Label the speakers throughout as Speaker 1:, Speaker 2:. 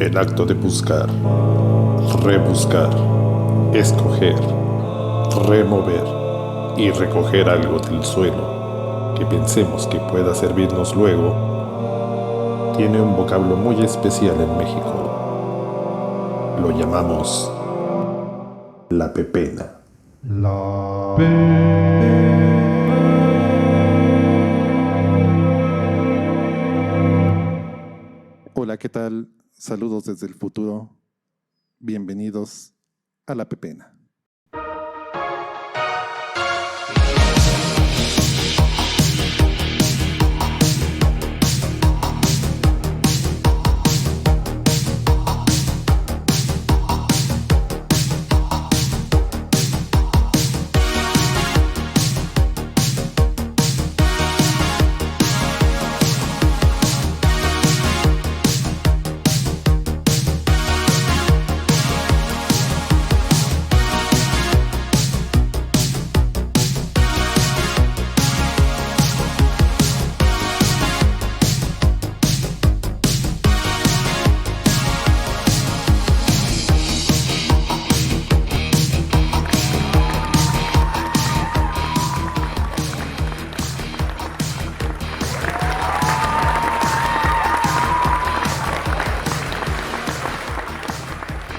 Speaker 1: El acto de buscar, rebuscar, escoger, remover y recoger algo del suelo que pensemos que pueda servirnos luego, tiene un vocablo muy especial en México. Lo llamamos la pepena. Hola, ¿qué tal? Saludos desde el futuro. Bienvenidos a la pepena.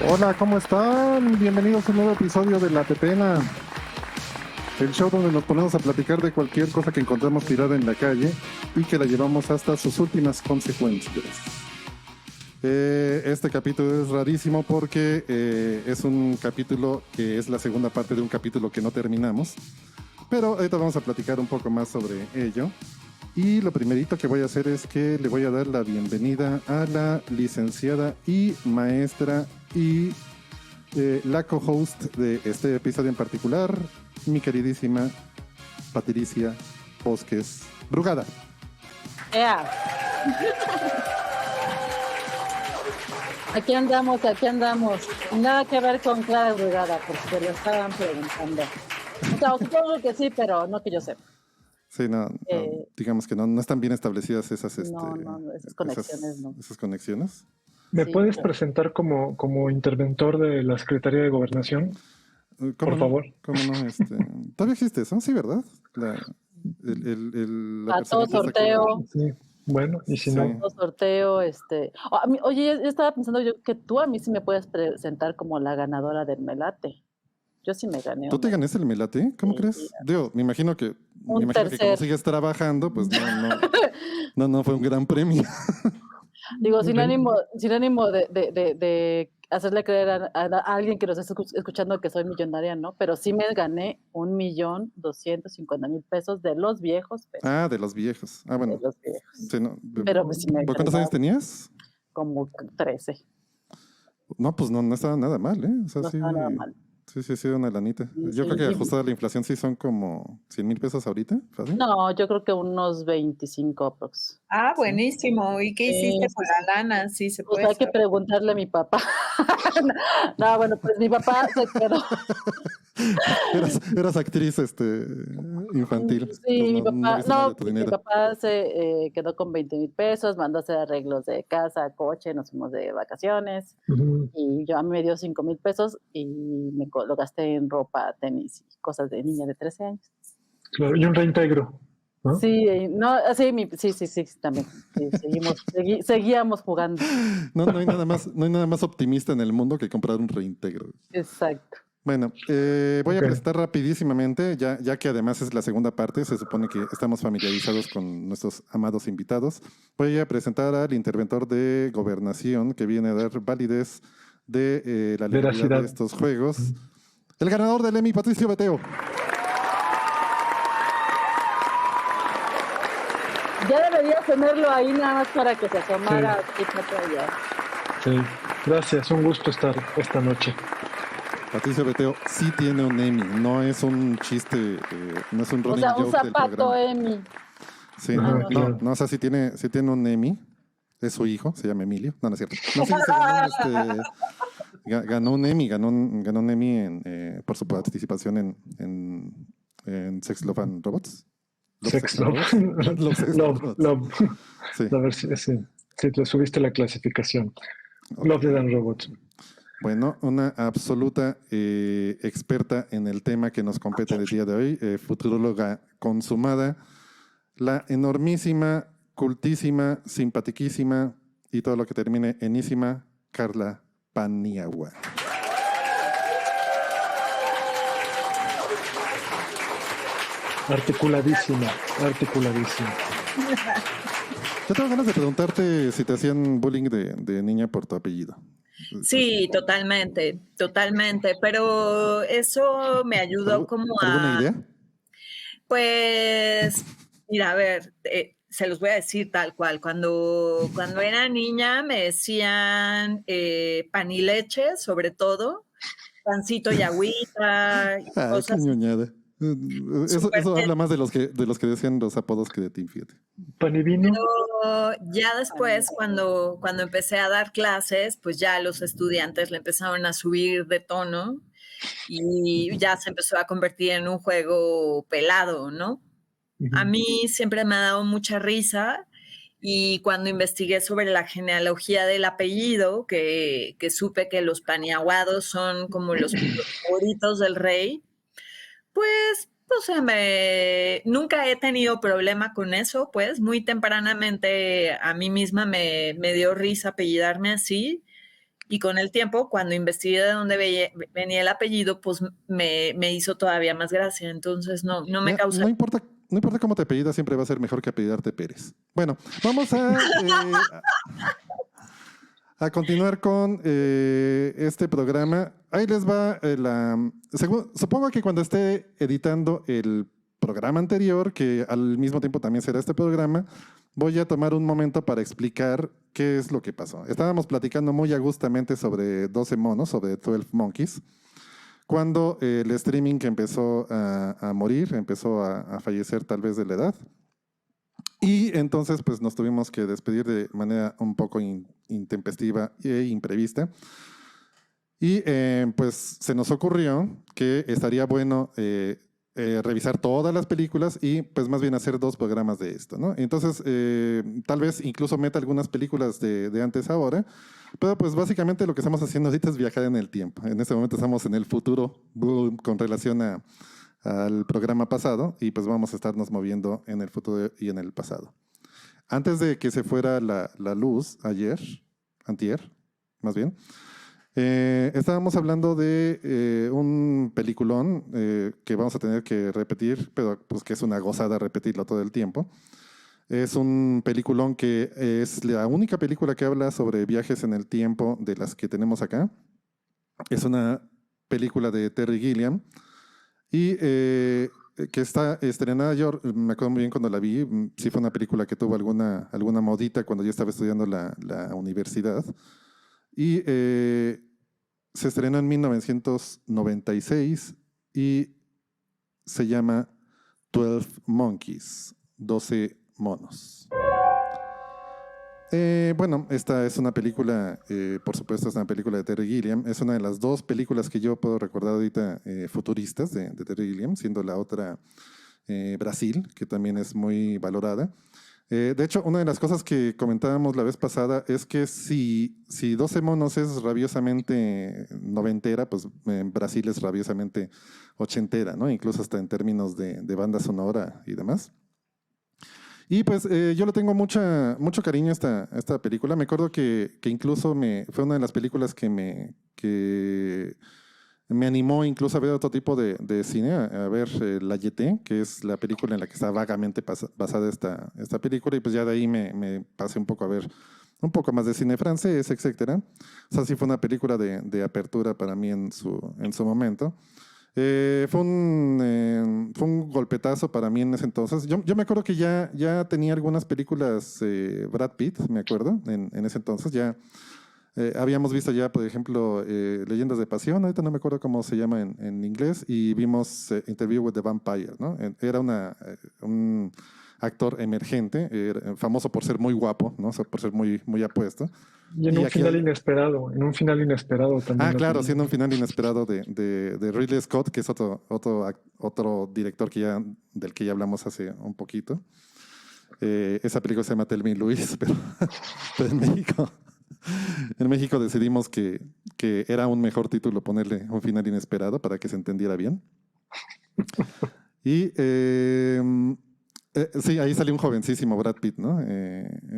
Speaker 1: Hola, ¿cómo están? Bienvenidos a un nuevo episodio de La Pepena, el show donde nos ponemos a platicar de cualquier cosa que encontramos tirada en la calle y que la llevamos hasta sus últimas consecuencias. Este capítulo es rarísimo porque es un capítulo que es la segunda parte de un capítulo que no terminamos, pero ahorita vamos a platicar un poco más sobre ello. Y lo primerito que voy a hacer es que le voy a dar la bienvenida a la licenciada y maestra y la co-host de este episodio en particular, mi queridísima Patricia Bosques Brugada.
Speaker 2: ¡Ea! Aquí andamos, aquí andamos. Nada que ver con Clara Brugada, porque lo estaban preguntando. O sea, supongo que sí, pero no que yo sepa.
Speaker 1: Sí, no, digamos que no están bien establecidas esas,
Speaker 2: esas conexiones, no.
Speaker 1: Esas conexiones.
Speaker 3: ¿Me
Speaker 2: Sí,
Speaker 3: puedes
Speaker 2: claro.
Speaker 3: presentar como interventor de la Secretaría de Gobernación? Por favor.
Speaker 1: ¿Cómo no? Todavía existe eso, sí, ¿verdad? La
Speaker 2: A todo
Speaker 1: persona
Speaker 2: sorteo.
Speaker 3: Sí, bueno, y si
Speaker 1: Sí.
Speaker 3: no,
Speaker 2: Todo sorteo, Oye, yo estaba pensando que tú a mí sí me puedes presentar como la ganadora del melate. Yo sí me gané.
Speaker 1: ¿Tú te ganaste el melate? ¿Cómo
Speaker 2: Sí,
Speaker 1: crees? Digo, me imagino que como
Speaker 2: tercer.
Speaker 1: sigues trabajando, pues no fue un gran premio.
Speaker 2: Digo, sin ánimo de hacerle creer a alguien que nos esté escuchando que soy millonaria, ¿no? Pero sí me gané 1,250,000 pesos de los viejos pesos.
Speaker 1: Ah, de los viejos. Ah, bueno.
Speaker 2: De los viejos.
Speaker 1: Sí, no.
Speaker 2: Pero pues sí me
Speaker 1: ¿Cuántos años tenías?
Speaker 2: Como 13.
Speaker 1: No, pues no estaba nada mal, ¿eh? O sea,
Speaker 2: No
Speaker 1: sí,
Speaker 2: estaba nada mal.
Speaker 1: Sí, una lanita.
Speaker 2: Sí,
Speaker 1: Yo creo que
Speaker 2: sí.
Speaker 1: ajustada a la inflación sí son como 100,000 pesos ahorita, ¿fácil?
Speaker 2: No, yo creo que unos 25 aprox.
Speaker 4: Ah, buenísimo. ¿Y qué hiciste con la lana? Sí, se
Speaker 2: Pues
Speaker 4: puede
Speaker 2: hay que
Speaker 4: saber.
Speaker 2: preguntarle a mi papá. No, bueno, pues mi papá se quedó.
Speaker 1: Eras actriz infantil.
Speaker 2: Sí, mi
Speaker 1: Entonces
Speaker 2: papá,
Speaker 1: viste nada de tu
Speaker 2: mi
Speaker 1: dinero.
Speaker 2: papá se quedó con 20,000 pesos, mandó a hacer arreglos de casa, coche, nos fuimos de vacaciones y a mí me dio 5,000 pesos y lo gasté en ropa, tenis y cosas de niña de 13 años.
Speaker 3: claro, y un reintegro, ¿no?
Speaker 2: Sí, sí, también. Sí, seguíamos jugando.
Speaker 1: No hay nada más optimista en el mundo que comprar un reintegro.
Speaker 2: Exacto.
Speaker 1: Bueno, voy a
Speaker 3: Ok.
Speaker 1: presentar rapidísimamente, ya que además es la segunda parte, se supone que estamos familiarizados con nuestros amados invitados. Voy a presentar al interventor de Gobernación que viene a dar validez de la legalidad
Speaker 3: Veracidad.
Speaker 1: de estos juegos. El ganador del Emmy, Patricio Beteo.
Speaker 2: Ya deberías tenerlo ahí nada más para que se asomara.
Speaker 3: Sí, gracias, un gusto estar esta noche.
Speaker 1: Patricio Beteo sí tiene un Emmy, no es un chiste, no es un
Speaker 2: O
Speaker 1: running
Speaker 2: sea, un
Speaker 1: joke del
Speaker 2: zapato
Speaker 1: programa.
Speaker 2: Emmy.
Speaker 1: Sí,
Speaker 3: Ah,
Speaker 1: no,
Speaker 3: claro.
Speaker 1: o sea, sí tiene un Emmy. Es su hijo, se llama Emilio. No es cierto. No, sí, ganó un Emmy, ganó un Emmy por su participación en Sex, Love and Robots.
Speaker 3: Sex,
Speaker 1: and
Speaker 3: love.
Speaker 1: Robots. Love, Sex, and Robots.
Speaker 3: Love.
Speaker 1: Sí.
Speaker 3: A ver si le subiste la clasificación.
Speaker 1: Ok.
Speaker 3: Love, Death and Robots.
Speaker 1: Bueno, una absoluta experta en el tema que nos compete el día de hoy, futuróloga consumada, la enormísima, cultísima, simpatiquísima y todo lo que termine enísima, Carla Paniagua.
Speaker 3: Articuladísima, articuladísima.
Speaker 1: Yo tengo ganas de preguntarte si te hacían bullying de niña por tu apellido.
Speaker 4: Sí, totalmente, totalmente, pero eso me ayudó como
Speaker 1: ¿Alguna
Speaker 4: a,
Speaker 1: idea?
Speaker 4: pues, mira, a ver, se los voy a decir tal cual. Cuando era niña me decían pan y leche, sobre todo, pancito y agüita, y
Speaker 1: Ay, qué
Speaker 4: cosas
Speaker 1: ñoñada.
Speaker 4: súper.
Speaker 1: Eso habla más de los que decían los apodos que de ti, fíjate.
Speaker 3: Pan y vino.
Speaker 4: Pero ya después, cuando empecé a dar clases, pues ya los estudiantes le empezaron a subir de tono y ya se empezó a convertir en un juego pelado, ¿no? A mí siempre me ha dado mucha risa y cuando investigué sobre la genealogía del apellido, que supe que los Paniaguados son como los favoritos del rey, pues, o sea, nunca he tenido problema con eso, pues muy tempranamente a mí misma me dio risa apellidarme así y con el tiempo, cuando investigué de dónde venía el apellido, pues me hizo todavía más gracia, entonces no me causa...
Speaker 1: No importa cómo te apellidas, siempre va a ser mejor que apellidarte Pérez. Bueno, vamos a continuar con este programa. Ahí les va supongo que cuando esté editando el programa anterior, que al mismo tiempo también será este programa, voy a tomar un momento para explicar qué es lo que pasó. Estábamos platicando muy agustamente sobre 12 monos, sobre 12 Monkeys, cuando el streaming que empezó a morir, empezó a fallecer tal vez de la edad. Y entonces pues nos tuvimos que despedir de manera un poco intempestiva e imprevista. Y pues se nos ocurrió que estaría bueno revisar todas las películas y pues más bien hacer 2 programas de esto, ¿no? Entonces tal vez incluso meta algunas películas de antes ahora, pero pues básicamente lo que estamos haciendo ahorita es viajar en el tiempo. En este momento estamos en el futuro con relación al programa pasado y pues vamos a estarnos moviendo en el futuro y en el pasado. Antes de que se fuera la luz antier, más bien, estábamos hablando de un peliculón que vamos a tener que repetir, pero pues que es una gozada repetirlo todo el tiempo. Es un peliculón que es la única película que habla sobre viajes en el tiempo de las que tenemos acá. Es una película de Terry Gilliam y que está estrenada. Yo me acuerdo muy bien cuando la vi. Sí fue una película que tuvo alguna modita cuando yo estaba estudiando la universidad. Y se estrenó en 1996 y se llama 12 Monkeys, 12 monos. Bueno, esta es una película, por supuesto, es una película de Terry Gilliam. Es una de las 2 películas que yo puedo recordar ahorita futuristas de Terry Gilliam, siendo la otra Brasil, que también es muy valorada. De hecho, una de las cosas que comentábamos la vez pasada es que si 12 monos es rabiosamente noventera, pues Brasil es rabiosamente ochentera, ¿no? Incluso hasta en términos de banda sonora y demás. Y pues yo le tengo mucho cariño a esta película. Me acuerdo que incluso fue una de las películas que me animó incluso a ver otro tipo de cine, a ver La Jetée, que es la película en la que está vagamente basada esta película, y pues ya de ahí me pasé un poco a ver un poco más de cine francés, etcétera. O sea, sí fue una película de apertura para mí en su momento. Fue un golpetazo para mí en ese entonces. Yo me acuerdo que ya tenía algunas películas Brad Pitt, me acuerdo, en ese entonces. Ya habíamos visto ya, por ejemplo, Leyendas de Pasión, ahorita no me acuerdo cómo se llama en inglés, y vimos Interview with the Vampire, ¿no? Era un actor emergente, famoso por ser muy guapo, ¿no? O sea, por ser muy, muy apuesto.
Speaker 3: Y en un final inesperado también.
Speaker 1: Ah, claro, siendo un final inesperado de Ridley Scott, que es otro director del que ya hablamos hace un poquito. Esa película se llama Tell Me Louise, pero en México En México decidimos que era un mejor título ponerle un final inesperado para que se entendiera bien. Y sí, ahí salió un jovencísimo Brad Pitt, ¿no?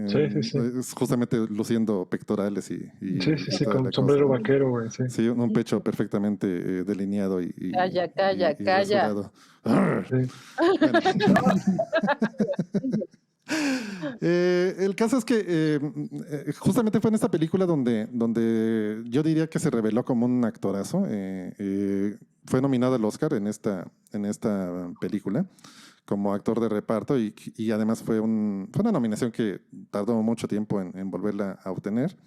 Speaker 3: Sí.
Speaker 1: Justamente luciendo pectorales y
Speaker 3: Sí,
Speaker 1: toda
Speaker 3: con
Speaker 1: la cosa,
Speaker 3: sombrero
Speaker 1: ¿no?
Speaker 3: vaquero, güey, sí.
Speaker 1: Sí, un pecho perfectamente delineado
Speaker 2: Calla, calla,
Speaker 1: y
Speaker 2: calla.
Speaker 1: rasurado. Arr.
Speaker 3: Sí.
Speaker 1: Bueno. El caso es que justamente fue en esta película donde yo diría que se reveló como un actorazo. Fue nominado al Oscar en esta película como actor de reparto y además fue una nominación que tardó mucho tiempo en volverla a obtener.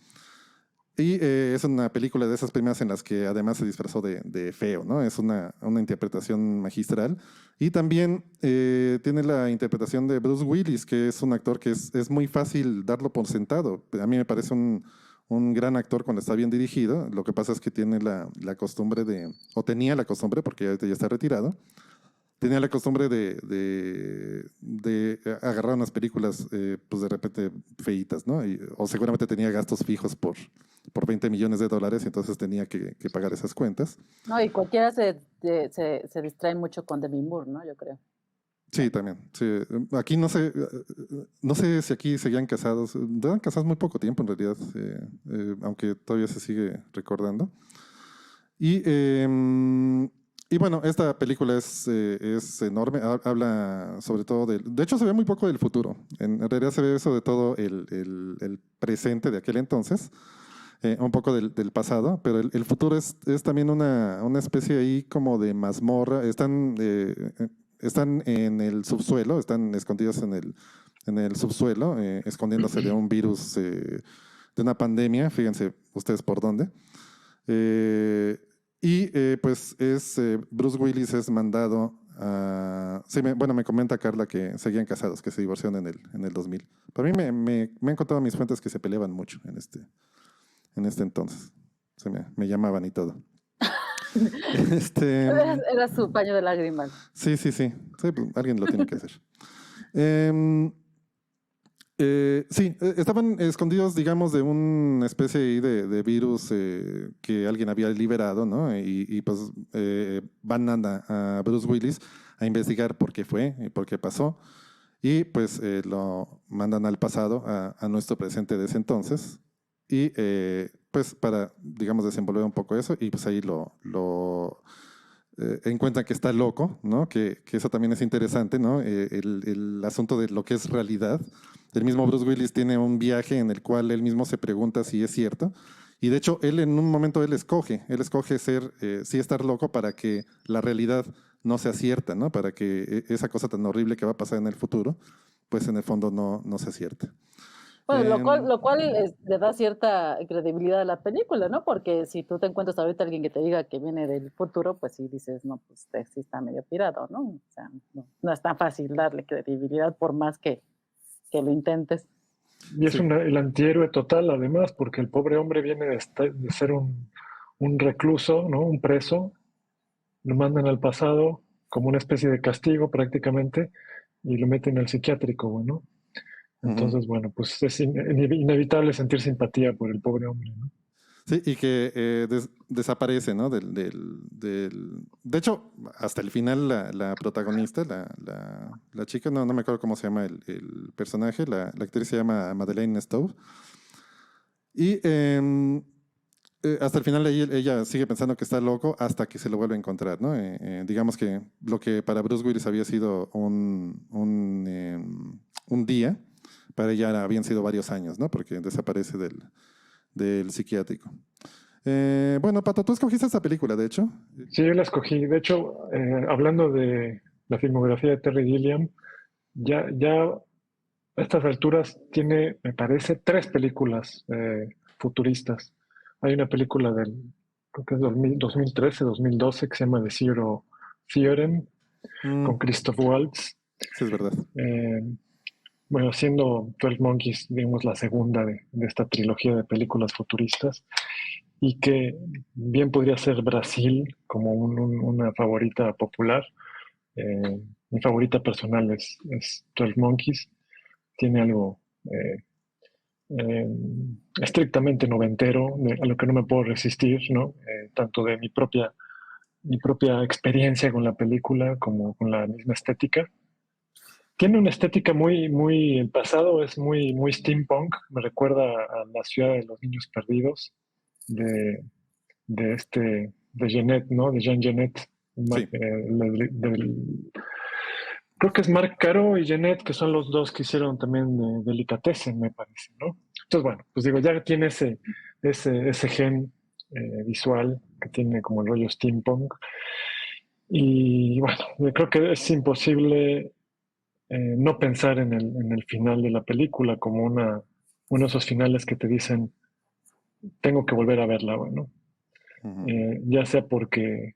Speaker 1: Y es una película de esas primeras en las que además se disfrazó de feo, ¿no? Es una interpretación magistral. Y también tiene la interpretación de Bruce Willis, que es un actor que es muy fácil darlo por sentado. A mí me parece un gran actor cuando está bien dirigido. Lo que pasa es que tiene la costumbre o tenía la costumbre, porque ahorita ya está retirado, tenía la costumbre de agarrar unas películas, pues de repente feitas, ¿no? O seguramente tenía gastos fijos por $20 millones, y entonces tenía que pagar esas cuentas.
Speaker 2: No, y cualquiera se distrae mucho con Demi Moore, ¿no? Yo creo.
Speaker 1: Sí, también. Sí. Aquí no sé si aquí seguían casados. Eran casados muy poco tiempo en realidad, aunque todavía se sigue recordando. Y bueno, esta película es enorme, habla sobre todo de hecho se ve muy poco del futuro, en realidad se ve sobre todo el presente de aquel entonces, un poco del pasado, pero el futuro es también una especie ahí como de mazmorra, están en el subsuelo, están escondidos en el subsuelo, escondiéndose de un virus, de una pandemia, fíjense ustedes por dónde. Pues Bruce Willis es mandado a... Sí, bueno, me comenta Carla que seguían casados, que se divorciaron en el 2000. Para mí me han contado mis fuentes que se peleaban mucho en este entonces. Me llamaban y todo.
Speaker 2: Era su paño de lágrimas.
Speaker 1: Sí, pues, alguien lo tiene que hacer. Sí, estaban escondidos, digamos, de una especie ahí de virus que alguien había liberado, ¿no? Y pues van a Bruce Willis a investigar por qué fue y por qué pasó. Y pues lo mandan al pasado, a nuestro presente de ese entonces. Y pues para, digamos, desenvolver un poco eso. Y pues ahí lo encuentran que está loco, ¿no? Que eso también es interesante, ¿no? El asunto de lo que es realidad. El mismo Bruce Willis tiene un viaje en el cual él mismo se pregunta si es cierto. Y de hecho, él en un momento él escoge sí estar loco para que la realidad no sea cierta, ¿no? Para que esa cosa tan horrible que va a pasar en el futuro, pues en el fondo no sea cierta.
Speaker 2: Bueno, lo cual le da cierta credibilidad a la película, ¿no? Porque si tú te encuentras ahorita alguien que te diga que viene del futuro, pues sí dices, no, pues sí está medio pirado, ¿no? O sea, no es tan fácil darle credibilidad por más que lo intentes.
Speaker 3: Y es el antihéroe total, además, porque el pobre hombre viene de ser un recluso, ¿no? Un preso. Lo mandan al pasado como una especie de castigo prácticamente y lo meten al psiquiátrico, ¿no? Entonces, bueno, pues es inevitable sentir simpatía por el pobre hombre, ¿no?
Speaker 1: Sí, y que desaparece, ¿no? De hecho, hasta el final la protagonista, la chica, no me acuerdo cómo se llama el personaje, la actriz se llama Madeleine Stowe. Y hasta el final ella sigue pensando que está loco hasta que se lo vuelve a encontrar, ¿no? Digamos que lo que para Bruce Willis había sido un día, para ella habían sido varios años, ¿no? Porque desaparece del psiquiátrico. Bueno, Pato, tú escogiste esta película, de hecho.
Speaker 3: Sí, yo la escogí. De hecho, hablando de la filmografía de Terry Gilliam, ya a estas alturas tiene, me parece, 3 películas futuristas. Hay una película creo que es 2013, 2012, que se llama The Zero Theorem, con Christoph Waltz.
Speaker 1: Sí, es verdad.
Speaker 3: Bueno, siendo 12 Monkeys, digamos, la segunda de esta trilogía de películas futuristas, y que bien podría ser Brasil como una favorita popular. Mi favorita personal es 12 Monkeys. Tiene algo eh, estrictamente noventero, a lo que no me puedo resistir, ¿no? Tanto de mi propia experiencia con la película como con la misma estética. Tiene una estética el pasado es muy steampunk, me recuerda a la ciudad de los niños perdidos, de, de Genet, ¿no? De Jean Genet.
Speaker 1: Sí.
Speaker 3: Creo que es Marc Caro y Genet, que son los dos que hicieron también Delicatessen, me parece, ¿no? Entonces, bueno, pues digo, ya tiene ese gen visual que tiene como el rollo steampunk. Y bueno, yo creo que es imposible no pensar en el final de la película como uno de esos finales que te dicen, tengo que volver a verla, bueno. Ya sea porque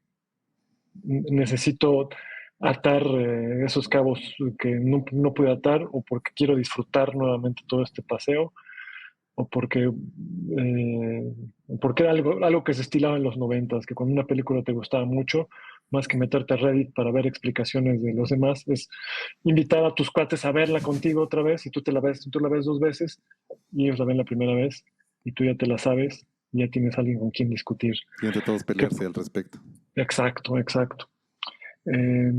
Speaker 3: necesito atar esos cabos que no pude atar, o porque quiero disfrutar nuevamente todo este paseo, o porque era algo que se estilaba en los 90s, que cuando una película te gustaba mucho, más que meterte a Reddit para ver explicaciones de los demás, es invitar a tus cuates a verla contigo otra vez, y tú la ves 2 veces, y ellos la ven la primera vez, y tú ya te la sabes, y ya tienes alguien con quien discutir.
Speaker 1: Y entre todos pelearse al respecto.
Speaker 3: Exacto. Eh,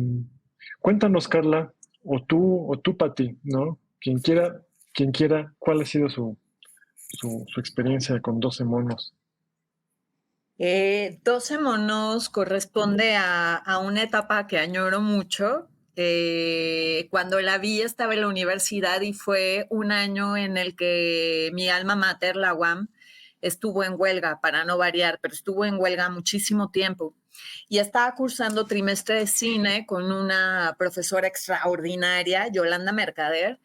Speaker 3: Cuéntanos, Carla, o tú, Pati, ¿no? Quien quiera, ¿cuál ha sido su experiencia con 12 monos?
Speaker 4: 12 monos corresponde a una etapa que añoro mucho. Cuando la vi estaba en la universidad y fue un año en el que mi alma mater, la UAM, estuvo en huelga, para no variar, pero estuvo en huelga muchísimo tiempo. Y estaba cursando trimestre de cine con una profesora extraordinaria, Yolanda Mercader,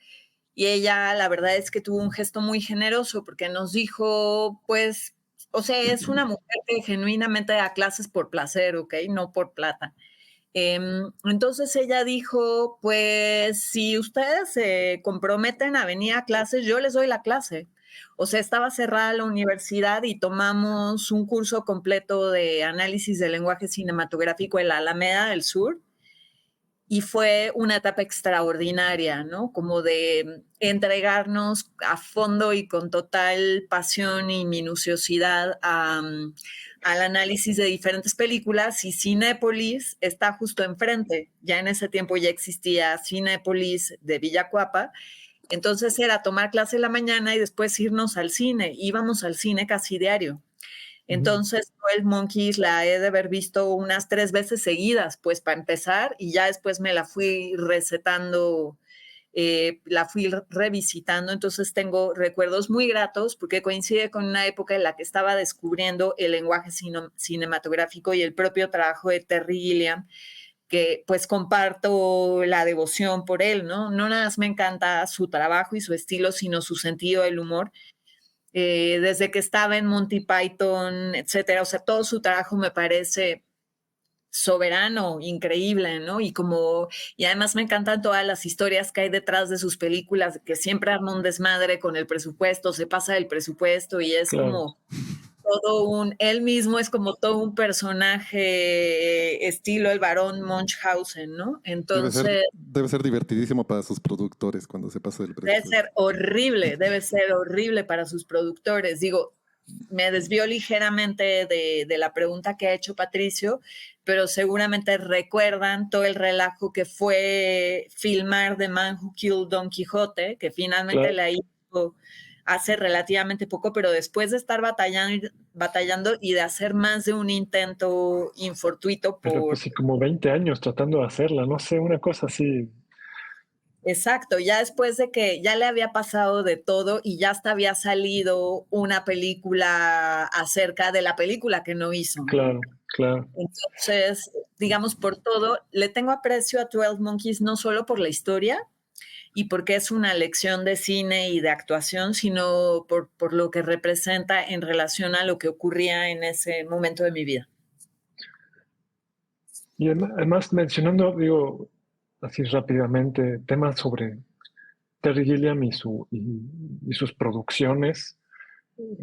Speaker 4: y ella, la verdad es que tuvo un gesto muy generoso porque nos dijo, pues, o sea, es una mujer que genuinamente da clases por placer, ¿ok? No por plata. Entonces ella dijo, pues, si ustedes se comprometen a venir a clases, yo les doy la clase. O sea, estaba cerrada la universidad y tomamos un curso completo de análisis del lenguaje cinematográfico en la Alameda del Sur. Y fue una etapa extraordinaria, ¿no? Como de entregarnos a fondo y con total pasión y minuciosidad al análisis de diferentes películas, y Cinépolis está justo enfrente. Ya en ese tiempo ya existía Cinépolis de Villacuapa. Entonces era tomar clase en la mañana y después irnos al cine. Íbamos al cine casi diario. Entonces, 12 Monkeys la he de haber visto unas 3 veces seguidas, pues para empezar, y ya después me la fui recetando, la fui revisitando. Entonces tengo recuerdos muy gratos porque coincide con una época en la que estaba descubriendo el lenguaje cinematográfico y el propio trabajo de Terry Gilliam, que pues comparto la devoción por él, ¿no? No nada más me encanta su trabajo y su estilo, sino su sentido del humor. Desde que estaba en Monty Python, etcétera. O sea, todo su trabajo me parece soberano, increíble, ¿no? Y además me encantan todas las historias que hay detrás de sus películas, que siempre arma un desmadre con el presupuesto, se pasa del presupuesto y es como él mismo es como todo un personaje estilo el barón Munchausen, ¿no? Entonces...
Speaker 1: Debe ser divertidísimo para sus productores cuando se pasa del presupuesto.
Speaker 4: Debe ser horrible para sus productores. Digo, me desvío ligeramente de la pregunta que ha hecho Patricio, pero seguramente recuerdan todo el relajo que fue filmar The Man Who Killed Don Quijote, que finalmente la hizo hace relativamente poco, pero después de estar batallando y de hacer más de un intento infortuito
Speaker 3: Pero pues sí, como 20 años tratando de hacerla, no sé, una cosa así.
Speaker 4: Exacto, ya después de que ya le había pasado de todo y ya hasta había salido una película acerca de la película que no hizo.
Speaker 3: Claro.
Speaker 4: Entonces, digamos, por todo, le tengo aprecio a 12 Monkeys no solo por la historia y porque es una lección de cine y de actuación, sino por lo que representa en relación a lo que ocurría en ese momento de mi vida.
Speaker 3: Y además mencionando, digo, así rápidamente, temas sobre Terry Gilliam y sus producciones.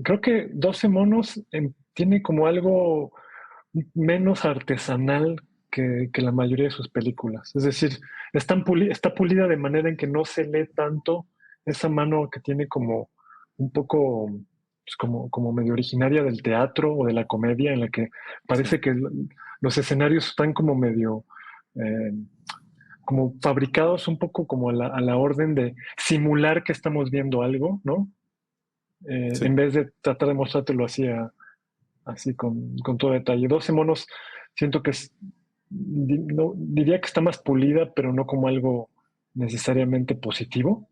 Speaker 3: Creo que 12 monos tiene como algo menos artesanal que la mayoría de sus películas. Es decir, está pulida de manera en que no se lee tanto esa mano que tiene como un poco pues, como medio originaria del teatro o de la comedia, en la que parece que los escenarios están como medio eh, como fabricados un poco como a la orden de simular que estamos viendo algo, ¿no?
Speaker 1: Sí.
Speaker 3: En vez de tratar de mostrártelo así con todo detalle. 12 monos siento que no, diría que está más pulida, pero no como algo necesariamente positivo,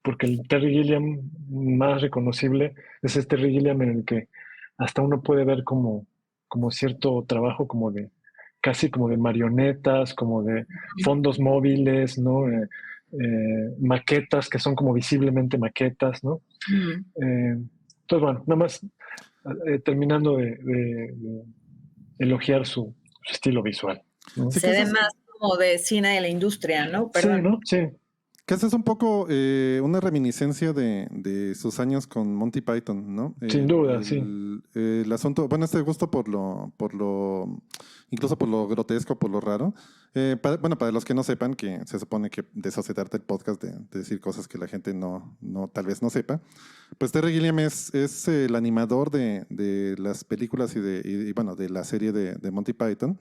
Speaker 3: porque el Terry Gilliam más reconocible es este Terry Gilliam en el que hasta uno puede ver como cierto trabajo como de casi como de marionetas, como de fondos móviles, ¿no? Maquetas que son como visiblemente maquetas, ¿no? Entonces, bueno, nada más terminando de elogiar su estilo visual, ¿no?
Speaker 1: Sí,
Speaker 4: Se ve más como de cine de la industria, ¿no?
Speaker 3: Sí,
Speaker 4: Perdón.
Speaker 3: ¿no? Sí.
Speaker 1: Que esa es un poco una reminiscencia de sus años con Monty Python, ¿no?
Speaker 3: Sin duda, sí.
Speaker 1: El asunto, bueno, este gusto incluso por lo grotesco, por lo raro. Para los que no sepan, que se supone que de eso se trata el podcast, de decir cosas que la gente tal vez no sepa, pues Terry Gilliam es el animador de las películas y bueno, de la serie de Monty Python.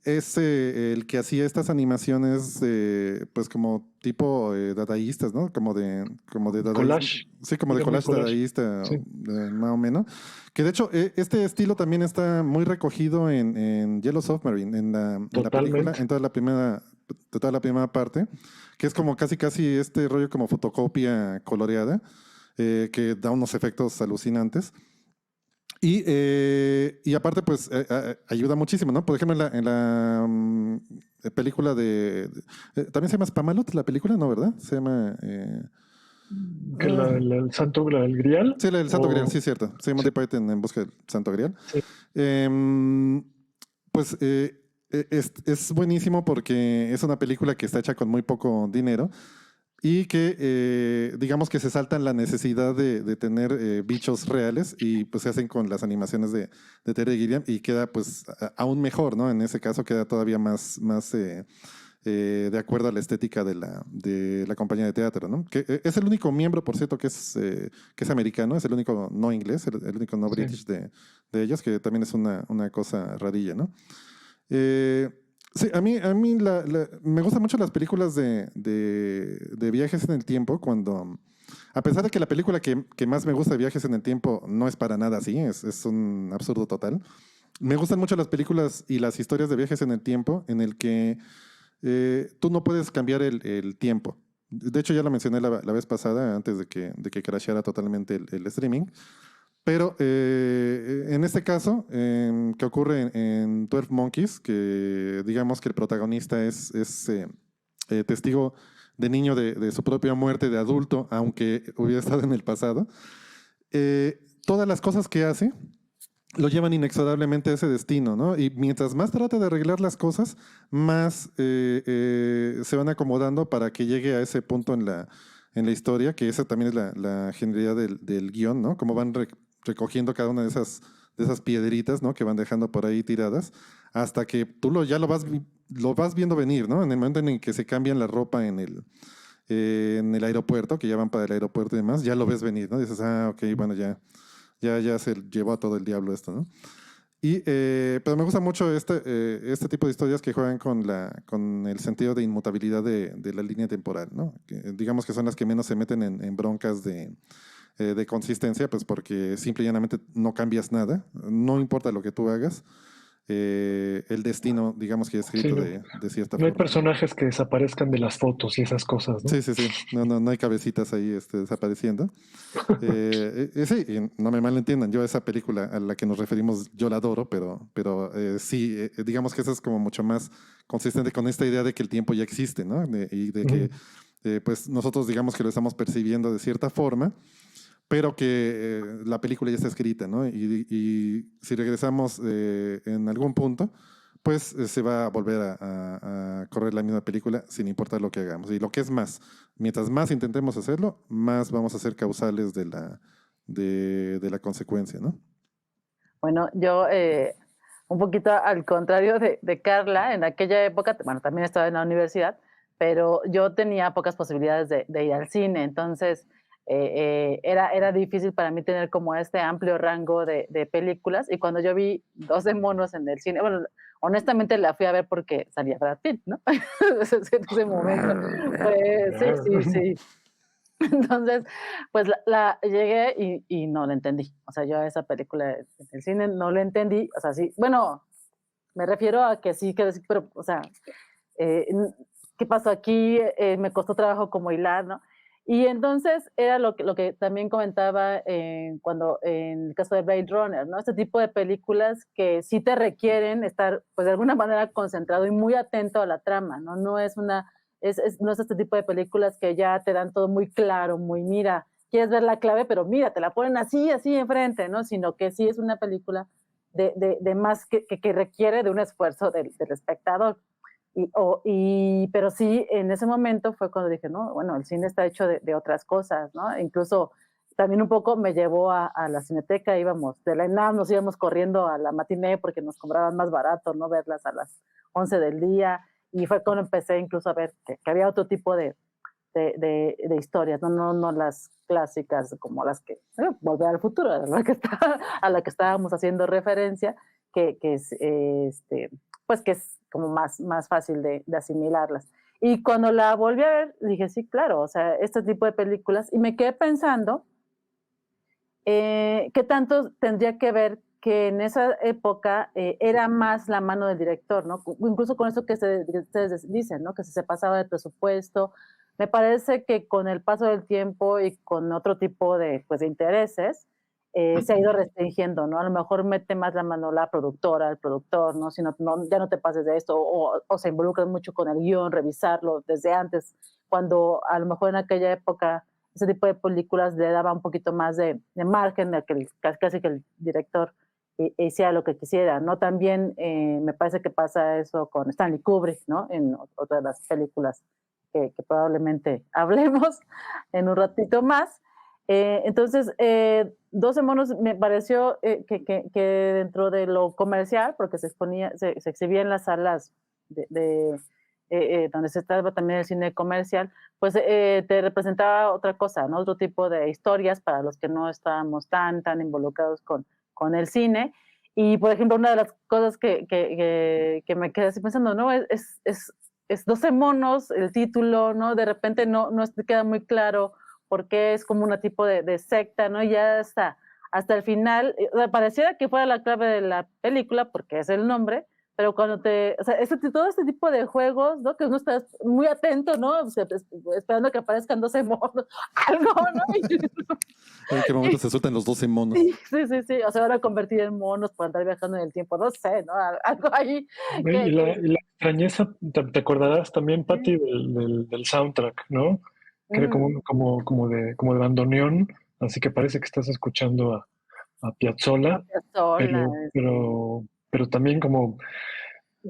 Speaker 1: Es el que hacía estas animaciones, pues como tipo dadaístas, ¿no? Como de dadaísmo.
Speaker 3: Collage.
Speaker 1: Sí, como de collage dadaísta,
Speaker 3: sí.
Speaker 1: más o menos. Que de hecho, este estilo también está muy recogido en Yellow Submarine, en la película, en toda la primera parte, que es como casi este rollo como fotocopia coloreada, que da unos efectos alucinantes. Y aparte, pues, ayuda muchísimo, ¿no? Por ejemplo, en la película también se llama Spamalot, la película, ¿no? ¿Verdad? Se llama...
Speaker 3: ¿Que el Santo el Grial?
Speaker 1: Sí, el Santo Grial, sí, cierto. Se llama Monty Python en busca del Santo Grial.
Speaker 3: Sí.
Speaker 1: Pues es buenísimo porque es una película que está hecha con muy poco dinero y que digamos que se saltan la necesidad de tener bichos reales y pues se hacen con las animaciones de Terry Gilliam y queda pues aún mejor, ¿no? En ese caso queda todavía más de acuerdo a la estética de la compañía de teatro, ¿no? Que es el único miembro, por cierto, que es americano, es el único no inglés, el único no british de ellos, que también es una cosa rarilla, ¿no? Sí, a mí me gustan mucho las películas de viajes en el tiempo cuando, a pesar de que la película que más me gusta de viajes en el tiempo no es para nada así, es un absurdo total. Me gustan mucho las películas y las historias de viajes en el tiempo en el que tú no puedes cambiar el tiempo. De hecho, ya lo mencioné la vez pasada, antes de que crasheara totalmente el streaming. Pero en este caso, que ocurre en 12 Monkeys, que digamos que el protagonista es testigo de niño de su propia muerte de adulto, aunque hubiera estado en el pasado, todas las cosas que hace lo llevan inexorablemente a ese destino, ¿no? Y mientras más trata de arreglar las cosas, más se van acomodando para que llegue a ese punto en la historia, que esa también es la genialidad del guión, ¿no? Como van recogiendo cada una de esas piedritas, ¿no? Que van dejando por ahí tiradas, hasta que tú ya lo vas viendo venir, ¿no? En el momento en el que se cambian la ropa en el aeropuerto, que ya van para el aeropuerto y demás, ya lo ves venir, ¿no? Dices, ok, bueno, ya se llevó a todo el diablo esto, ¿no? Pero me gusta mucho este tipo de historias que juegan con el sentido de inmutabilidad de la línea temporal, ¿no? Digamos que son las que menos se meten en broncas de consistencia, pues porque simple y llanamente no cambias nada, no importa lo que tú hagas, el destino, digamos que es escrito de cierta forma.
Speaker 3: No hay personajes que desaparezcan de las fotos y esas cosas, ¿no?
Speaker 1: Sí. No hay cabecitas ahí desapareciendo. Sí, y no me malentiendan, yo esa película a la que nos referimos, yo la adoro, pero sí, digamos que esa es como mucho más consistente con esta idea de que el tiempo ya existe, ¿no? Y de que pues nosotros digamos que lo estamos percibiendo de cierta forma, pero que la película ya está escrita, ¿no? Y si regresamos en algún punto, pues se va a volver a correr la misma película sin importar lo que hagamos. Y lo que es más, mientras más intentemos hacerlo, más vamos a ser causales de la consecuencia, ¿no?
Speaker 2: Bueno, yo un poquito al contrario de Carla, en aquella época, bueno, también estaba en la universidad, pero yo tenía pocas posibilidades de ir al cine, entonces era difícil para mí tener como este amplio rango de películas, y cuando yo vi 12 monos en el cine, bueno, honestamente la fui a ver porque salía Brad Pitt, ¿no? En ese momento. Sí. Entonces, pues llegué y no la entendí. O sea, yo a esa película en el cine no la entendí. O sea, sí, bueno, me refiero a que sí, pero, o sea, eh, ¿qué pasó aquí? Me costó trabajo como hilar, ¿no? Y entonces era lo que también comentaba cuando en el caso de Blade Runner, ¿no? Este tipo de películas que sí te requieren estar, pues de alguna manera concentrado y muy atento a la trama, ¿no? No es no es este tipo de películas que ya te dan todo muy claro, muy mira, quieres ver la clave, pero mira, te la ponen así enfrente, ¿no? Sino que sí es una película de más que requiere de un esfuerzo del espectador. Pero sí, en ese momento fue cuando dije, no, bueno, el cine está hecho de otras cosas, ¿no? Incluso también un poco me llevó a la cineteca, íbamos de la ENAM, nos íbamos corriendo a la matiné porque nos cobraban más barato, ¿no? Verlas a las 11 del día, y fue cuando empecé incluso a ver que había otro tipo de historias, no las clásicas como las que, Volver al Futuro, a la que estábamos haciendo referencia, que es pues que es como más fácil de asimilarlas. Y cuando la volví a ver, dije, sí, claro, o sea, este tipo de películas, y me quedé pensando, ¿qué tanto tendría que ver que en esa época era más la mano del director, ¿no? Incluso con eso que ustedes dicen, ¿no? Que se pasaba de presupuesto. Me parece que con el paso del tiempo y con otro tipo pues, de intereses, se ha ido restringiendo, ¿no? A lo mejor mete más la mano la productora, el productor, ¿no? Si ya no te pases de esto, o se involucran mucho con el guión, revisarlo desde antes, cuando a lo mejor en aquella época ese tipo de películas le daba un poquito más de margen a que casi que el director hiciera lo que quisiera, ¿no? También me parece que pasa eso con Stanley Kubrick, ¿no? En otra de las películas que probablemente hablemos en un ratito más. Entonces, 12 monos me pareció que dentro de lo comercial, porque se exhibía en las salas donde se estaba también el cine comercial, pues te representaba otra cosa, ¿no? Otro tipo de historias para los que no estábamos tan involucrados con el cine. Y, por ejemplo, una de las cosas que me quedé así pensando, ¿no? Es 12 monos, el título, ¿no? De repente no queda muy claro porque es como un tipo de secta, ¿no? Y ya hasta el final, pareciera que fuera la clave de la película, porque es el nombre, pero cuando o sea, todo este tipo de juegos, ¿no? Que uno está muy atento, ¿no? O sea, esperando que aparezcan 12 monos, algo, ¿no?
Speaker 1: ¿En qué momento se sueltan los 12 monos?
Speaker 2: Sí. O sea, van a convertir en monos para andar viajando en el tiempo, no sé, ¿no? Algo ahí.
Speaker 3: Y la extrañeza, te acordarás también, Patti, del soundtrack, ¿no? Que era como de bandoneón, así que parece que estás escuchando a Piazzolla, pero también como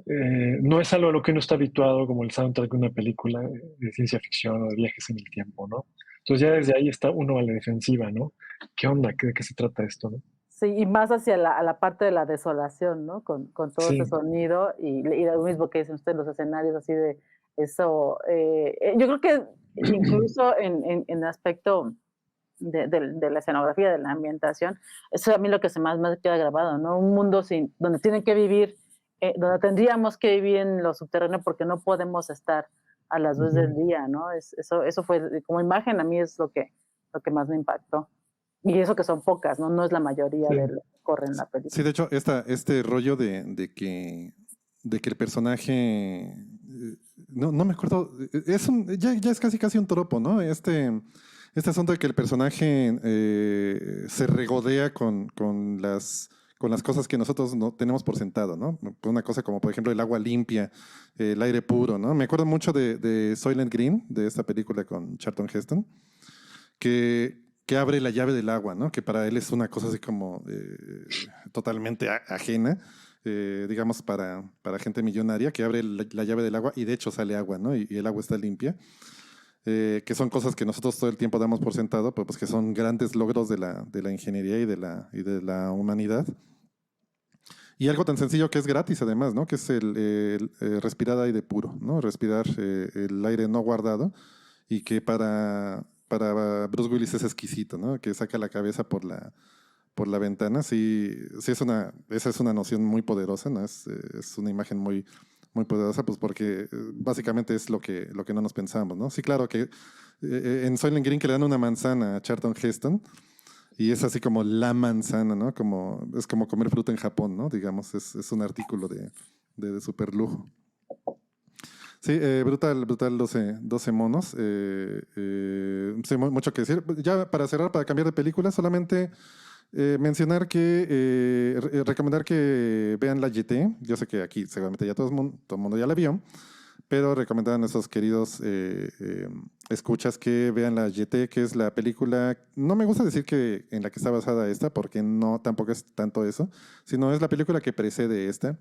Speaker 3: no es algo a lo que uno está habituado como el soundtrack de una película de ciencia ficción o de viajes en el tiempo, ¿no? Entonces ya desde ahí está uno a la defensiva, ¿no? ¿Qué onda? ¿De qué se trata esto, no?
Speaker 2: Sí, y más hacia a la parte de la desolación, ¿no? Con todo ese sonido y lo mismo que dicen ustedes, los escenarios así de eso. Yo creo que incluso en el aspecto de la escenografía, de la ambientación, eso es a mí lo que más me queda grabado, ¿no? Un mundo donde tienen que vivir, donde tendríamos que vivir en lo subterráneo porque no podemos estar a las luz del día, ¿no? Eso fue, como imagen, a mí es lo que más me impactó. Y eso que son pocas, ¿no? No es la mayoría de lo que corre en la película.
Speaker 1: Sí, de hecho, este rollo de que el personaje, no me acuerdo, ya es casi un tropo, ¿no? Este asunto de que el personaje se regodea con las cosas que nosotros no tenemos por sentado, ¿no? Una cosa como, por ejemplo, el agua limpia, el aire puro, ¿no? Me acuerdo mucho de Soylent Green, de esta película con Charlton Heston, que abre la llave del agua, ¿no? Que para él es una cosa así como totalmente ajena, digamos, para gente millonaria, que abre la llave del agua y de hecho sale agua, ¿no? Y el agua está limpia. Que son cosas que nosotros todo el tiempo damos por sentado, pero pues que son grandes logros de la ingeniería y de la humanidad. Y algo tan sencillo que es gratis además, ¿no? Que es el respirar aire puro, ¿no? Respirar el aire no guardado y que para para Bruce Willis es exquisito, ¿no? Que saca la cabeza por la ventana. Sí, esa es una noción muy poderosa, ¿no? Es una imagen muy, muy poderosa, pues porque básicamente es lo que no nos pensamos, ¿no? Sí, claro que en Soylent Green que le dan una manzana a Charlton Heston y es así como la manzana, ¿no? Es como comer fruta en Japón, ¿no? Digamos, es un artículo de super lujo. Sí, brutal 12 monos. Sí, mucho que decir. Ya para cerrar, para cambiar de película, solamente mencionar que recomendar que vean La Jetée. Yo sé que aquí seguramente ya todo el mundo ya la vio, pero recomendar a nuestros queridos escuchas que vean La Jetée, que es la película, no me gusta decir que en la que está basada esta, porque no, tampoco es tanto eso, sino es la película que precede esta.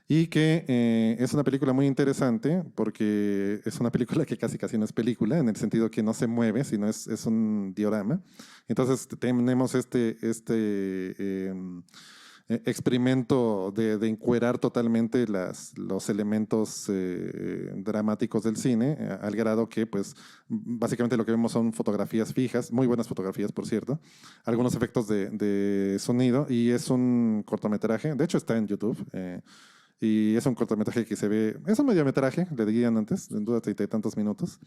Speaker 1: Y que es una película muy interesante porque es una película que casi no es película, en el sentido que no se mueve, sino es un diorama. Entonces tenemos este experimento de encuerar totalmente los elementos dramáticos del cine, al grado que, pues, básicamente lo que vemos son fotografías fijas, muy buenas fotografías, por cierto, algunos efectos de sonido, y es un cortometraje, de hecho está en YouTube, y es un cortometraje que se ve, es un mediometraje, le dirían antes, en duda 30 y tantos minutos,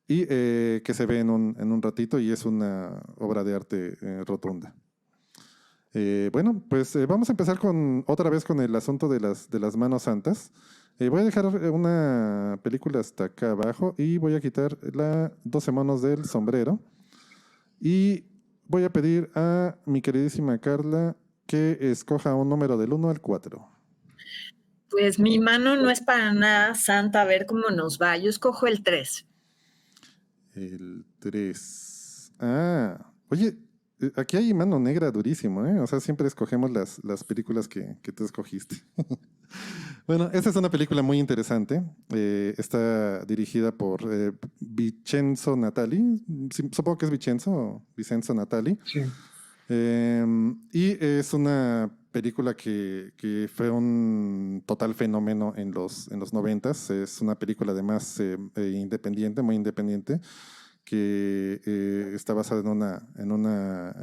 Speaker 1: y que se ve en un ratito, y es una obra de arte rotunda. Bueno, pues vamos a empezar otra vez con el asunto de las manos santas. Voy a dejar una película hasta acá abajo y voy a quitar 12 manos del sombrero. Y voy a pedir a mi queridísima Carla que escoja un número del 1 al 4.
Speaker 4: Pues mi mano no es para nada santa, a ver cómo nos va. Yo escojo el 3.
Speaker 1: El 3. Ah, oye, aquí hay mano negra durísimo, ¿eh? O sea, siempre escogemos las películas que tú escogiste. Bueno, esta es una película muy interesante. Está dirigida por Vincenzo Natali. Supongo que es Vincenzo Natali.
Speaker 3: Sí.
Speaker 1: Y es una película que fue un total fenómeno en los 90s. Es una película además independiente, muy independiente, que está basada en una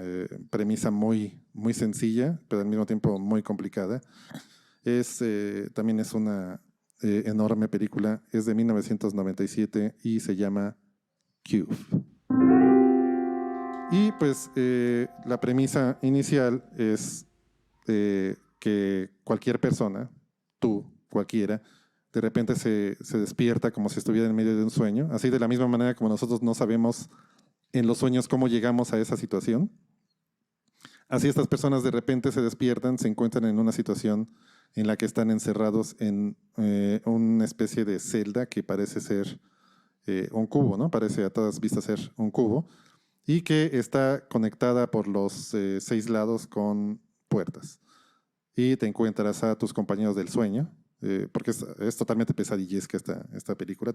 Speaker 1: premisa muy, muy sencilla, pero al mismo tiempo muy complicada. También es una enorme película. Es de 1997 y se llama Cube. Y pues la premisa inicial es que cualquier persona, tú, cualquiera, de repente se despierta como si estuviera en medio de un sueño, así de la misma manera como nosotros no sabemos en los sueños cómo llegamos a esa situación. Así estas personas de repente se despiertan, se encuentran en una situación en la que están encerrados en una especie de celda que parece ser un cubo, ¿no? Parece a todas vistas ser un cubo, y que está conectada por los 6 lados con puertas. Y te encuentras a tus compañeros del sueño, porque es totalmente pesadillesca esta película,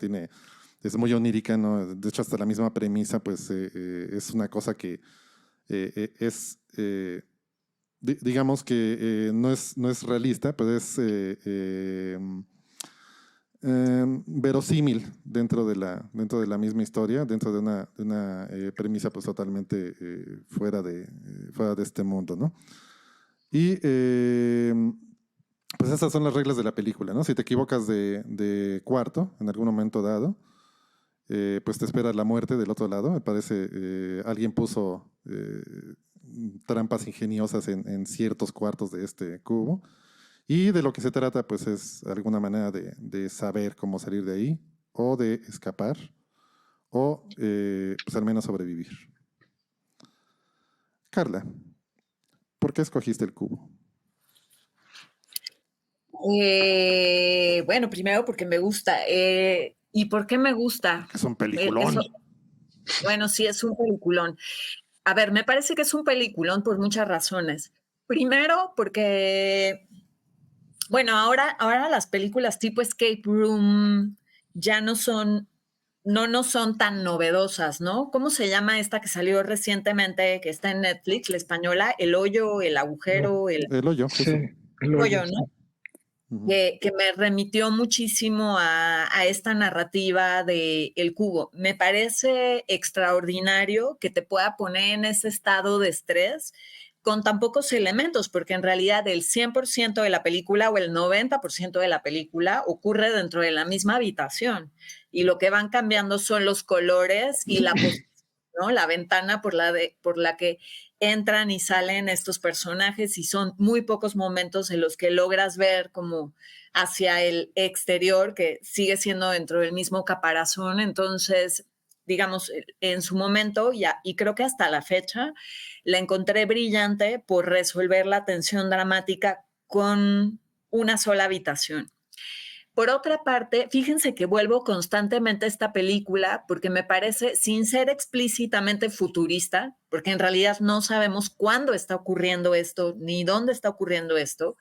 Speaker 1: es muy onírica, ¿no? De hecho, hasta la misma premisa, pues es una cosa que es, digamos que no es realista, pero es verosímil dentro de la misma historia, dentro de una premisa pues totalmente fuera de este mundo, ¿no? Y pues esas son las reglas de la película, ¿no? Si te equivocas de cuarto en algún momento dado, pues te espera la muerte del otro lado. Me parece alguien puso trampas ingeniosas en ciertos cuartos de este cubo. Y de lo que se trata, pues, es alguna manera de saber cómo salir de ahí, o de escapar, o pues al menos sobrevivir. Carla, ¿por qué escogiste el cubo?
Speaker 4: Bueno, primero porque me gusta. ¿Y por qué me gusta?
Speaker 1: Es un peliculón.
Speaker 4: Bueno, sí, es un peliculón. A ver, me parece que es un peliculón por muchas razones. Primero, porque... Bueno, ahora las películas tipo Escape Room ya no son tan novedosas, ¿no? ¿Cómo se llama esta que salió recientemente, que está en Netflix, la española? El hoyo, el agujero,
Speaker 1: El hoyo.
Speaker 3: Sí, el
Speaker 4: hoyo,
Speaker 3: hoyo,
Speaker 4: ¿no? que me remitió muchísimo a esta narrativa de El Cubo. Me parece extraordinario que te pueda poner en ese estado de estrés con tan pocos elementos, porque en realidad el 100% de la película o el 90% de la película ocurre dentro de la misma habitación y lo que van cambiando son los colores y la posición, ¿no? La ventana por la que entran y salen estos personajes y son muy pocos momentos en los que logras ver como hacia el exterior, que sigue siendo dentro del mismo caparazón. Entonces, digamos, en su momento, y creo que hasta la fecha, la encontré brillante por resolver la tensión dramática con una sola habitación. Por otra parte, fíjense que vuelvo constantemente a esta película porque me parece, sin ser explícitamente futurista, porque en realidad no sabemos cuándo está ocurriendo esto ni dónde está ocurriendo esto.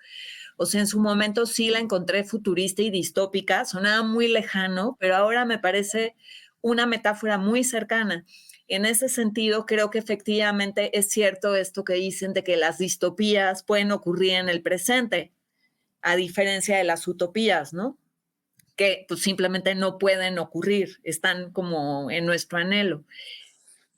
Speaker 4: O sea, en su momento sí la encontré futurista y distópica, sonaba muy lejano, pero ahora me parece una metáfora muy cercana. En ese sentido, creo que efectivamente es cierto esto que dicen de que las distopías pueden ocurrir en el presente, a diferencia de las utopías, ¿no? Que pues simplemente no pueden ocurrir, están como en nuestro anhelo.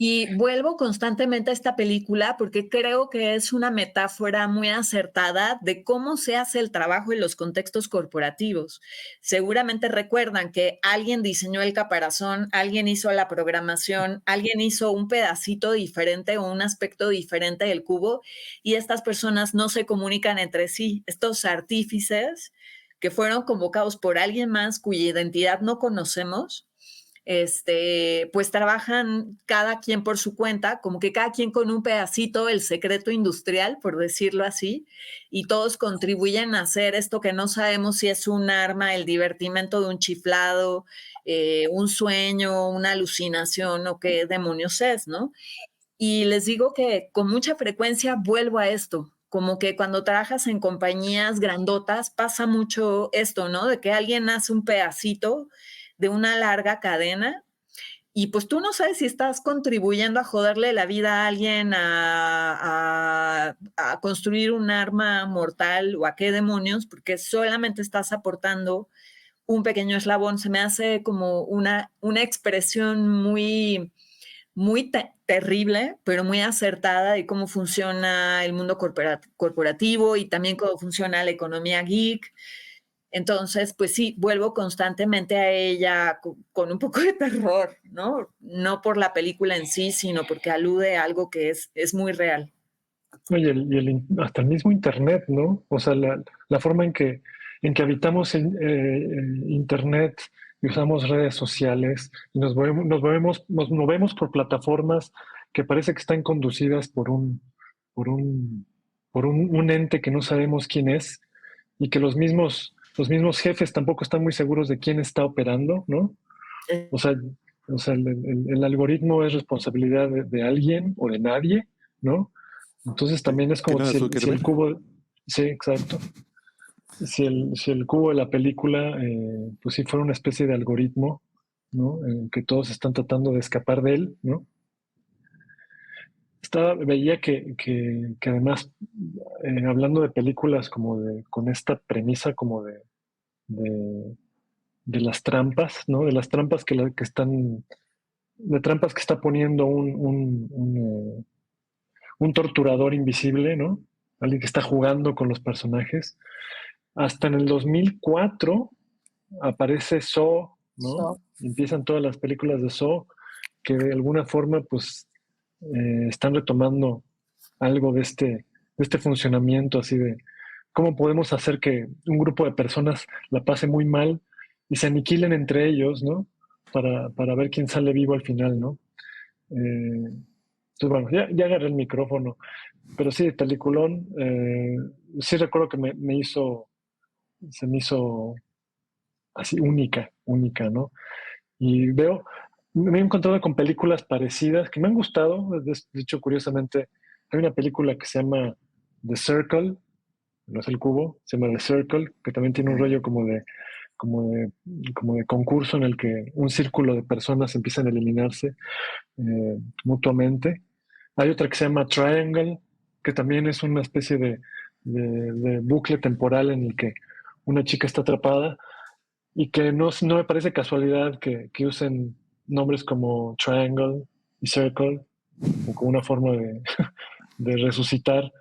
Speaker 4: Y vuelvo constantemente a esta película porque creo que es una metáfora muy acertada de cómo se hace el trabajo en los contextos corporativos. Seguramente recuerdan que alguien diseñó el caparazón, alguien hizo la programación, alguien hizo un pedacito diferente o un aspecto diferente del cubo y estas personas no se comunican entre sí. Estos artífices que fueron convocados por alguien más cuya identidad no conocemos, pues trabajan cada quien por su cuenta, como que cada quien con un pedacito del secreto industrial, por decirlo así, y todos contribuyen a hacer esto que no sabemos si es un arma, el divertimento de un chiflado, un sueño, una alucinación o qué demonios es, ¿no? Y les digo que con mucha frecuencia vuelvo a esto, como que cuando trabajas en compañías grandotas pasa mucho esto, ¿no? De que alguien hace un pedacito de una larga cadena y pues tú no sabes si estás contribuyendo a joderle la vida a alguien, a construir un arma mortal o a qué demonios, porque solamente estás aportando un pequeño eslabón. Se me hace como una expresión muy muy terrible, pero muy acertada de cómo funciona el mundo corporativo y también cómo funciona la economía geek. Entonces, pues sí, vuelvo constantemente a ella con un poco de terror, ¿no? No por la película en sí, sino porque alude a algo que es muy real.
Speaker 3: Oye, hasta el mismo Internet, ¿no? O sea, la forma en que habitamos Internet y usamos redes sociales y nos movemos por plataformas que parece que están conducidas por un ente que no sabemos quién es y que los mismos jefes tampoco están muy seguros de quién está operando, ¿no? O sea, el algoritmo es responsabilidad de alguien o de nadie, ¿no? Entonces también es como si el cubo, sí, exacto. Si el cubo de la película, pues sí fuera una especie de algoritmo, ¿no? En que todos están tratando de escapar de él, ¿no? Veía que además, hablando de películas con esta premisa como de las trampas, ¿no? De las trampas de trampas que está poniendo un torturador invisible, ¿no? Alguien que está jugando con los personajes. Hasta en el 2004 aparece Saw, ¿no?
Speaker 2: So,
Speaker 3: Empiezan todas las películas de Saw que de alguna forma pues están retomando algo de este funcionamiento así de cómo podemos hacer que un grupo de personas la pase muy mal y se aniquilen entre ellos, ¿no? Para ver quién sale vivo al final, ¿no? Entonces, bueno, ya agarré el micrófono, pero sí, peliculón. Sí recuerdo que se me hizo así única, ¿no? Y me he encontrado con películas parecidas que me han gustado. De hecho, curiosamente, hay una película que se llama The Circle, no es el cubo, se llama The Circle, que también tiene un rollo como de concurso en el que un círculo de personas empiezan a eliminarse mutuamente. Hay otra que se llama Triangle, que también es una especie de bucle temporal en el que una chica está atrapada y que no me parece casualidad que usen nombres como Triangle y Circle como una forma de resucitar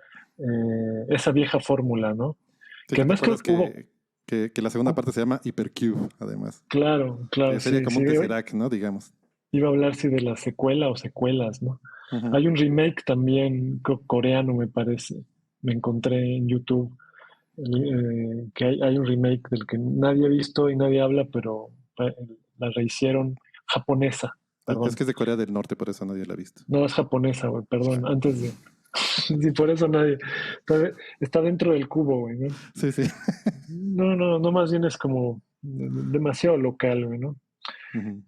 Speaker 3: esa vieja fórmula, ¿no?
Speaker 1: Sí,
Speaker 3: Que
Speaker 1: que te
Speaker 3: además creo
Speaker 1: acuerdas
Speaker 3: que hubo...
Speaker 1: que la segunda parte se llama Hypercube, además.
Speaker 3: Claro,
Speaker 1: Sería
Speaker 3: sí,
Speaker 1: como
Speaker 3: sí.
Speaker 1: un Tesseract, ¿no? Digamos.
Speaker 3: Iba a hablar si de la secuela o secuelas, ¿no?
Speaker 1: Ujú.
Speaker 3: Hay un remake también coreano, me parece. Me encontré en YouTube que hay un remake del que nadie ha visto y nadie habla, pero la rehicieron japonesa,
Speaker 1: Es
Speaker 3: perdón.
Speaker 1: que es de Corea del Norte, por eso nadie la ha visto.
Speaker 3: No, es japonesa, güey, perdón, antes de... Sí, por eso nadie... Está dentro del cubo, güey, ¿no?
Speaker 1: Sí, sí.
Speaker 3: No, más bien es como demasiado local, güey, ¿no?
Speaker 1: Ujú.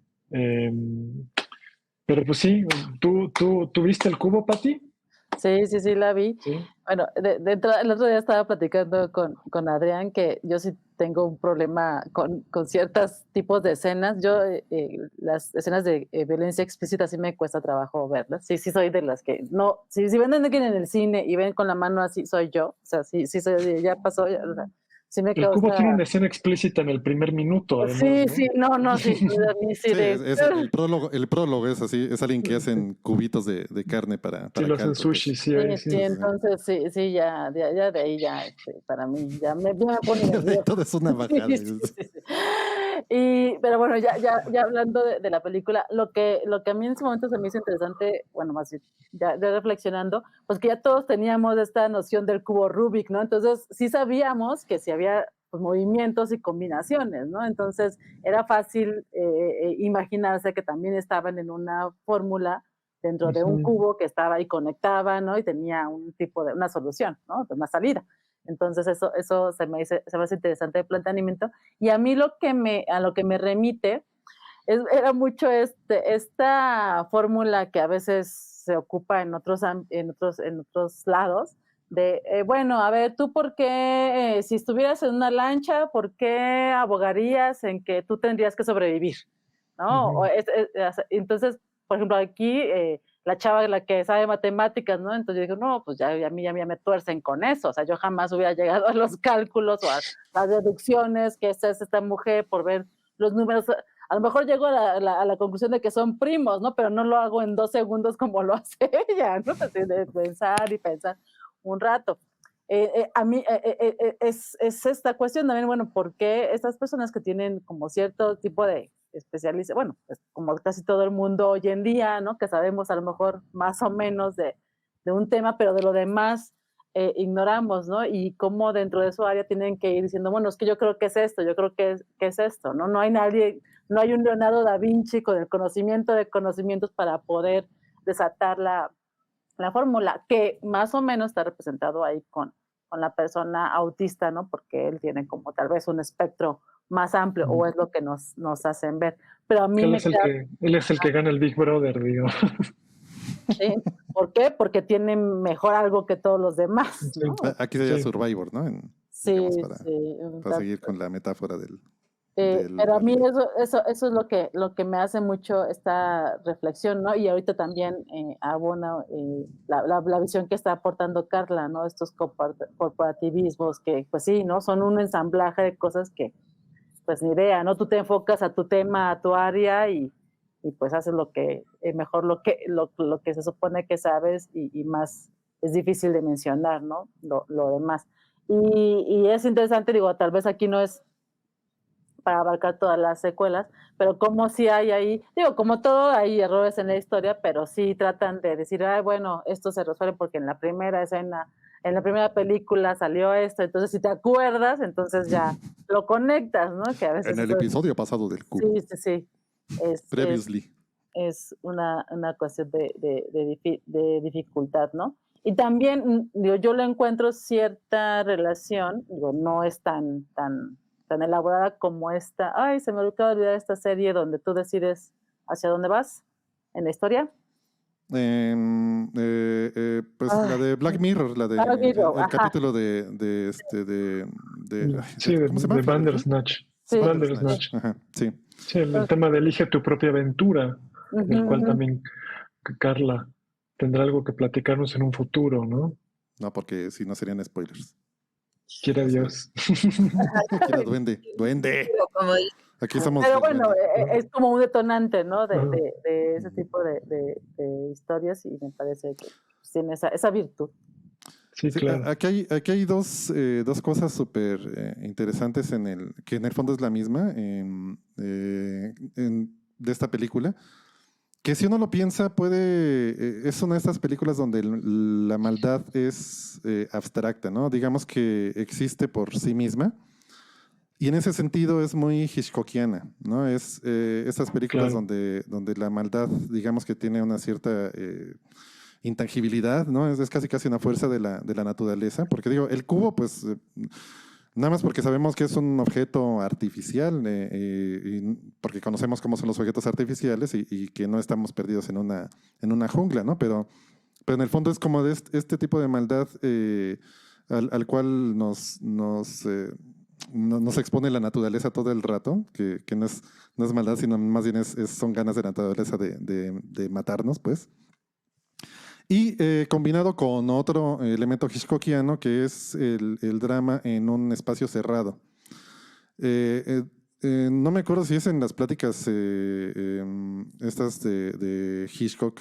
Speaker 3: Pero pues sí, ¿tú viste el cubo, Pati?
Speaker 2: Sí, la vi.
Speaker 3: Sí.
Speaker 2: Bueno, el otro día estaba platicando con Adrián que yo sí tengo un problema con ciertos tipos de escenas. Yo, las escenas de violencia explícita sí me cuesta trabajo verlas. Sí, soy de las que no. Si ven a alguien en el cine y ven con la mano así, soy yo. O sea, sí soy de, ya pasó. O sea, sí me
Speaker 3: El cubo tiene
Speaker 2: causa.
Speaker 3: una escena explícita en el primer minuto, además,
Speaker 2: Sí,
Speaker 3: ¿no?
Speaker 2: no, sí. A mí sí
Speaker 1: Sí,
Speaker 2: de.
Speaker 1: el prólogo es así, es alguien que hacen cubitos de carne
Speaker 3: Sí,
Speaker 1: para
Speaker 3: lo hacen
Speaker 1: caldo,
Speaker 3: sushi,
Speaker 1: pues.
Speaker 3: sí, ahí sí.
Speaker 2: Sí, entonces sí, ya de ahí ya, para mí ya me pone
Speaker 1: De
Speaker 2: nerviosa.
Speaker 1: todo es una bajada.
Speaker 2: Sí. Pero bueno, ya hablando de la película, lo que a mí en ese momento se me hizo interesante, bueno, más bien, ya reflexionando, pues que ya todos teníamos esta noción del cubo Rubik, ¿no? Entonces sí sabíamos que si había pues, movimientos y combinaciones, ¿no? Entonces era fácil imaginarse que también estaban en una fórmula dentro de un cubo que estaba y conectaba, ¿no? Y tenía un tipo de, una solución, ¿no? De una salida. Entonces eso se me hace interesante el planteamiento. Y a mí a lo que me remite era mucho esta fórmula que a veces se ocupa en otros lados, de, bueno, a ver, tú por qué, si estuvieras en una lancha, ¿por qué abogarías en que tú tendrías que sobrevivir? ¿No? Entonces, por ejemplo, aquí la chava la que sabe matemáticas, ¿no? Entonces yo digo, no, pues ya a mí ya me tuercen con eso, o sea, yo jamás hubiera llegado a los cálculos o a las deducciones que es esta mujer por ver los números. A lo mejor llego a la conclusión de que son primos, ¿no? Pero no lo hago en 2 segundos como lo hace ella, ¿no? Así de pensar y pensar un rato. A mí es esta cuestión también, bueno, ¿por qué estas personas que tienen como cierto tipo de especialización, bueno, pues como casi todo el mundo hoy en día, ¿no? Que sabemos a lo mejor más o menos de un tema, pero de lo demás ignoramos, ¿no? Y cómo dentro de su área tienen que ir diciendo, bueno, es que yo creo que es esto, yo creo que es esto, ¿no? No hay nadie, no hay un Leonardo da Vinci con el conocimiento de conocimientos para poder desatar la fórmula, que más o menos está representado ahí con la persona autista, ¿no? Porque él tiene como tal vez un espectro más amplio, o es lo que nos hacen ver. Pero a mí
Speaker 3: Él
Speaker 2: me
Speaker 3: es el
Speaker 2: queda...
Speaker 3: él es el que gana el Big Brother, digo.
Speaker 2: ¿Sí? ¿Por qué? Porque tiene mejor algo que todos los demás, ¿no?
Speaker 1: Aquí sería
Speaker 3: Sí.
Speaker 1: Survivor, ¿no? Digamos, para seguir con la metáfora del
Speaker 2: pero a mí
Speaker 1: reality.
Speaker 2: eso es lo que me hace mucho esta reflexión, ¿no? Y ahorita también abona la visión que está aportando Carla, ¿no? Estos corporativismos que, pues sí, ¿no? Son un ensamblaje de cosas que, pues ni idea, ¿no? Tú te enfocas a tu tema, a tu área y pues haces lo que, mejor lo que se supone que sabes y más es difícil de mencionar, ¿no? Lo demás. Y es interesante, digo, tal vez aquí no es para abarcar todas las secuelas, pero como si hay ahí, digo, como todo hay errores en la historia, pero sí tratan de decir, ay, bueno, esto se resuelve porque en la primera escena, en la primera película salió esto, entonces si te acuerdas, entonces ya lo conectas, ¿no? Que a veces
Speaker 1: En el
Speaker 2: eso
Speaker 1: episodio pasado del cubo.
Speaker 2: sí,
Speaker 1: Previously.
Speaker 2: es una cuestión de dificultad, ¿no? Y también, digo, yo le encuentro cierta relación, digo, no es tan elaborada como esta. Ay, se me acaba de olvidar esta serie donde tú decides hacia dónde vas en la historia.
Speaker 1: Pues la de Black Mirror, la de
Speaker 2: Black Mirror,
Speaker 1: el
Speaker 2: ajá.
Speaker 1: capítulo de
Speaker 3: Sí,
Speaker 1: ¿cómo se llama?
Speaker 3: de Bandersnatch.
Speaker 2: Sí,
Speaker 3: Bandersnatch.
Speaker 1: Ajá, sí.
Speaker 3: Sí, el tema de elige tu propia aventura, del cual también Carla tendrá algo que platicarnos en un futuro, ¿no?
Speaker 1: No, porque si no serían spoilers.
Speaker 3: Quiera Dios.
Speaker 1: Quiera duende.
Speaker 4: Como dice.
Speaker 1: Aquí somos.
Speaker 2: Pero bueno,
Speaker 1: duende.
Speaker 2: es como un detonante, ¿no?
Speaker 3: Ajá.
Speaker 2: De ese tipo de historias y me parece que tiene esa virtud.
Speaker 3: Sí,
Speaker 1: Sí,
Speaker 3: claro.
Speaker 1: aquí hay dos cosas súper interesantes que en el fondo es la misma de esta película. Que si uno lo piensa, es una de estas películas donde la maldad es abstracta, ¿no? Digamos que existe por sí misma. Y en ese sentido es muy Hitchcockiana, ¿no? Es estas películas
Speaker 3: Claro.
Speaker 1: donde la maldad, digamos que tiene una cierta intangibilidad, ¿no? Es casi una fuerza de la naturaleza. Porque digo, el cubo, pues, nada más porque sabemos que es un objeto artificial, y porque conocemos cómo son los objetos artificiales y que no estamos perdidos en una jungla, ¿no? Pero en el fondo es como de este tipo de maldad al cual nos expone la naturaleza todo el rato, que no es maldad, sino más bien son ganas de la naturaleza de matarnos, pues. Y combinado con otro elemento hitchcockiano, que es el drama en un espacio cerrado. No me acuerdo si es en las pláticas estas de Hitchcock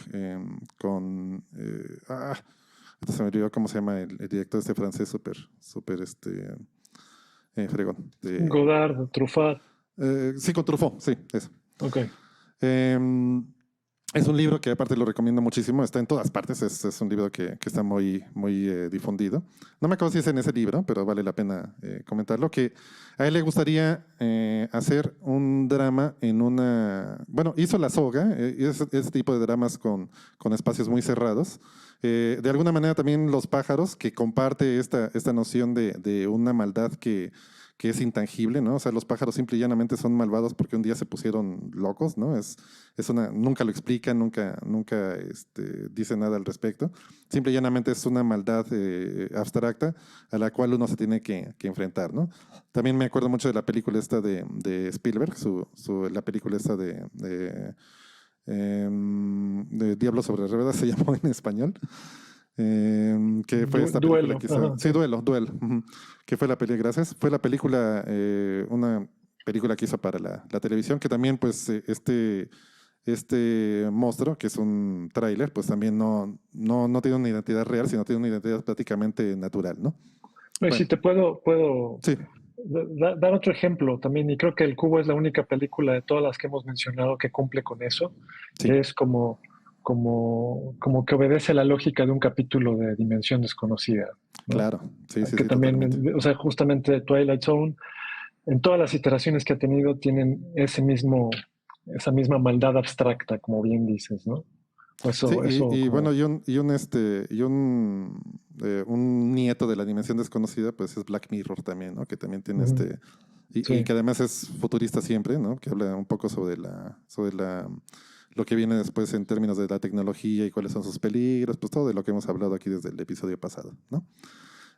Speaker 1: con... se me olvidó cómo se llama el director este francés súper fregón.
Speaker 3: Godard, Truffaut.
Speaker 1: Sí, con Truffaut, sí, eso.
Speaker 3: Ok.
Speaker 1: Es un libro que aparte lo recomiendo muchísimo, está en todas partes, es un libro que está muy, muy difundido. No me acuerdo si es en ese libro, pero vale la pena comentarlo, que a él le gustaría hacer un drama bueno, hizo La Soga, ese tipo de dramas con espacios muy cerrados. De alguna manera también Los Pájaros, que comparte esta noción de una maldad que es intangible, ¿no? O sea, los pájaros simple y llanamente son malvados porque un día se pusieron locos, ¿no? Nunca lo explican, nunca dicen nada al respecto. Simple y llanamente es una maldad abstracta a la cual uno se tiene que enfrentar, ¿no? También me acuerdo mucho de la película esta de Spielberg, la película esta de Diablo sobre Ruedas se llamó en español. Que fue esta película
Speaker 3: Duelo.
Speaker 1: que hizo. Sí, Duelo. Que fue la película, gracias. Fue la película, una película que hizo para la televisión, que también, pues, este monstruo, que es un tráiler, pues también no tiene una identidad real, sino tiene una identidad prácticamente natural, ¿no?
Speaker 3: Bueno. Si te puedo
Speaker 1: sí.
Speaker 3: dar otro ejemplo también, y creo que El Cubo es la única película de todas las que hemos mencionado que cumple con eso,
Speaker 1: Sí.
Speaker 3: que es como que obedece la lógica de un capítulo de Dimensión Desconocida, ¿no?
Speaker 1: Claro, sí,
Speaker 3: que también,
Speaker 1: totalmente.
Speaker 3: o sea, justamente Twilight Zone, en todas las iteraciones que ha tenido, tienen esa misma maldad abstracta, como bien dices, ¿no?
Speaker 1: Bueno, un nieto de la Dimensión Desconocida, pues es Black Mirror también, ¿no? Que también tiene y que además es futurista siempre, ¿no? Que habla un poco sobre lo que viene después en términos de la tecnología y cuáles son sus peligros, pues todo de lo que hemos hablado aquí desde el episodio pasado, ¿no?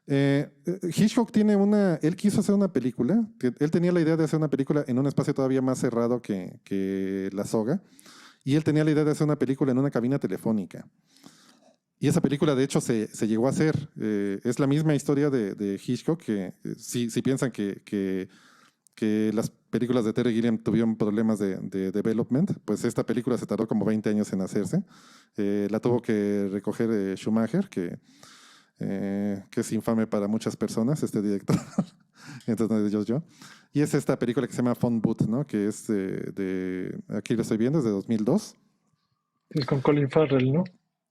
Speaker 1: Hitchcock él quiso hacer una película, él tenía la idea de hacer una película en un espacio todavía más cerrado que La Soga, y él tenía la idea de hacer una película en una cabina telefónica. Y esa película, de hecho, se llegó a hacer. Es la misma historia de Hitchcock, que si piensan que las películas de Terry Gilliam tuvieron problemas de development, pues esta película se tardó como 20 años en hacerse. La tuvo que recoger Schumacher, que es infame para muchas personas, este director. Entonces, no de ellos yo. Y es esta película que se llama Phone Booth, ¿no? Que es aquí lo estoy viendo, es de 2002.
Speaker 3: Es con Colin Farrell, ¿no?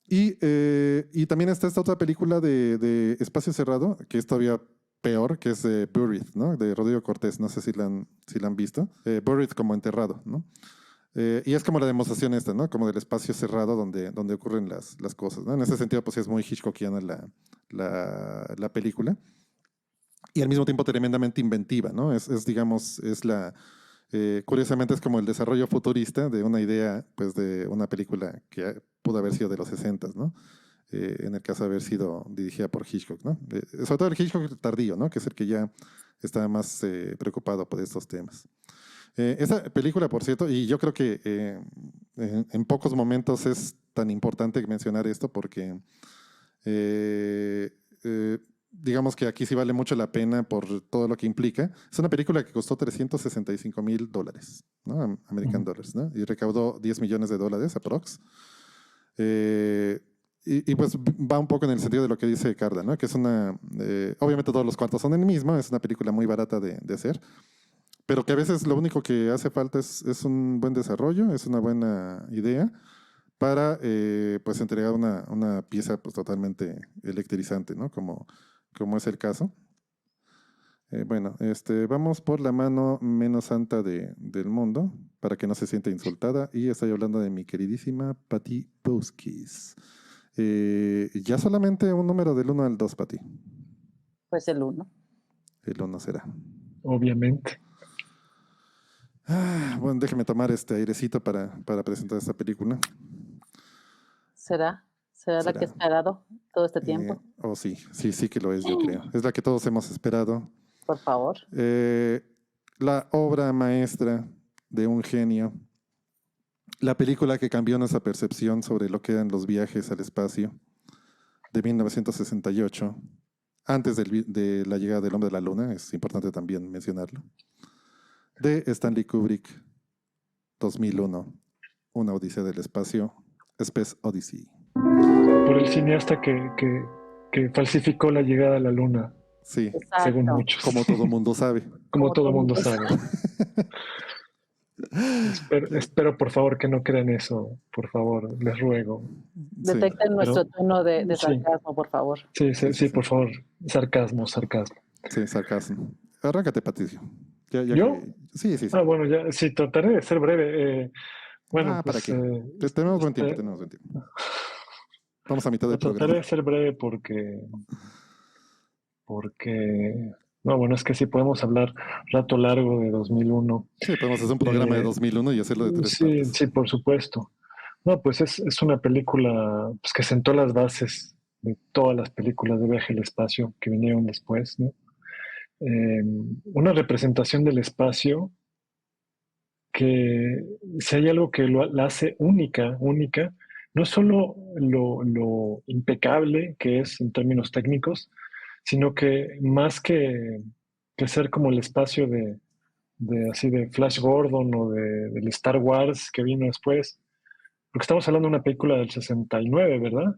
Speaker 1: Y también está esta otra película de Espacio Cerrado, que es todavía peor, que es Buried, ¿no? De Rodrigo Cortés, no sé si la han visto. Buried como enterrado, ¿no? Y es como la demostración esta, ¿no? Como del espacio cerrado donde ocurren las cosas, ¿no? En ese sentido, pues es muy Hitchcockiana la película. Y al mismo tiempo tremendamente inventiva, ¿no? Curiosamente es como el desarrollo futurista de una idea, pues, de una película que pudo haber sido de los 60, ¿no? En el caso de haber sido dirigida por Hitchcock, ¿no? Sobre todo el Hitchcock tardío, ¿no? Que es el que ya está más preocupado por estos temas. Esa película, por cierto, y yo creo que en pocos momentos es tan importante mencionar esto porque digamos que aquí sí vale mucho la pena por todo lo que implica. Es una película que costó $365,000, ¿no? American Dollars, ¿no? Y recaudó $10 millones aprox. Y pues va un poco en el sentido de lo que dice Carla, ¿no? Que es una... obviamente todos los cuartos son el mismo, es una película muy barata de hacer, pero que a veces lo único que hace falta es un buen desarrollo, es una buena idea para pues entregar una pieza pues totalmente electrizante, ¿no? Como es el caso. Bueno, vamos por la mano menos santa del mundo, para que no se sienta insultada, y estoy hablando de mi queridísima Patty Bowskis. Ya solamente un número del 1 al 2, Patty.
Speaker 2: Pues el 1.
Speaker 1: El 1 será.
Speaker 3: Obviamente.
Speaker 1: Bueno, déjeme tomar este airecito para presentar esta película.
Speaker 2: ¿Será la que he esperado todo este tiempo?
Speaker 1: Oh, sí que lo es, yo creo. Es la que todos hemos esperado.
Speaker 2: Por favor.
Speaker 1: La obra maestra de un genio. La película que cambió nuestra percepción sobre lo que eran los viajes al espacio, de 1968, antes de la llegada del hombre a la luna, es importante también mencionarlo, de Stanley Kubrick, 2001, Una odisea del espacio, Space Odyssey.
Speaker 3: Por el cineasta que falsificó la llegada a la luna.
Speaker 1: Sí,
Speaker 2: exacto.
Speaker 3: Según muchos.
Speaker 1: como todo mundo sabe.
Speaker 3: Como todo mundo sabe. Espero, por favor, que no crean eso. Por favor, les ruego.
Speaker 2: Detecten
Speaker 1: Sí,
Speaker 2: nuestro tono de
Speaker 3: sí.
Speaker 2: sarcasmo, por favor.
Speaker 3: Sí, por favor. Sarcasmo.
Speaker 1: Sí, sarcasmo. Arráncate, Patricio.
Speaker 3: ¿Yo?
Speaker 1: Sí.
Speaker 3: Bueno, ya, sí, trataré de ser breve. Bueno,
Speaker 1: ¿para
Speaker 3: pues...
Speaker 1: qué? Tenemos buen tiempo. Vamos a mitad del
Speaker 3: trataré
Speaker 1: programa.
Speaker 3: de ser breve porque... No, bueno, es que sí podemos hablar rato largo de 2001.
Speaker 1: Sí, podemos hacer un programa de 2001 y hacerlo de 3 partes.
Speaker 3: Sí, por supuesto. No, pues es una película pues, que sentó las bases de todas las películas de viaje al espacio que vinieron después, ¿no? Una representación del espacio que si hay algo que la hace única, no solo lo impecable que es en términos técnicos, sino que más que ser como el espacio de Flash Gordon o del Star Wars que vino después, porque estamos hablando de una película del 69, ¿verdad?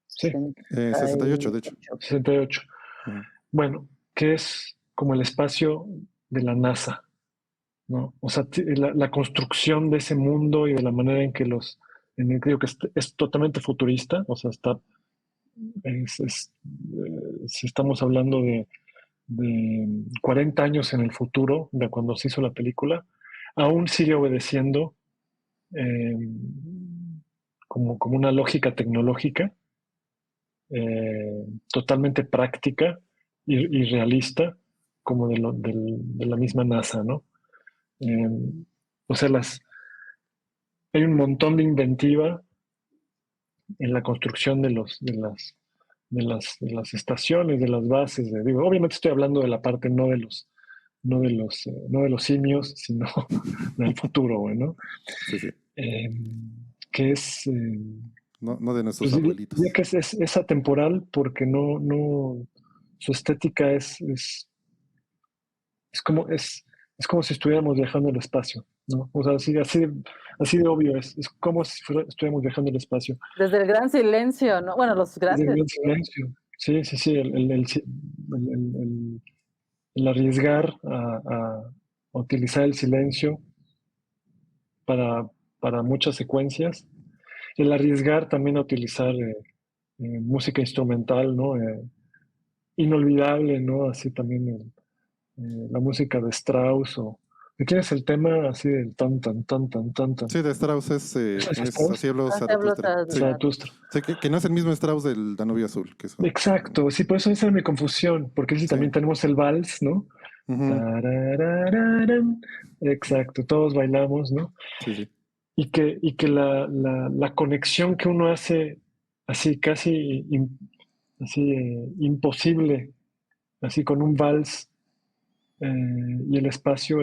Speaker 3: Sí.
Speaker 1: 68, de hecho.
Speaker 3: 68. Bueno, que es como el espacio de la NASA, ¿no? O sea, la construcción de ese mundo y de la manera en que digo que es totalmente futurista, o sea, si estamos hablando de 40 años en el futuro de cuando se hizo la película, aún sigue obedeciendo como una lógica tecnológica totalmente práctica y realista, como de la misma NASA, ¿no? O sea, hay un montón de inventiva en la construcción de las estaciones, de las bases. Digo, obviamente estoy hablando de la parte no de los simios, sino del futuro, ¿no?
Speaker 1: Sí.
Speaker 3: Que es...
Speaker 1: no de nuestros
Speaker 3: pues,
Speaker 1: abuelitos.
Speaker 3: diría que es atemporal porque su estética es como si estuviéramos viajando al espacio, ¿no? O sea, así de obvio es como si estuviéramos viajando al espacio.
Speaker 2: Desde el gran silencio, ¿no? Bueno, los grandes.
Speaker 3: Desde el gran silencio. Sí, el arriesgar a utilizar el silencio para muchas secuencias, el arriesgar también a utilizar música instrumental, ¿no? Inolvidable, ¿no? Así también la música de Strauss ¿de quién es el tema? Así del tan.
Speaker 1: Sí, de Strauss es Así habló Zaratustra.
Speaker 3: Zaratustra.
Speaker 1: Sí, que no es el mismo Strauss del Danubio Azul.
Speaker 3: Exacto, sí, por eso esa es mi confusión, porque sí, también tenemos el vals, ¿no? Exacto, todos bailamos, ¿no?
Speaker 1: Sí.
Speaker 3: Y que la conexión que uno hace así casi imposible, así con un vals y el espacio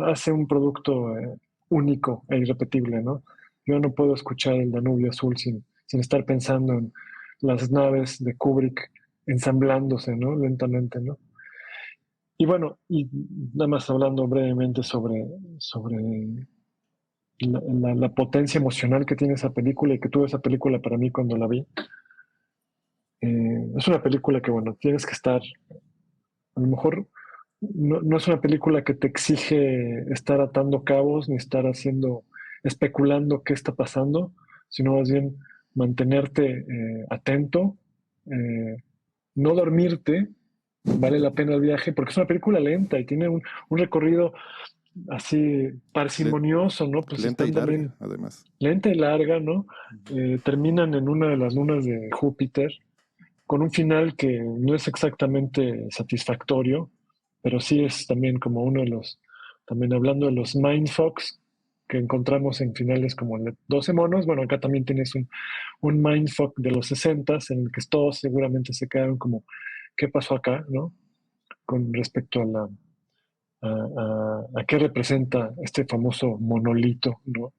Speaker 3: hace un producto único e irrepetible, ¿no? Yo no puedo escuchar el Danubio Azul sin estar pensando en las naves de Kubrick ensamblándose, ¿no? Lentamente, ¿no? Y bueno, y nada más hablando brevemente sobre la potencia emocional que tiene esa película y que tuvo esa película para mí cuando la vi. Es una película que, bueno, tienes que estar, a lo mejor no es una película que te exige estar atando cabos ni estar especulando qué está pasando, sino más bien mantenerte atento, eh, no dormirte, vale la pena el viaje, porque es una película lenta y tiene un recorrido así parsimonioso, ¿no? Pues
Speaker 1: Lenta y
Speaker 3: están
Speaker 1: larga,
Speaker 3: también
Speaker 1: además.
Speaker 3: lenta y larga, ¿no? Terminan en una de las lunas de Júpiter, con un final que no es exactamente satisfactorio, pero sí es también como uno de los, también hablando de los mindfucks que encontramos en finales como el de 12 monos, bueno, acá también tienes un mindfuck de los 60 en el que todos seguramente se quedaron como, ¿qué pasó acá? ¿No? Con respecto a qué representa este famoso monolito, ¿no?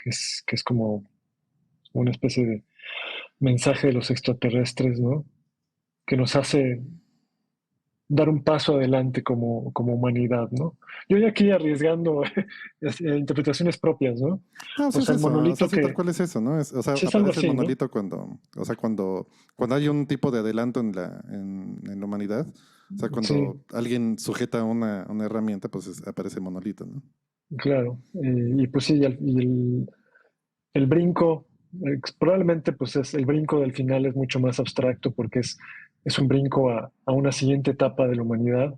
Speaker 3: Que es como una especie de mensaje de los extraterrestres, ¿no? Que nos hace dar un paso adelante como humanidad, ¿no? Yo ya aquí arriesgando interpretaciones propias, ¿no?
Speaker 1: No,
Speaker 3: O
Speaker 1: sí es
Speaker 3: sea, el
Speaker 1: eso, o sea,
Speaker 3: monolito
Speaker 1: sí, tal
Speaker 3: que,
Speaker 1: cual es eso, ¿no? O sea,
Speaker 3: sí es algo
Speaker 1: aparece el
Speaker 3: así, ¿no?
Speaker 1: monolito cuando, o sea, cuando hay un tipo de adelanto en la humanidad, o sea,
Speaker 3: Sí,
Speaker 1: cuando alguien sujeta una herramienta, pues aparece el monolito, ¿no?
Speaker 3: claro. Y pues sí, el brinco, probablemente pues el brinco del final es mucho más abstracto porque es un brinco a una siguiente etapa de la humanidad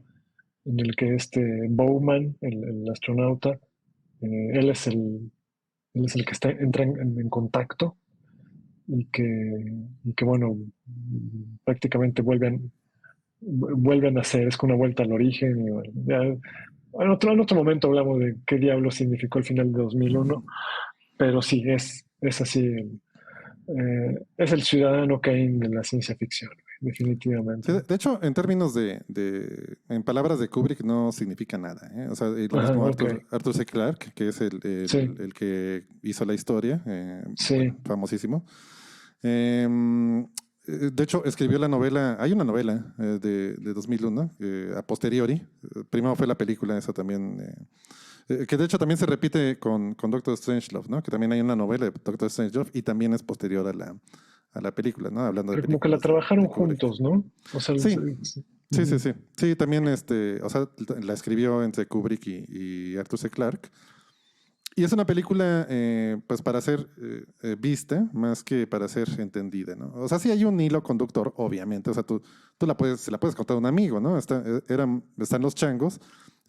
Speaker 3: en el que este Bowman, el astronauta, él es el que entra en contacto y que bueno, prácticamente vuelven a hacer, es con una vuelta al origen. Y bueno, en otro momento hablamos de qué diablo significó el final de 2001, pero sí, es así, es el ciudadano Kane de la ciencia ficción,
Speaker 1: Sí,
Speaker 3: definitivamente.
Speaker 1: de hecho, en términos en palabras de Kubrick no significa nada, ¿eh? O sea, y lo
Speaker 3: Ajá,
Speaker 1: mismo
Speaker 3: ok,
Speaker 1: Arthur C. Clarke, que es
Speaker 3: sí,
Speaker 1: el que hizo la historia, bueno,
Speaker 3: sí,
Speaker 1: famosísimo. De hecho, escribió la novela, hay una novela de 2001, a posteriori. Primero fue la película, esa también, que de hecho también se repite con Doctor Strangelove, ¿no? Que también hay una novela de Doctor Strangelove y también es posterior a la película, ¿no? Hablando de
Speaker 3: pero como que la
Speaker 1: películas
Speaker 3: trabajaron
Speaker 1: de Kubrick.
Speaker 3: juntos, ¿no? O sea,
Speaker 1: Sí, sí, sí,
Speaker 3: ujú,
Speaker 1: sí. Sí, también, o sea, la escribió entre Kubrick y Arthur C. Clarke. Y es una película, pues, para ser vista más que para ser entendida, ¿no? O sea, sí hay un hilo conductor, obviamente. O sea, tú se la puedes contar a un amigo, ¿no? Están los changos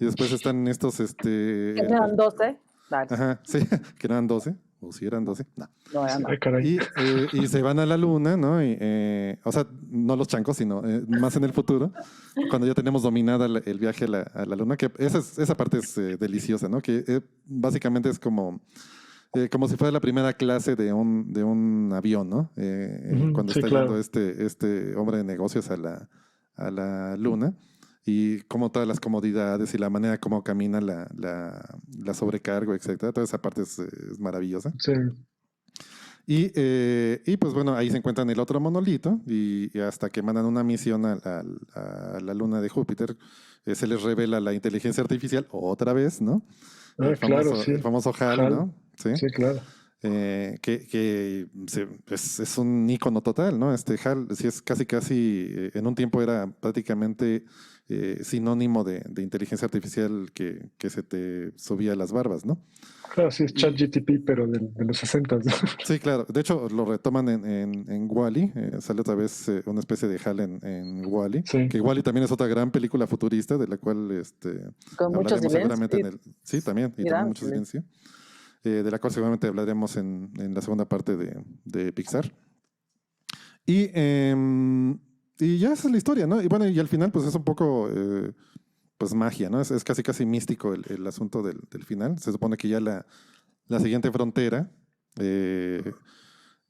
Speaker 1: y después están estos,
Speaker 2: Que eran 12. Vale,
Speaker 1: ajá, sí, que eran 12 o si eran 12 no.
Speaker 2: no eran
Speaker 3: ay,
Speaker 2: 12.
Speaker 3: caray.
Speaker 1: Y se van a la luna, ¿no? O sea, no los changos, sino más en el futuro, cuando ya tenemos dominada el viaje a la luna, que esa parte es deliciosa, ¿no? Que básicamente es como si fuera la primera clase de un avión, ¿no?
Speaker 3: Ujú,
Speaker 1: Cuando
Speaker 3: sí,
Speaker 1: está yendo
Speaker 3: claro.
Speaker 1: este hombre de negocios a la luna y como todas las comodidades y la manera como camina la sobrecargo, etcétera. Toda esa parte es maravillosa.
Speaker 3: Sí.
Speaker 1: Y pues bueno, ahí se encuentran el otro monolito y hasta que mandan una misión a la luna de Júpiter, se les revela la inteligencia artificial otra vez, ¿no?
Speaker 3: Ah, claro, sí.
Speaker 1: El famoso HAL,
Speaker 3: Hal,
Speaker 1: ¿no? Sí.
Speaker 3: sí, claro.
Speaker 1: Es un ícono total, ¿no? Este HAL, sí es casi, en un tiempo era prácticamente sinónimo de inteligencia artificial que se te subía a las barbas, ¿no?
Speaker 3: Claro, sí, es
Speaker 1: Y,
Speaker 3: ChatGTP, pero de los 60.
Speaker 1: Sí, claro. De hecho, lo retoman en Wall-E. Sale otra vez una especie de HAL en Wall-E.
Speaker 3: Sí.
Speaker 1: Que Wall-E también es otra gran película futurista de la cual
Speaker 2: Con mucho
Speaker 1: hablaremos
Speaker 2: silencio.
Speaker 1: seguramente Sí, también. Y también
Speaker 2: Gran
Speaker 1: mucho
Speaker 2: silencio.
Speaker 1: silencio. De la cual seguramente hablaremos en la segunda parte de Pixar. Y ya esa es la historia, ¿no? Y bueno, y al final, pues es un poco, pues magia, ¿no? Es casi místico el asunto del final. Se supone que ya la siguiente frontera.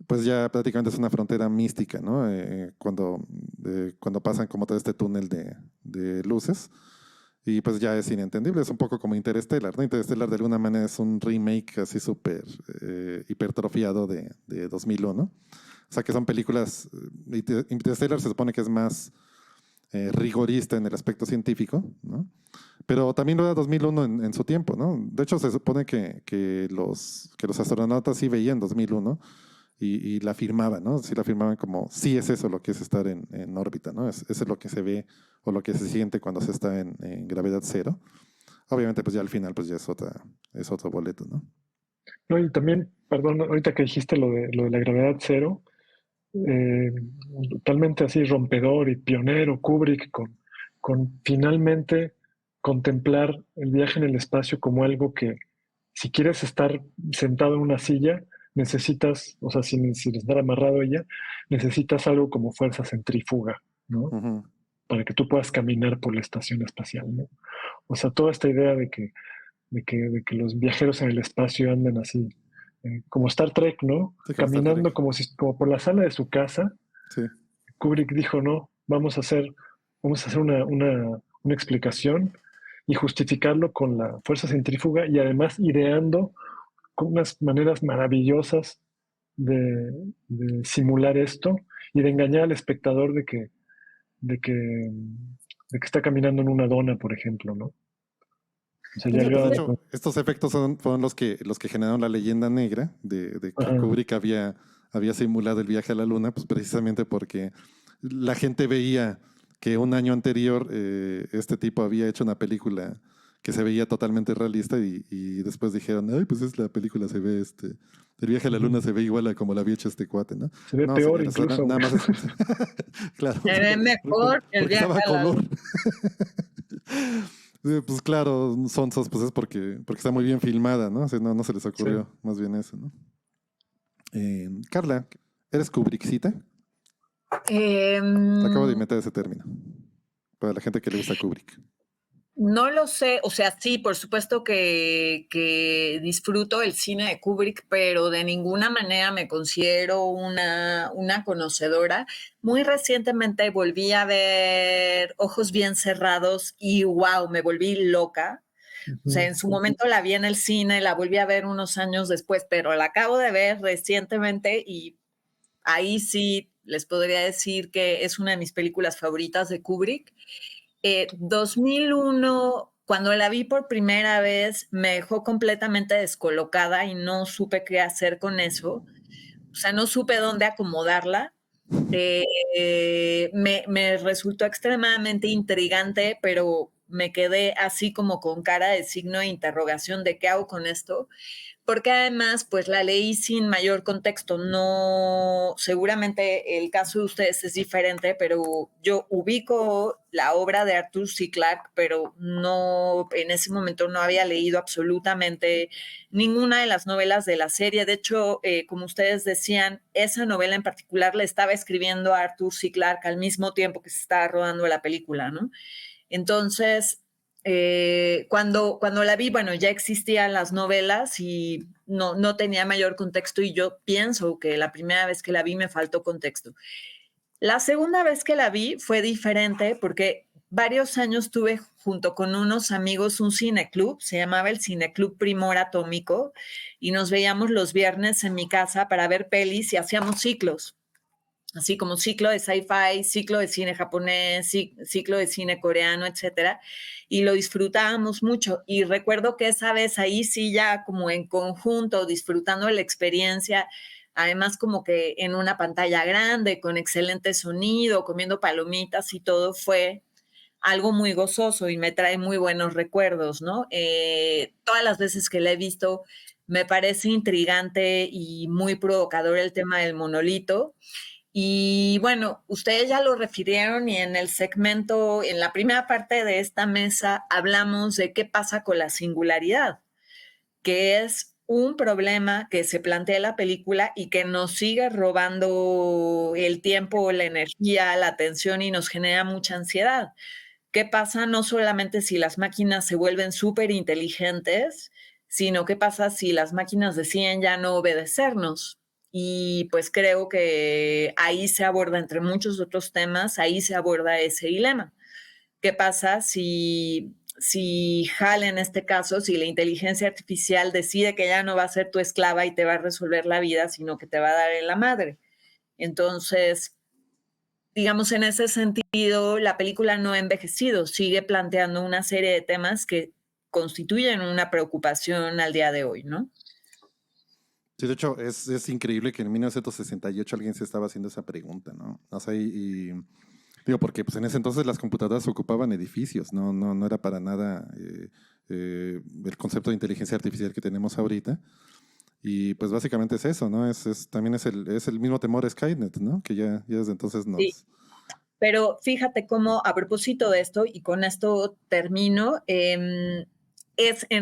Speaker 1: Pues ya prácticamente es una frontera mística, ¿no? Cuando pasan como todo este túnel de luces. Y pues ya es inentendible, es un poco como Interstellar, ¿no? Interstellar de alguna manera es un remake así súper hipertrofiado de 2001. O sea que son películas, Interstellar se supone que es más rigorista en el aspecto científico, ¿no? Pero también lo era 2001 en su tiempo, ¿no? De hecho se supone que los astronautas sí veían 2001 y la afirmaban, ¿no? Sí la afirmaban como, sí es eso lo que es estar en órbita, ¿no? Eso es lo que se ve o lo que se siente cuando se está en gravedad cero. Obviamente, pues ya al final, pues ya es otro boleto, ¿no?
Speaker 3: No, y también, perdón, ahorita que dijiste lo de la gravedad cero, eh, totalmente así rompedor y pionero Kubrick con finalmente contemplar el viaje en el espacio como algo que si quieres estar sentado en una silla, necesitas, o sea, sin estar amarrado a ella, necesitas algo como fuerza centrífuga, ¿no?
Speaker 1: Ujú.
Speaker 3: Para que tú puedas caminar por la estación espacial, ¿no? O sea, toda esta idea de que los viajeros en el espacio andan así, como Star Trek, ¿no?
Speaker 1: Sí, como Star
Speaker 3: Caminando
Speaker 1: Trek.
Speaker 3: como por la sala de su casa.
Speaker 1: Sí.
Speaker 3: Kubrick dijo, no, vamos a hacer una explicación y justificarlo con la fuerza centrífuga y además ideando con unas maneras maravillosas de, de simular esto y de engañar al espectador de que, de que está caminando en una dona, por ejemplo, ¿no? O sea, ya
Speaker 1: Sí,
Speaker 3: al
Speaker 1: pues de
Speaker 3: grado de...
Speaker 1: hecho, estos efectos fueron los que generaron la leyenda negra de que
Speaker 3: Ajá.
Speaker 1: Kubrick había simulado el viaje a la luna, pues precisamente porque la gente veía que un año anterior este tipo había hecho una película que se veía totalmente realista y después dijeron, ay, pues es la película, se ve el viaje a la luna
Speaker 3: Ujú.
Speaker 1: se ve igual a como la había hecho este cuate, ¿no?
Speaker 3: Se ve
Speaker 1: No,
Speaker 3: peor
Speaker 1: señores,
Speaker 3: incluso.
Speaker 1: nada más es... Claro,
Speaker 4: Se ve mejor que el
Speaker 1: porque
Speaker 4: viaje
Speaker 1: estaba a
Speaker 4: a la
Speaker 1: color.
Speaker 4: luna.
Speaker 1: Pues claro, sonsos, pues es porque está muy bien filmada, ¿no? O sea, no se les
Speaker 3: Sí.
Speaker 1: ocurrió más bien eso, ¿no? Carla, ¿eres Kubrickcita? Acabo de
Speaker 4: Em,
Speaker 1: inventar ese término para la gente que le gusta Kubrick.
Speaker 4: No lo sé, o sea, sí, por supuesto que disfruto el cine de Kubrick, pero de ninguna manera me considero una conocedora. Muy recientemente volví a ver Ojos Bien Cerrados y wow, me volví loca. O sea,
Speaker 3: Ujú.
Speaker 4: en su momento la vi en el cine, la volví a ver unos años después, pero la acabo de ver recientemente y ahí sí les podría decir que es una de mis películas favoritas de Kubrick. 2001, cuando la vi por primera vez, me dejó completamente descolocada y no supe qué hacer con eso. O sea, no supe dónde acomodarla. Me resultó extremadamente intrigante, pero me quedé así como con cara de signo de interrogación de qué hago con esto porque además, pues la leí sin mayor contexto. No, seguramente el caso de ustedes es diferente, pero yo ubico la obra de Arthur C. Clarke, pero no, en ese momento no había leído absolutamente ninguna de las novelas de la serie. De hecho, como ustedes decían, esa novela en particular le estaba escribiendo a Arthur C. Clarke al mismo tiempo que se estaba rodando la película, ¿no? Entonces, cuando la vi, bueno, ya existían las novelas y no tenía mayor contexto y yo pienso que la primera vez que la vi me faltó contexto. La segunda vez que la vi fue diferente porque varios años tuve junto con unos amigos un cineclub, se llamaba el Cineclub Primor Atómico y nos veíamos los viernes en mi casa para ver pelis y hacíamos ciclos así como ciclo de sci-fi, ciclo de cine japonés, ciclo de cine coreano, etcétera, y lo disfrutábamos mucho. Y recuerdo que esa vez ahí sí ya como en conjunto, disfrutando de la experiencia, además como que en una pantalla grande, con excelente sonido, comiendo palomitas y todo, fue algo muy gozoso y me trae muy buenos recuerdos, ¿no? Todas las veces que la he visto me parece intrigante y muy provocador el tema del monolito. Y bueno, ustedes ya lo refirieron y en el segmento, en la primera parte de esta mesa, hablamos de qué pasa con la singularidad, que es un problema que se plantea en la película y que nos sigue robando el tiempo, la energía, la atención y nos genera mucha ansiedad. ¿Qué pasa no solamente si las máquinas se vuelven súper inteligentes, sino qué pasa si las máquinas deciden ya no obedecernos? Y pues creo que ahí se aborda, entre muchos otros temas, ahí se aborda ese dilema. ¿Qué pasa si si HAL en este caso, si la inteligencia artificial decide que ya no va a ser tu esclava y te va a resolver la vida, sino que te va a dar en la madre. Entonces, digamos, en ese sentido, la película no ha envejecido, sigue planteando una serie de temas que constituyen una preocupación al día de hoy, ¿no?
Speaker 1: Sí, de hecho, es increíble que en 1968 alguien se estaba haciendo esa pregunta, ¿no? O sea, digo, porque pues en ese entonces las computadoras ocupaban edificios, no era para nada el concepto de inteligencia artificial que tenemos ahorita. Y pues básicamente es eso, ¿no? También es el mismo temor a Skynet, ¿no? Que ya desde entonces nos...
Speaker 4: Sí. Pero fíjate cómo, a propósito de esto, y con esto termino, en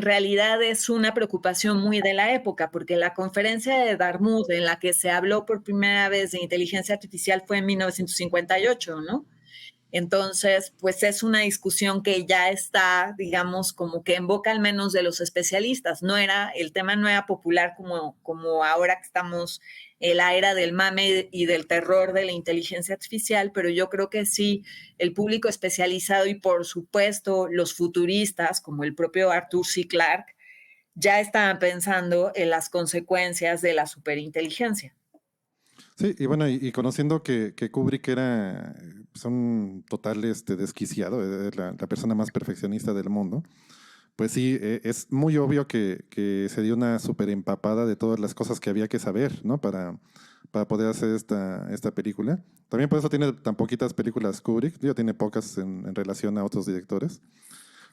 Speaker 4: realidad es una preocupación muy de la época, porque la conferencia de Dartmouth en la que se habló por primera vez de inteligencia artificial fue en 1958, ¿no? Entonces, pues es una discusión que ya está, digamos, como que en boca al menos de los especialistas. El tema no era popular como ahora que estamos en la era del mame y del terror de la inteligencia artificial, pero yo creo que sí, el público especializado y por supuesto los futuristas, como el propio Arthur C. Clarke, ya estaban pensando en las consecuencias de la superinteligencia.
Speaker 1: Sí, y bueno, y conociendo que Kubrick era pues, un total desquiciado, la persona más perfeccionista del mundo, pues sí, es muy obvio que se dio una súper empapada de todas las cosas que había que saber, ¿no? Para poder hacer esta película. También por eso tiene tan poquitas películas Kubrick, digo, tiene pocas en relación a otros directores.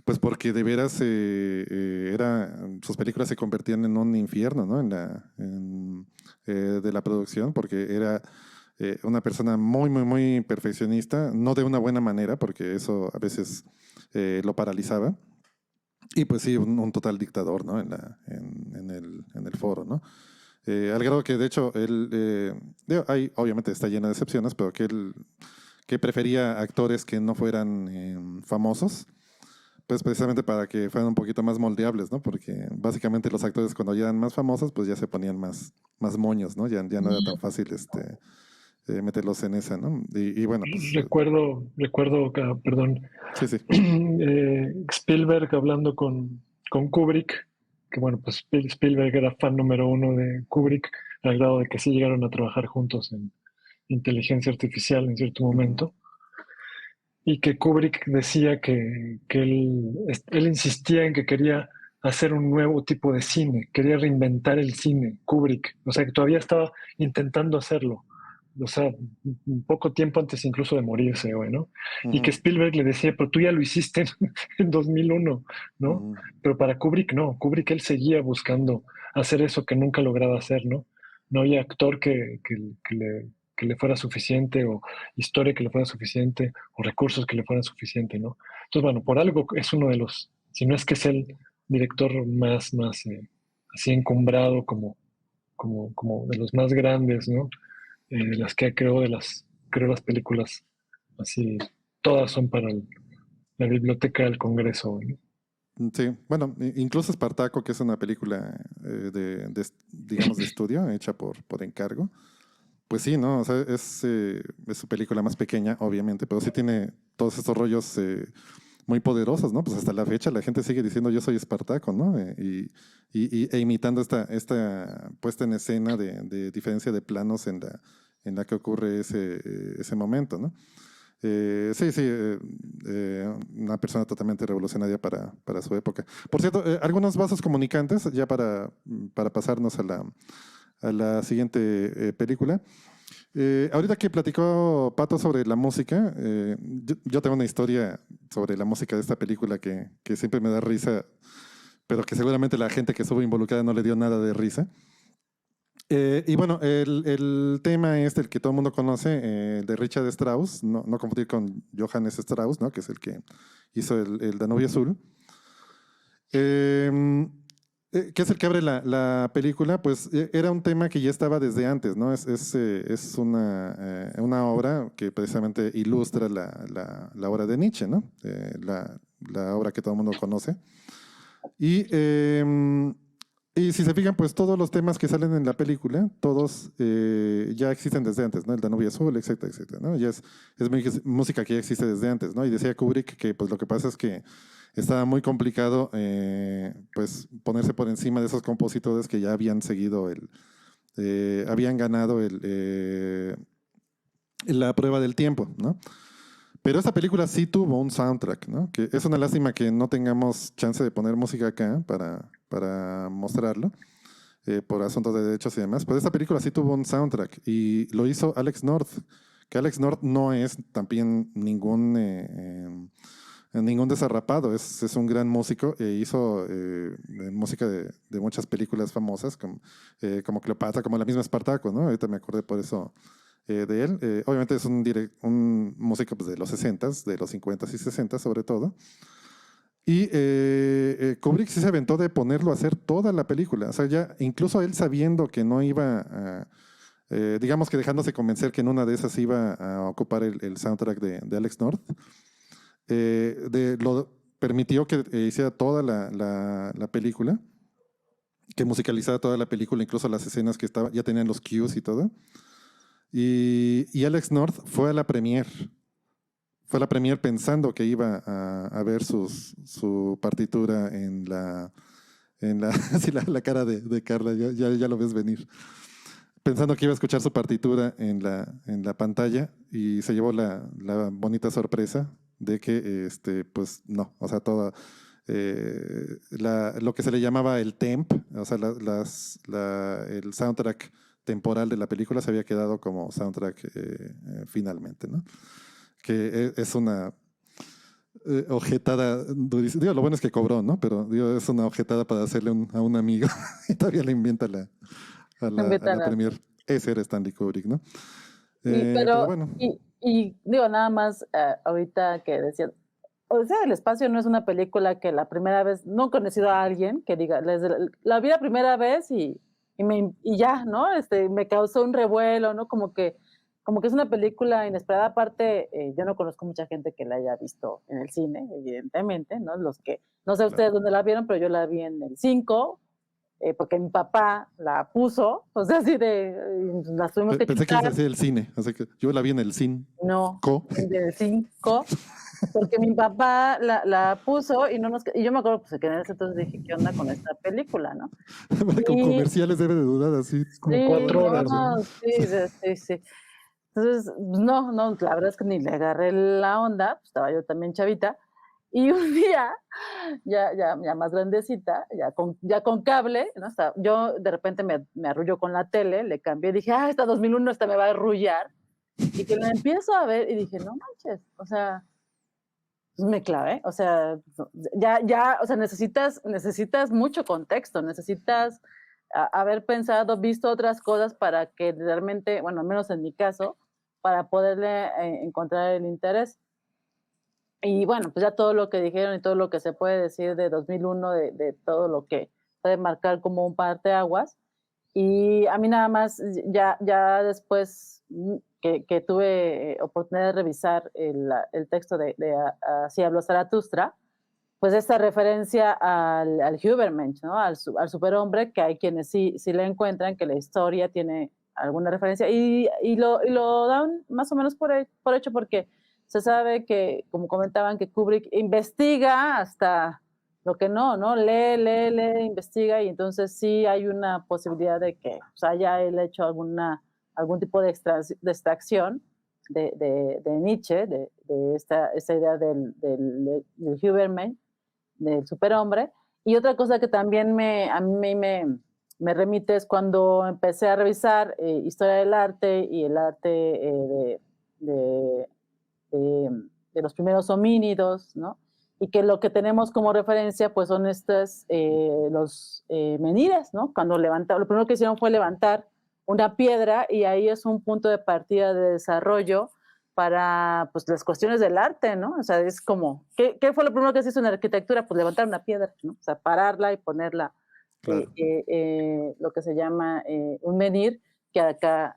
Speaker 1: Pues porque de veras sus películas se convertían en un infierno, ¿no? De la producción, porque era una persona muy, muy, muy perfeccionista, no de una buena manera, porque eso a veces lo paralizaba. Y pues sí, un total dictador, ¿no? En el foro, ¿no? Al grado que, de hecho, él, obviamente está llena de excepciones, pero que prefería actores que no fueran famosos, pues precisamente para que fueran un poquito más moldeables, ¿no? Porque básicamente los actores cuando ya eran más famosos, pues ya se ponían más moños, ¿no? Ya no era tan fácil meterlos en esa, ¿no? Y bueno, pues...
Speaker 3: Recuerdo que, perdón,
Speaker 1: Sí, sí.
Speaker 3: Spielberg hablando con Kubrick, que bueno, pues Spielberg era fan número uno de Kubrick, al grado de que sí llegaron a trabajar juntos en inteligencia artificial en cierto momento. Y que Kubrick decía que él insistía en que quería hacer un nuevo tipo de cine, quería reinventar el cine, Kubrick, o sea, que todavía estaba intentando hacerlo, o sea, un poco tiempo antes incluso de morirse, güey, ¿no? Y que Spielberg le decía, pero tú ya lo hiciste en 2001, ¿no? Pero para Kubrick no, Kubrick él seguía buscando hacer eso que nunca lograba hacer, ¿no? No había actor que le fuera suficiente o historia que le fuera suficiente o recursos que le fueran suficiente, ¿no? Entonces, bueno, por algo es uno de los, si no es que es el director más así encumbrado como de los más grandes, ¿no? De las que creo las películas así, todas son para la biblioteca del Congreso, ¿no?
Speaker 1: Sí, bueno, incluso Espartaco, que es una película digamos, de estudio, hecha por encargo. Pues sí, ¿no? O sea, es su película más pequeña, obviamente, pero sí tiene todos estos rollos muy poderosos, ¿no? Pues hasta la fecha la gente sigue diciendo yo soy Espartaco, ¿no? E imitando esta puesta en escena de diferencia de planos en la que ocurre ese momento, ¿no? Una persona totalmente revolucionaria para su época. Por cierto, algunos vasos comunicantes, ya para pasarnos a la siguiente película. Ahorita que platicó Pato sobre la música, yo tengo una historia sobre la música de esta película que siempre me da risa, pero que seguramente la gente que estuvo involucrada no le dio nada de risa. Y bueno, el tema es el que todo el mundo conoce, de Richard Strauss, no confundir con Johannes Strauss, ¿no? Que es el que hizo el Danubio Azul. Que es el que abre la película, pues era un tema que ya estaba desde antes, ¿no? Es una obra que precisamente ilustra la obra de Nietzsche, ¿no? La obra que todo el mundo conoce. Y si se fijan, pues todos los temas que salen en la película, todos ya existen desde antes, ¿no? El Danubio Azul, etcétera, etcétera, ¿no? Ya es música que ya existe desde antes, ¿no? Y decía Kubrick que pues lo que pasa es que estaba muy complicado pues ponerse por encima de esos compositores que ya habían seguido habían ganado la prueba del tiempo, ¿no? Pero esta película sí tuvo un soundtrack, ¿no? Que es una lástima que no tengamos chance de poner música acá para mostrarlo, por asuntos de derechos y demás. Pero esta película sí tuvo un soundtrack y lo hizo Alex North, que Alex North no es también ningún desarrapado, es un gran músico e hizo música de muchas películas famosas, como Cleopatra, como la misma Espartaco, ¿no? Ahorita me acordé por eso de él. Obviamente es un músico pues, de los 60s, de los 50s y 60s sobre todo. Y Kubrick sí se aventó de ponerlo a hacer toda la película. O sea, ya incluso él sabiendo que no iba a... digamos que dejándose convencer que en una de esas iba a ocupar el soundtrack de Alex North, lo permitió que hiciera toda la película, que musicalizara toda la película, incluso las escenas que ya tenían los cues y todo. Y Alex North fue a la premiere. Fue a la premiere pensando que iba a ver su partitura en la sí, la cara de Carla, ya lo ves venir. Pensando que iba a escuchar su partitura en la pantalla y se llevó la bonita sorpresa de que, pues no, o sea, todo lo que se le llamaba el temp, o sea, el soundtrack temporal de la película se había quedado como soundtrack finalmente, ¿no? Que es una ojetada durísima. Digo, lo bueno es que cobró, ¿no? Pero digo, es una ojetada para hacerle a un amigo y todavía le inventa a la premier. Ese era Stanley Kubrick, ¿no? Pero bueno.
Speaker 2: Y digo, nada más ahorita que decía, o sea, El Espacio no es una película que la primera vez, no he conocido a alguien que diga, la vi la primera vez y ya, ¿no? Me causó un revuelo, ¿no? Como que es una película inesperada. Aparte, yo no conozco mucha gente que la haya visto en el cine, evidentemente, ¿no? No sé ustedes dónde la vieron, pero yo la vi en el 5, porque mi papá la puso, o sea, así las tuvimos que
Speaker 1: Pensé que ibas a decir el cine, así que yo la vi en el cine.
Speaker 2: No, en el 5, porque mi papá la puso y yo me acuerdo pues, que en ese entonces dije, ¿qué onda con esta película, no?
Speaker 1: Con comerciales debe de durar así.
Speaker 3: Como 4 horas, ¿no?
Speaker 2: Sí. Entonces, no, la verdad es que ni le agarré la onda, pues, estaba yo también chavita, y un día, ya más grandecita, ya con cable, ¿no? Yo de repente me arrullo con la tele, le cambié, dije, esta 2001 esta me va a arrullar, y que la empiezo a ver y dije, no manches, o sea, pues me clavé, o sea, o sea, necesitas mucho contexto, necesitas haber pensado, visto otras cosas para que realmente, bueno, al menos en mi caso, para poderle encontrar el interés. Y bueno, pues ya todo lo que dijeron y todo lo que se puede decir de 2001, de todo lo que puede marcar como un parteaguas. Y a mí nada más, ya después que tuve oportunidad de revisar el texto de Así habló Zaratustra, pues esta referencia al Hubermensch, ¿no? Al superhombre, que hay quienes sí le encuentran que la historia tiene alguna referencia y lo dan más o menos por hecho, porque se sabe que, como comentaban, que Kubrick investiga hasta lo que no, lee, investiga, y entonces sí hay una posibilidad de que haya él hecho algún tipo de extracción de Nietzsche, de esta idea del Huberman, del superhombre. Y otra cosa que también a mí me remite es cuando empecé a revisar historia del arte y el arte de los primeros homínidos, ¿no? Y que lo que tenemos como referencia pues son los menires, ¿no? Lo primero que hicieron fue levantar una piedra, y ahí es un punto de partida de desarrollo para pues las cuestiones del arte, ¿no? O sea, es como, ¿qué fue lo primero que se hizo en la arquitectura? Pues levantar una piedra, ¿no? O sea, pararla y ponerla, claro. Lo que se llama un menhir, que acá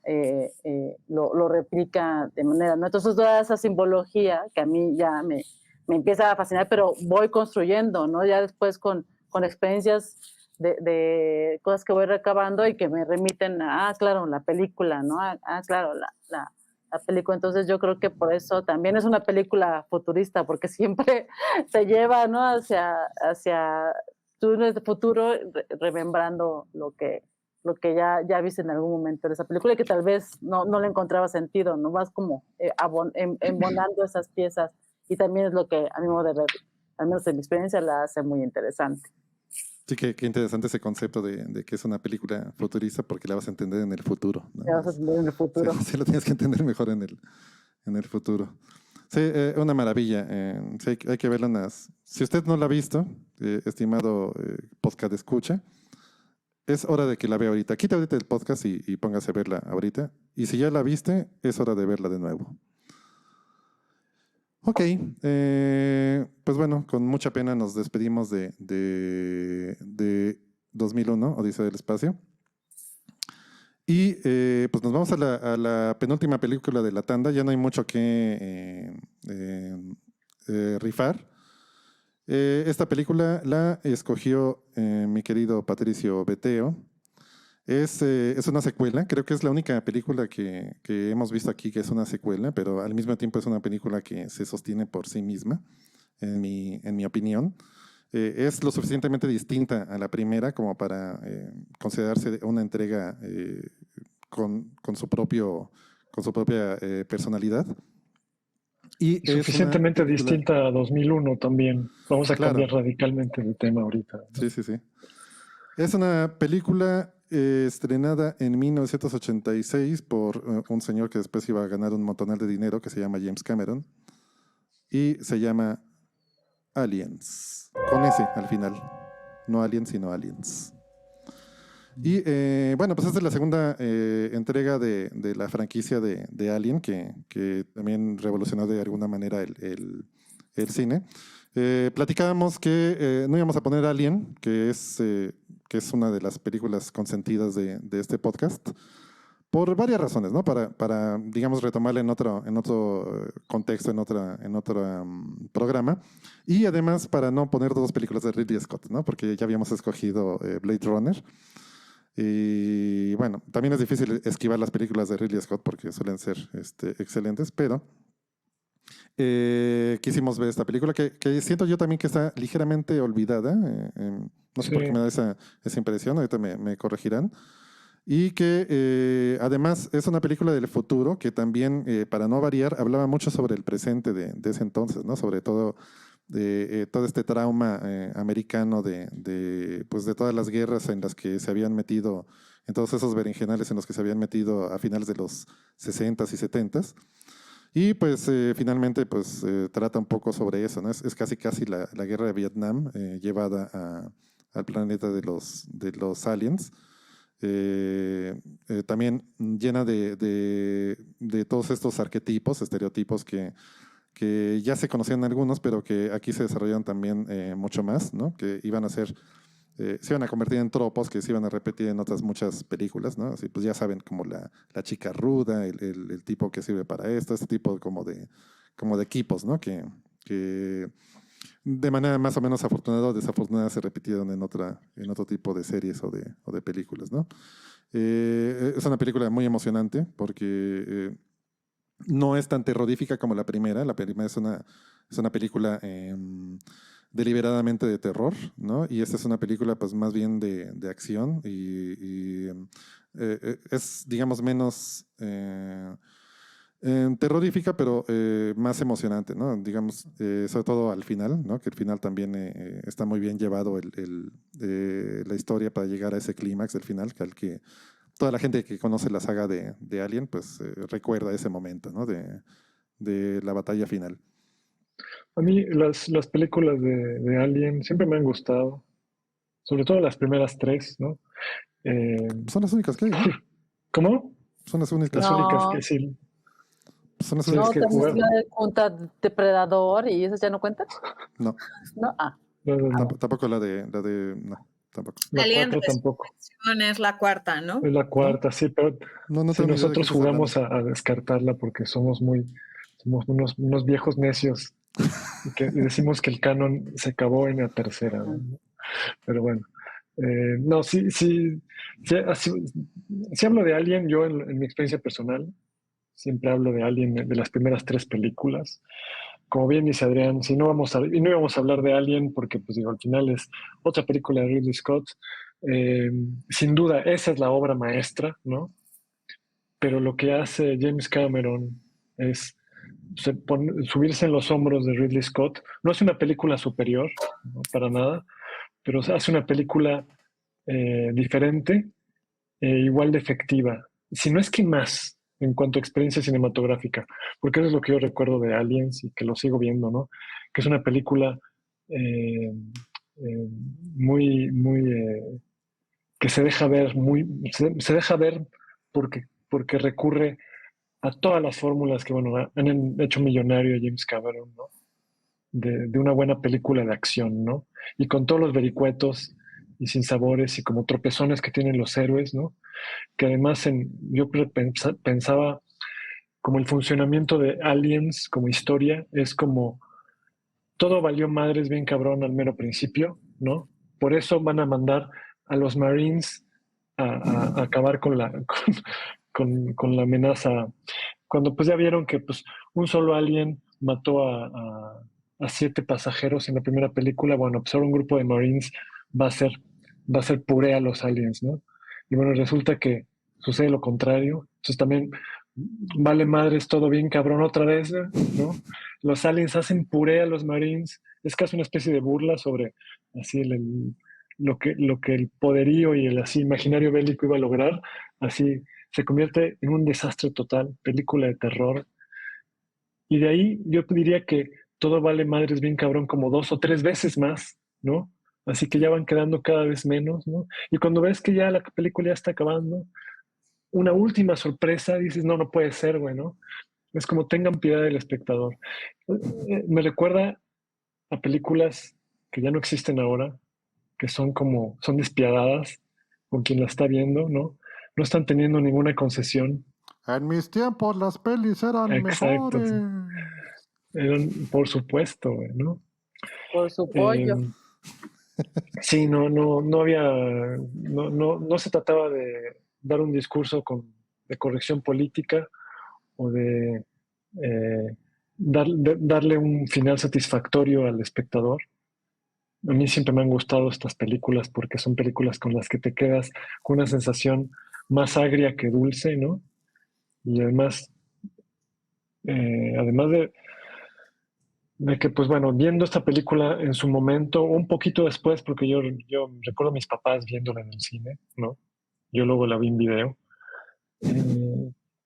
Speaker 2: lo replica de manera, ¿no? Entonces toda esa simbología que a mí ya me empieza a fascinar, pero voy construyendo, ¿no? Ya después con experiencias de cosas que voy recabando y que me remiten a, claro, la película, ¿no? Claro, la la película. Entonces yo creo que por eso también es una película futurista, porque siempre te lleva, ¿no? hacia tú en el futuro remembrando lo que ya viste en algún momento de esa película y que tal vez no le encontraba sentido, ¿no? Vas como embonando esas piezas, y también es lo que a mi modo de ver, al menos en mi experiencia, la hace muy interesante.
Speaker 1: Sí, qué interesante ese concepto de que es una película futurista porque la vas a entender en el futuro, ¿no?
Speaker 2: La vas a entender en el futuro.
Speaker 1: Sí, lo tienes que entender mejor en el futuro. Sí, una maravilla. Sí, hay que verla. Si usted no la ha visto, estimado podcast escucha, es hora de que la vea ahorita. Quita ahorita el podcast y póngase a verla ahorita. Y si ya la viste, es hora de verla de nuevo. Ok, pues bueno, con mucha pena nos despedimos de 2001, Odisea del Espacio. Y pues nos vamos a la penúltima película de la tanda. Ya no hay mucho que rifar. Esta película la escogió mi querido Patricio Beteo. Es una secuela, creo que es la única película que hemos visto aquí que es una secuela, pero al mismo tiempo es una película que se sostiene por sí misma, en mi opinión. Es lo suficientemente distinta a la primera como para considerarse una entrega con su propia personalidad. Y
Speaker 3: suficientemente distinta a 2001 también. Vamos a cambiar
Speaker 1: Claro.
Speaker 3: radicalmente de tema ahorita, ¿no?
Speaker 1: Sí. Es una película estrenada en 1986 por un señor que después iba a ganar un montonal de dinero que se llama James Cameron y se llama Aliens, con S al final, no Aliens sino Aliens. Y bueno, pues esta es la segunda entrega de la franquicia de Alien que también revolucionó de alguna manera el cine. Platicábamos que no íbamos a poner Alien, que es una de las películas consentidas de este podcast, por varias razones, ¿no? Para digamos, retomarla en otro contexto, en otro programa. Y además para no poner dos películas de Ridley Scott, ¿no? Porque ya habíamos escogido Blade Runner. Y bueno, también es difícil esquivar las películas de Ridley Scott porque suelen ser excelentes, pero quisimos ver esta película que siento yo también que está ligeramente olvidada. No sé por qué me da esa impresión, ahorita me corregirán. Y que además es una película del futuro que también, para no variar, hablaba mucho sobre el presente de ese entonces, ¿no? Sobre todo todo este trauma americano pues de todas las guerras en las que se habían metido, en todos esos berenjenales en los que se habían metido a finales de los 60s y 70s. Y pues finalmente pues trata un poco sobre eso, ¿no? Es casi la guerra de Vietnam llevada al planeta de los aliens. También llena de todos estos arquetipos, estereotipos que ya se conocían algunos, pero que aquí se desarrollaron también mucho más, ¿no? Que iban a ser, se iban a convertir en tropos que se iban a repetir en otras muchas películas, ¿no? Así pues ya saben, como la chica ruda, el tipo que sirve para esto, este tipo como de equipos, ¿no? Que de manera más o menos afortunada o desafortunada se repitieron en otro tipo de series o de películas, ¿no? Es una película muy emocionante porque no es tan terrorífica como la primera. La primera es una película deliberadamente de terror, ¿no? Y esta es una película pues más bien de acción y es, digamos, menos terrorífica, pero más emocionante, ¿no? Digamos, sobre todo al final, ¿no? Que el final también está muy bien llevado la historia para llegar a ese clímax del final, que toda la gente que conoce la saga de Alien, pues recuerda ese momento, ¿no? De la batalla final.
Speaker 3: A mí las películas de Alien siempre me han gustado, sobre todo las primeras tres, ¿no?
Speaker 1: Son las únicas que hay, ¿no?
Speaker 3: ¿Cómo?
Speaker 1: Son las únicas.
Speaker 3: Las únicas que sí.
Speaker 1: Son las
Speaker 3: Sí,
Speaker 1: únicas
Speaker 3: es que
Speaker 2: también
Speaker 3: jugar.
Speaker 2: la de Junta Depredador y esas ya no cuentan.
Speaker 1: No,
Speaker 2: No,
Speaker 3: No.
Speaker 1: tampoco la de no, tampoco.
Speaker 3: La
Speaker 4: Alien
Speaker 3: 4 tampoco.
Speaker 4: Resurrección es la cuarta, ¿no?
Speaker 3: Es la cuarta, sí, pero
Speaker 1: No
Speaker 3: sí,
Speaker 1: tengo ni idea de qué
Speaker 3: nosotros
Speaker 1: estás
Speaker 3: jugamos
Speaker 1: hablando.
Speaker 3: a descartarla porque somos unos viejos necios y decimos que el canon se acabó en la tercera, ¿no? Pero bueno, no, sí hablo de Alien, yo en mi experiencia personal, siempre hablo de Alien, de las primeras 3 películas. Como bien dice Adrián, si no vamos y no íbamos a hablar de Alien porque, pues digo, al final es otra película de Ridley Scott. Sin duda, esa es la obra maestra, ¿no? Pero lo que hace James Cameron es subirse en los hombros de Ridley Scott. No es una película superior, no, para nada, pero hace una película diferente, igual de efectiva, si no es que más en cuanto a experiencia cinematográfica, porque eso es lo que yo recuerdo de Aliens y que lo sigo viendo, ¿no? Que es una película eh, muy que se deja ver, se deja ver porque recurre a todas las fórmulas que, bueno, han hecho millonario a James Cameron, ¿no? De una buena película de acción, ¿no? Y con todos los vericuetos y sin sabores y como tropezones que tienen los héroes, ¿no? Que además yo pensaba como el funcionamiento de Aliens como historia es como todo valió madres bien cabrón al mero principio, ¿no? Por eso van a mandar a los Marines a acabar con la amenaza. Cuando pues ya vieron que pues un solo alien mató a 7 pasajeros en la primera película, bueno, pues ahora un grupo de Marines va a ser puré a los aliens, ¿no? Y bueno, resulta que sucede lo contrario. Entonces también vale madres todo bien cabrón otra vez, ¿no? Los aliens hacen puré a los Marines. Es casi una especie de burla sobre así lo que el poderío y el así imaginario bélico iba a lograr. Así se convierte en un desastre total, película de terror. Y de ahí yo diría que todo vale madres bien cabrón como 2 o 3 veces más, ¿no? Así que ya van quedando cada vez menos, ¿no? Y cuando ves que ya la película ya está acabando, una última sorpresa, dices, no, no puede ser, güey, ¿no? Es como tengan piedad del espectador. Me recuerda a películas que ya no existen ahora, que son despiadadas con quien la está viendo, ¿no? No están teniendo ninguna concesión.
Speaker 1: En mis tiempos las pelis eran
Speaker 3: Exacto.
Speaker 1: mejores.
Speaker 3: Por supuesto, güey, ¿no?
Speaker 2: Por su pollo.
Speaker 3: Sí, no había, no se trataba de dar un discurso de corrección política o de darle un final satisfactorio al espectador. A mí siempre me han gustado estas películas porque son películas con las que te quedas con una sensación más agria que dulce, ¿no? Y además de que, pues bueno, viendo esta película en su momento, un poquito después, porque yo recuerdo a mis papás viéndola en el cine, ¿no? Yo luego la vi en video,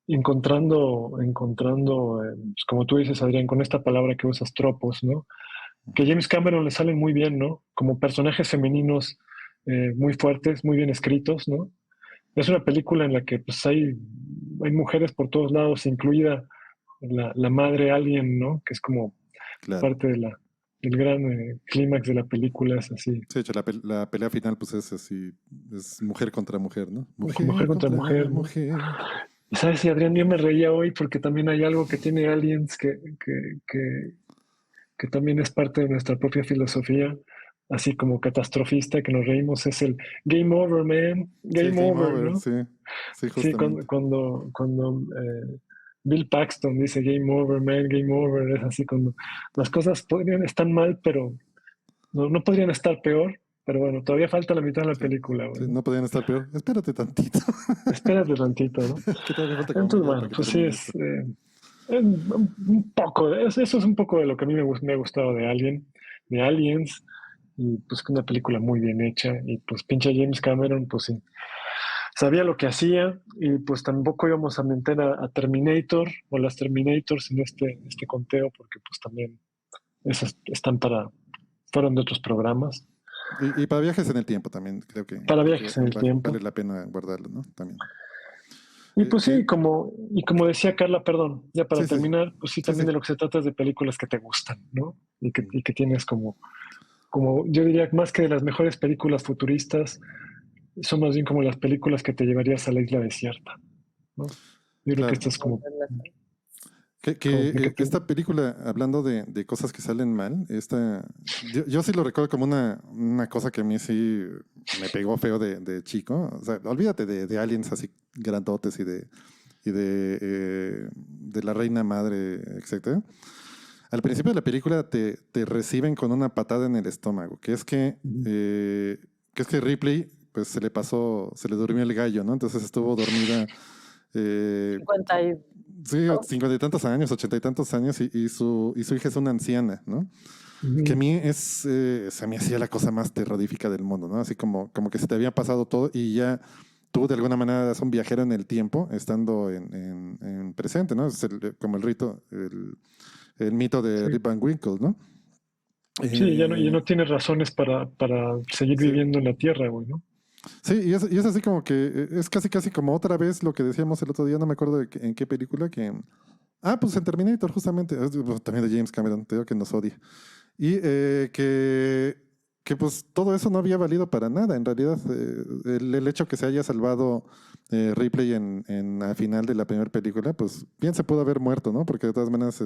Speaker 3: encontrando pues como tú dices, Adrián, con esta palabra que usas, tropos, ¿no? Que James Cameron le salen muy bien, ¿no? Como personajes femeninos muy fuertes, muy bien escritos, ¿no? Es una película en la que pues hay mujeres por todos lados, incluida la madre alien, ¿no? Que es como
Speaker 1: Claro.
Speaker 3: parte del gran clímax de la película, es así.
Speaker 1: Sí, de hecho, la pelea final, pues es así, es mujer contra mujer, ¿no?
Speaker 3: Mujer contra mujer, ¿no?
Speaker 1: mujer.
Speaker 3: Y sabes, y Adrián, yo me reía hoy porque también hay algo que tiene Aliens que también es parte de nuestra propia filosofía, así como catastrofista, que nos reímos, es el game over, man, game over, ¿no?
Speaker 1: Sí,
Speaker 3: Sí,
Speaker 1: justamente.
Speaker 3: cuando Bill Paxton dice game over, man, game over, es así cuando las cosas podrían estar mal, pero no podrían estar peor, pero bueno, todavía falta la mitad de la
Speaker 1: Sí,
Speaker 3: película,
Speaker 1: sí,
Speaker 3: bueno.
Speaker 1: no podían estar peor. Espérate tantito.
Speaker 3: Espérate tantito, ¿no?
Speaker 1: Que todavía falta como
Speaker 3: Entonces,
Speaker 1: media hora para
Speaker 3: bueno,
Speaker 1: que
Speaker 3: pues sí
Speaker 1: termine
Speaker 3: es
Speaker 1: esto.
Speaker 3: un poco, eso es un poco de lo que a mí me ha gustado de Aliens, y pues que una película muy bien hecha, y pues pinche James Cameron, pues sí, sabía lo que hacía, y pues tampoco íbamos a meter a Terminator o las Terminators en este conteo, porque pues también esas fueron de otros programas.
Speaker 1: Y para viajes en el tiempo también, creo
Speaker 3: Para
Speaker 1: creo que
Speaker 3: viajes en el tiempo.
Speaker 1: vale la pena guardarlo, ¿no? También.
Speaker 3: Y pues sí,
Speaker 1: Que,
Speaker 3: como decía Carla, perdón, ya para
Speaker 1: sí, sí,
Speaker 3: terminar, pues sí,
Speaker 1: sí, sí.
Speaker 3: también de lo que se trata es de películas que te gustan, ¿no? Y que tienes como, yo diría, más que de las mejores películas futuristas, son más bien como las películas que te llevarías a la isla desierta, ¿no? Yo creo que
Speaker 1: Claro.
Speaker 3: esto es como
Speaker 1: Esta película, hablando de cosas que salen mal, yo sí lo recuerdo como una cosa que a mí sí me pegó feo de chico. O sea, olvídate de aliens así grandotes de la reina madre, etcétera. Al principio de la película te reciben con una patada en el estómago, que es que Ripley, pues se le durmió el gallo, ¿no? Entonces estuvo dormida
Speaker 2: 50 y...
Speaker 1: sí, 50 y tantos años, 80 y tantos años, y su hija es una anciana, ¿no?
Speaker 3: Ujú.
Speaker 1: Que a mí se me hacía la cosa más terrorífica del mundo, ¿no? Así como que se te había pasado todo y ya tú de alguna manera eres un viajero en el tiempo, estando en presente, ¿no? Es como el rito, el mito de
Speaker 3: Sí.
Speaker 1: Rip Van Winkle, ¿no?
Speaker 3: Sí, ya no tienes razones para seguir
Speaker 1: Sí.
Speaker 3: viviendo en la Tierra, güey, ¿no?
Speaker 1: Sí, y es así como que es casi como otra vez lo que decíamos el otro día, no me acuerdo en qué película, pues en Terminator justamente, también de James Cameron, te digo que nos odia. Y que pues todo eso no había valido para nada. En realidad, el hecho que se haya salvado Ripley al final de la primera película, pues bien se pudo haber muerto, ¿no? Porque de todas maneras,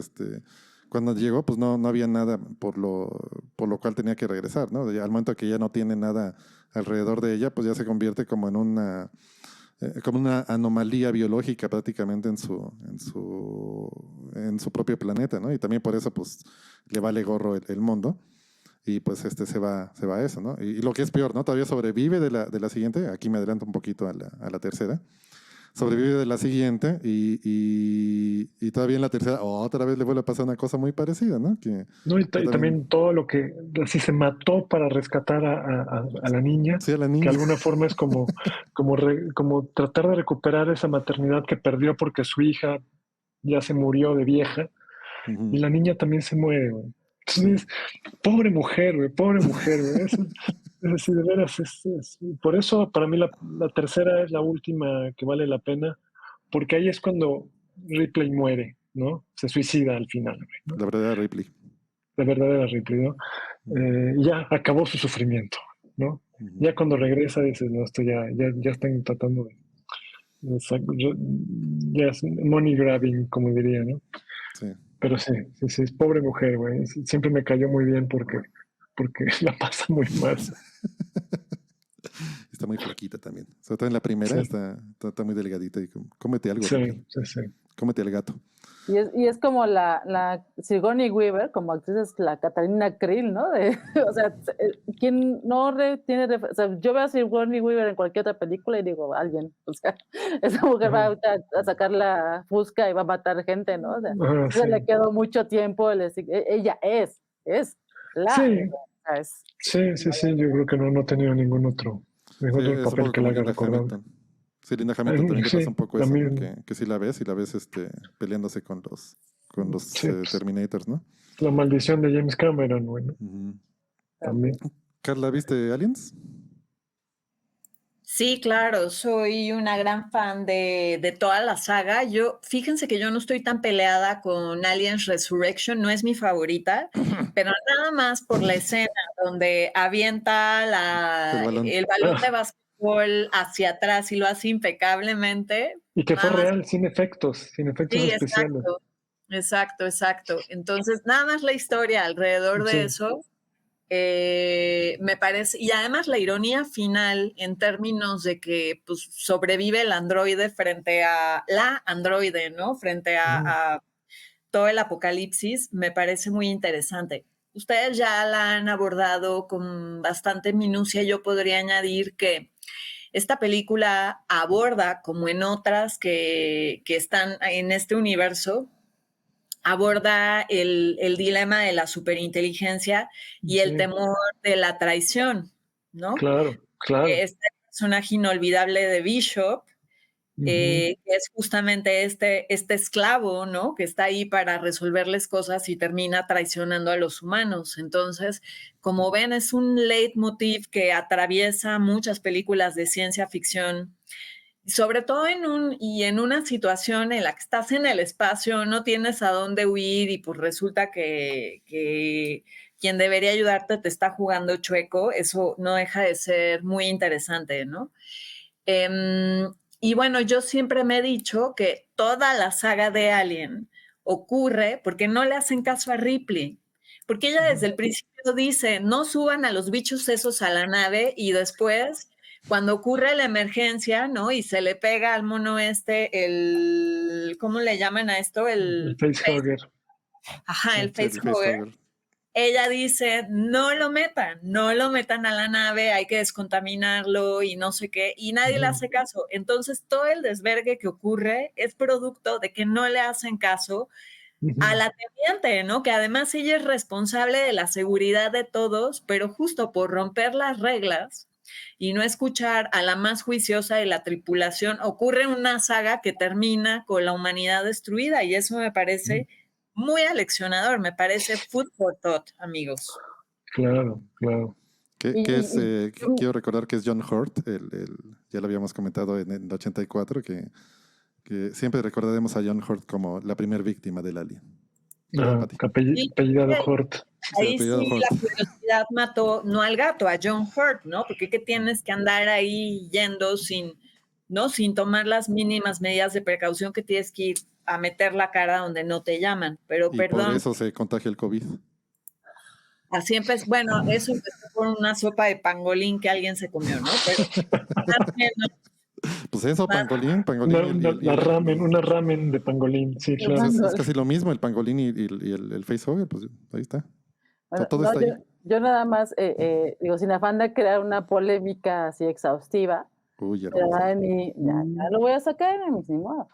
Speaker 1: cuando llegó, pues no había nada por lo cual tenía que regresar, ¿no? Al momento que ya no tiene nada alrededor de ella, pues ya se convierte como en como una anomalía biológica prácticamente en su propio planeta, ¿no? Y también por eso, pues, le vale gorro el mundo. Y pues se va a eso, ¿no? Y lo que es peor, ¿no? Todavía sobrevive de la siguiente. Aquí me adelanto un poquito a la tercera. Sobrevive de la siguiente y todavía en la tercera otra vez le vuelve a pasar una cosa muy parecida, ¿no?
Speaker 3: No, y
Speaker 1: también,
Speaker 3: también todo lo que así se mató para rescatar a la niña,
Speaker 1: sí, a la
Speaker 3: que
Speaker 1: niña.
Speaker 3: de alguna forma es como tratar de recuperar esa maternidad que perdió porque su hija ya se murió de vieja y la niña también se muere, güey. Entonces, pobre mujer, güey. Es decir, de veras, por eso para mí la tercera es la última que vale la pena, porque ahí es cuando Ripley muere, ¿no? Se suicida al final, güey, ¿no?
Speaker 1: La verdadera Ripley.
Speaker 3: La verdadera Ripley, ¿no? Ya acabó su sufrimiento, ¿no? Ya cuando regresa dices, no, esto ya están tratando ya es money grabbing, como diría, ¿no?
Speaker 1: Sí.
Speaker 3: Pero sí, es pobre mujer, güey. Siempre me cayó muy bien porque la pasa muy mal.
Speaker 1: Está muy flaquita también. Sobre todo en la primera
Speaker 3: Sí,
Speaker 1: está muy delgadita. Y cómete algo, Ripley.
Speaker 3: sí.
Speaker 1: Cómete al gato.
Speaker 2: Y es como la Sigourney Weaver, como actriz es la Catalina Krill, ¿no? O sea, quien no tiene... O sea, yo veo a Sigourney Weaver en cualquier otra película y digo, alguien, o sea, esa mujer va a sacar la fusca y va a matar gente, ¿no? O sea,
Speaker 3: Sí.
Speaker 2: le quedó mucho tiempo, ella es la...
Speaker 3: Sí,
Speaker 2: o sea,
Speaker 3: sí, yo creo que no he tenido ningún otro
Speaker 1: Sí, es un
Speaker 3: papel
Speaker 1: poco
Speaker 3: que la
Speaker 1: como
Speaker 3: haga
Speaker 1: Linda
Speaker 3: recordable.
Speaker 1: Hamilton. Sí, Linda Hamilton también le pasa un
Speaker 3: Sí,
Speaker 1: poco eso, ¿no?
Speaker 3: también,
Speaker 1: Que sí la ves peleándose con los
Speaker 3: sí, pues,
Speaker 1: Terminators, ¿no?
Speaker 3: la maldición de James Cameron, bueno,
Speaker 1: Ujú.
Speaker 3: también.
Speaker 1: Carla, ¿viste Aliens?
Speaker 4: Sí, claro, soy una gran fan de toda la saga. Fíjense que yo no estoy tan peleada con Aliens Resurrection, no es mi favorita, pero nada más por la escena donde avienta
Speaker 1: El balón.
Speaker 4: el balón de básquetbol hacia atrás y lo hace impecablemente.
Speaker 3: Y que fue
Speaker 4: Nada más.
Speaker 3: real, sin efectos
Speaker 4: Sí,
Speaker 3: especiales.
Speaker 4: exacto. Entonces, nada más la historia alrededor de
Speaker 3: Sí,
Speaker 4: eso. Me parece, y además la ironía final en términos de que pues, sobrevive el androide frente a la androide, ¿no? Frente a todo el apocalipsis, me parece muy interesante. Ustedes ya la han abordado con bastante minucia. Yo podría añadir que esta película aborda, como en otras que están en este universo, aborda el dilema de la superinteligencia y el
Speaker 3: sí,
Speaker 4: temor de la traición, ¿no?
Speaker 3: claro.
Speaker 4: Este personaje inolvidable de Bishop, que es justamente este esclavo, ¿no? Que está ahí para resolverles cosas y termina traicionando a los humanos. Entonces, como ven, es un leitmotiv que atraviesa muchas películas de ciencia ficción, sobre todo en una situación en la que estás en el espacio, no tienes a dónde huir y pues resulta que quien debería ayudarte te está jugando chueco, eso no deja de ser muy interesante, ¿no? Y bueno, yo siempre me he dicho que toda la saga de Alien ocurre porque no le hacen caso a Ripley, porque ella desde el principio dice, no suban a los bichos esos a la nave y después cuando ocurre la emergencia, ¿no? Y se le pega al mono ¿cómo le llaman a esto?
Speaker 3: El facehugger.
Speaker 4: Ajá, el
Speaker 1: Sí, el
Speaker 4: facehugger.
Speaker 1: facehugger.
Speaker 4: Ella dice, no lo metan a la nave, hay que descontaminarlo y no sé qué, y nadie le hace caso. Entonces, todo el desvergue que ocurre es producto de que no le hacen caso a la teniente, ¿no? Que además ella es responsable de la seguridad de todos, pero justo por romper las reglas y no escuchar a la más juiciosa de la tripulación, ocurre una saga que termina con la humanidad destruida, y eso me parece muy aleccionador, me parece food for thought, amigos.
Speaker 3: Claro.
Speaker 1: Quiero recordar que es John Hurt, ya lo habíamos comentado en el 84, que siempre recordaremos a John Hurt como la primera víctima del alien.
Speaker 3: Apellidado Hurt.
Speaker 4: Ahí sí, la curiosidad mató, no al gato, a John Hurt, ¿no? Porque ¿qué tienes que andar ahí yendo sin tomar las mínimas medidas de precaución que tienes que ir a meter la cara donde no te llaman? Pero
Speaker 1: y
Speaker 4: perdón.
Speaker 1: Por eso se contagia el COVID.
Speaker 4: Así empezó, bueno, eso empezó por una sopa de pangolín que alguien se comió, ¿no? Pero
Speaker 1: pues eso, pangolín.
Speaker 3: Una ramen de pangolín, sí, claro.
Speaker 1: Es casi lo mismo, el pangolín y el facehugger, pues ahí está.
Speaker 2: Bueno,
Speaker 1: todo está ahí.
Speaker 2: Yo nada más, digo, sin afán de crear una polémica así exhaustiva, ya lo voy a sacar, ni modo.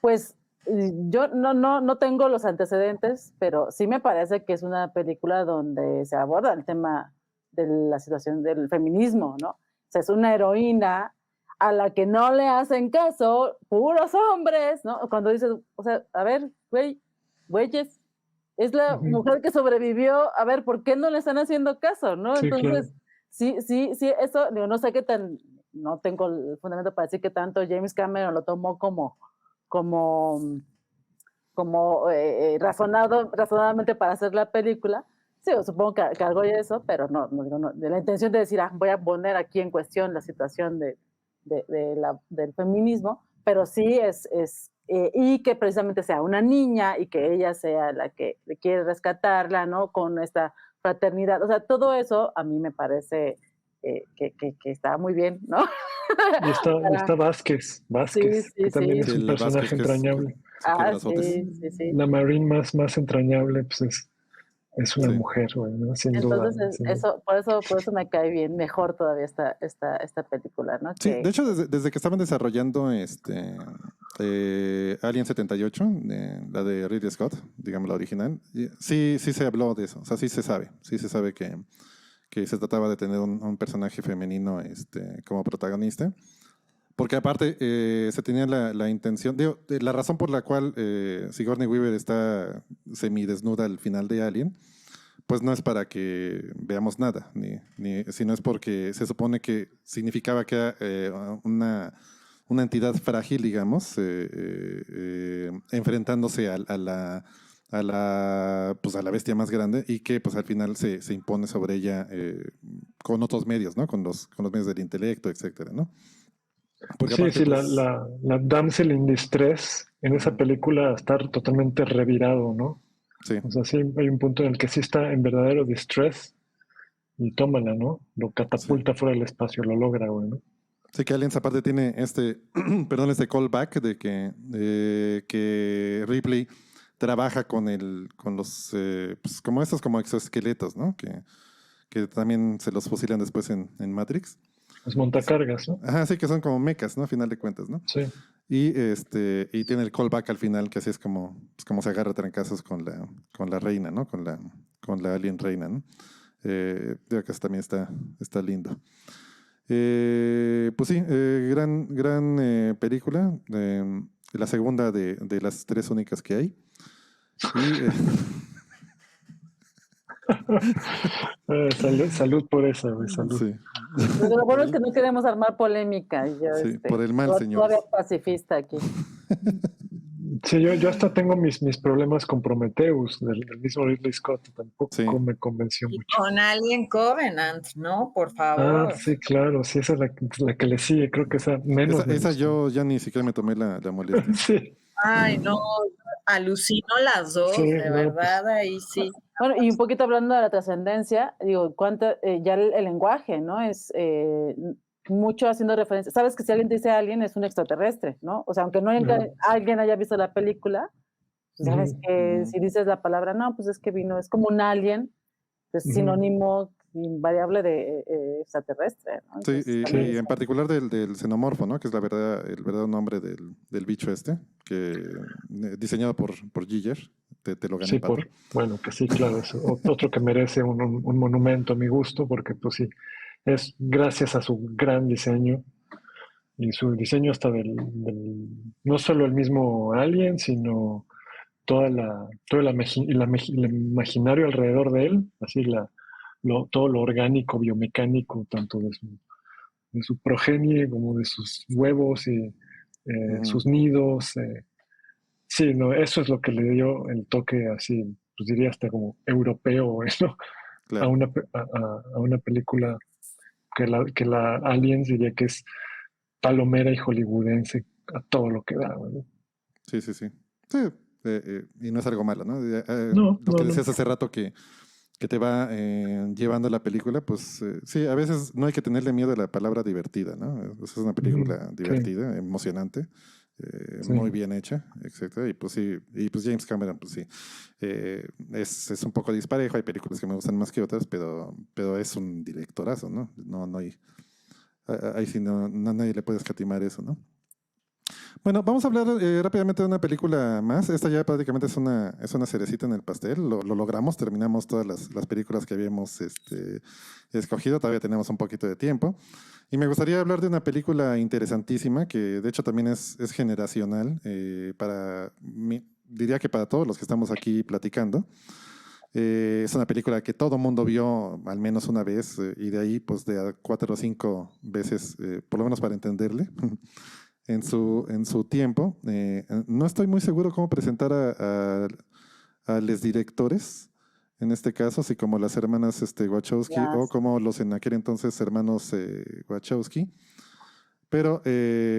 Speaker 2: Pues yo no tengo los antecedentes, pero sí me parece que es una película donde se aborda el tema de la situación del feminismo, ¿no? O sea, es una heroína a la que no le hacen caso puros hombres, ¿no? Cuando dices, o sea, a ver, güeyes, es la mujer que sobrevivió, a ver, ¿por qué no le están haciendo caso, no?
Speaker 3: Sí,
Speaker 2: entonces, claro. sí, eso, digo, no sé qué tan, no tengo el fundamento para decir que tanto James Cameron lo tomó como razonadamente para hacer la película. Sí, supongo que algo de eso, pero no, de la intención de decir, voy a poner aquí en cuestión la situación del feminismo, pero sí y que precisamente sea una niña y que ella sea la que quiere rescatarla, ¿no? Con esta fraternidad, o sea, todo eso a mí me parece que está muy bien, ¿no?
Speaker 3: Y está Vázquez, que también es un personaje entrañable.
Speaker 2: Sí.
Speaker 3: La Marine más entrañable, pues es una mujer, ¿no? Sin
Speaker 2: Entonces,
Speaker 3: duda.
Speaker 2: por eso me cae bien, mejor todavía esta película, ¿no?
Speaker 1: Sí, de hecho, desde que estaban desarrollando Alien 78, la de Ridley Scott, digamos la original, sí se habló de eso, o sea, sí se sabe que se trataba de tener un personaje femenino como protagonista. Porque aparte se tenía la intención, la razón por la cual Sigourney Weaver está semidesnuda al final de Alien, pues no es para que veamos nada, sino es porque se supone que significaba que era una entidad frágil, digamos, enfrentándose a la bestia más grande, y que pues al final se impone sobre ella con otros medios, ¿no? Con los medios del intelecto, etcétera, ¿no?
Speaker 3: Porque aparte, la damsel in distress en esa película está totalmente revirado, ¿no?
Speaker 1: Sí.
Speaker 3: O sea, sí hay un punto en el que sí está en verdadero distress y tómala, ¿no? Lo catapulta fuera del espacio, lo logra, güey, ¿no?
Speaker 1: Sí, que Aliens aparte tiene este callback de que Ripley trabaja con los pues como como exoesqueletos, ¿no? Que también se los fusilan después en Matrix.
Speaker 3: Los montacargas, ¿no?
Speaker 1: Ajá, sí, que son como mechas, ¿no? A final de cuentas, ¿no?
Speaker 3: Sí.
Speaker 1: Y tiene el callback al final, que así es como se agarra trancazos con la reina, ¿no? Con la alien reina, ¿no? Creo que eso también está lindo. Pues sí, gran película. La segunda de las tres únicas que hay.
Speaker 3: Salud por eso, güey, salud.
Speaker 1: Sí.
Speaker 2: Pero lo bueno es que no queremos armar polémica.
Speaker 1: Por el mal, señor.
Speaker 2: Todavía pacifista aquí.
Speaker 3: Sí, yo hasta tengo mis problemas con Prometheus, del mismo Ridley Scott, tampoco me convenció mucho.
Speaker 4: Con Alien Covenant, ¿no? Por favor.
Speaker 3: Sí, claro, sí, esa es la que le sigue, creo que esa menos.
Speaker 1: Esa yo ya ni siquiera me tomé la molestia.
Speaker 3: Sí.
Speaker 4: Ay, no, alucino las dos,
Speaker 3: sí,
Speaker 4: de verdad, ahí sí.
Speaker 2: Bueno, y un poquito hablando de la trascendencia, digo, ya el lenguaje, ¿no? mucho haciendo referencia. Sabes que si alguien dice alien es un extraterrestre, ¿no? O sea, aunque no alguien haya visto la película, pues sabes que si dices la palabra, no, pues es que vino, es como un alien, es sinónimo invariable de extraterrestre, ¿no?
Speaker 1: Sí,
Speaker 2: Entonces,
Speaker 1: y en particular del xenomorfo, ¿no? Que es el verdadero nombre del bicho que diseñado por Giger, te lo gané,
Speaker 3: Sí,
Speaker 1: Pato.
Speaker 3: bueno, que sí, claro, es otro que merece un monumento a mi gusto, porque pues sí, es gracias a su gran diseño y su diseño hasta no solo el mismo alien, sino todo el imaginario alrededor de él, así todo lo orgánico, biomecánico, tanto de su progenie como de sus huevos y sus nidos. Sí, no, eso es lo que le dio el toque así, pues diría hasta como europeo, eso, a
Speaker 1: Claro.
Speaker 3: una película que la Aliens diría que es palomera y hollywoodense a todo lo que da, ¿no?
Speaker 1: Sí, sí, sí. Sí, y no es algo malo, ¿no?
Speaker 3: No,
Speaker 1: Lo
Speaker 3: no,
Speaker 1: que
Speaker 3: no.
Speaker 1: decías hace rato que te va llevando la película, pues sí, a veces no hay que tenerle miedo a la palabra divertida, ¿no? Es una película
Speaker 3: Sí,
Speaker 1: divertida, emocionante,
Speaker 3: sí.
Speaker 1: muy bien hecha, etcétera. Y pues sí, y pues James Cameron, pues sí, es un poco disparejo, hay películas que me gustan más que otras, pero es un directorazo, ¿no? No hay, ahí sí nadie le puede escatimar eso, ¿no? Bueno, vamos a hablar rápidamente de una película más. Esta ya prácticamente es una cerecita en el pastel. Lo logramos, terminamos todas las películas que habíamos escogido. Todavía tenemos un poquito de tiempo. Y me gustaría hablar de una película interesantísima que de hecho también es generacional diría que para todos los que estamos aquí platicando. Es una película que todo mundo vio al menos una vez y de ahí pues de a 4 o 5 veces, por lo menos para entenderle. En su tiempo. No estoy muy seguro cómo presentar a los directores, en este caso, así como las hermanas Wachowski o como los en aquel entonces hermanos Wachowski. Pero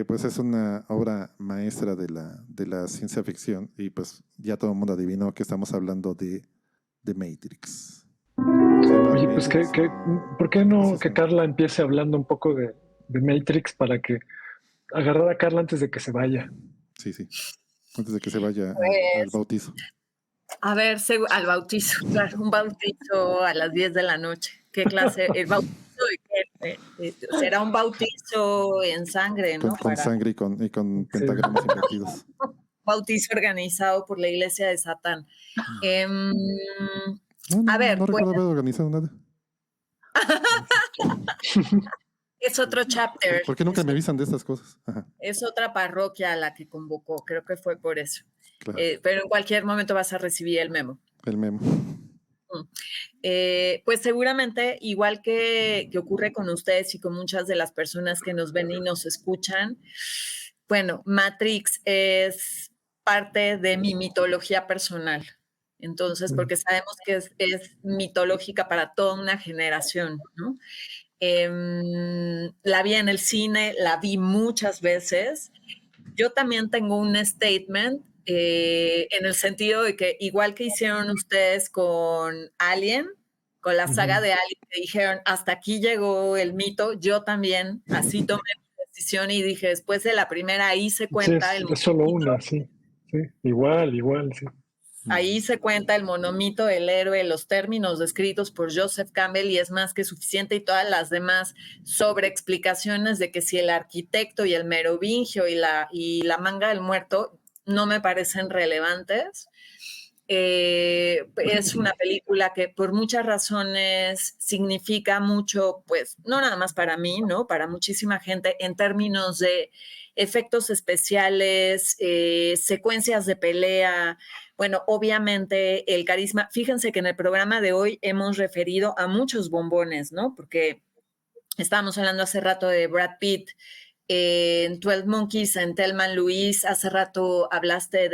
Speaker 1: pues es una obra maestra de la ciencia ficción y pues ya todo el mundo adivinó que estamos hablando de Matrix.
Speaker 3: Oye, pues ¿por qué no
Speaker 1: Sí,
Speaker 3: que
Speaker 1: sí.
Speaker 3: Carla empiece hablando un poco de Matrix para que agarrar a Carla antes de que se vaya?
Speaker 1: Sí, sí. Antes de que se vaya al
Speaker 4: Pues,
Speaker 1: bautizo.
Speaker 4: a ver, al bautizo, claro, un bautizo a las 10 de la noche. ¿Qué clase? ¿El bautizo de qué? Será un bautizo en sangre, ¿no?
Speaker 1: Con sangre y con
Speaker 3: Sí.
Speaker 1: pentagramas invertidos.
Speaker 4: Bautizo organizado por la Iglesia de Satán.
Speaker 1: No
Speaker 4: A ver, pues
Speaker 1: recuerdo haber organizado nada.
Speaker 4: es otro chapter,
Speaker 1: ¿Por qué nunca me avisan de estas cosas? Ajá,
Speaker 4: es otra parroquia a la que convocó, creo que fue por eso.
Speaker 1: claro.
Speaker 4: Pero en cualquier momento vas a recibir el memo.
Speaker 1: El memo.
Speaker 4: Pues seguramente, igual que ocurre con ustedes y con muchas de las personas que nos ven y nos escuchan, bueno, Matrix es parte de mi mitología personal. Entonces, porque sabemos que es mitológica para toda una generación, ¿no? La vi en el cine, la vi muchas veces. Yo también tengo un statement en el sentido de que igual que hicieron ustedes con Alien, con la saga de Alien, que dijeron, hasta aquí llegó el mito, yo también así tomé mi decisión y dije, después de la primera, ahí se
Speaker 3: Sí,
Speaker 4: cuenta el
Speaker 3: es solo
Speaker 4: monomito,
Speaker 3: una, sí. Sí, igual, sí.
Speaker 4: ahí se cuenta el monomito, el héroe, los términos descritos por Joseph Campbell y es más que suficiente y todas las demás sobreexplicaciones de que si el arquitecto y el merovingio y la manga del muerto no me parecen relevantes. Es una película que por muchas razones significa mucho, pues no nada más para mí, ¿no? Para muchísima gente en términos de efectos especiales, secuencias de pelea, bueno, obviamente el carisma. Fíjense que en el programa de hoy hemos referido a muchos bombones, ¿no? Porque estábamos hablando hace rato de Brad Pitt, en 12 Monkeys, en Thelma and Louise, hace rato hablaste,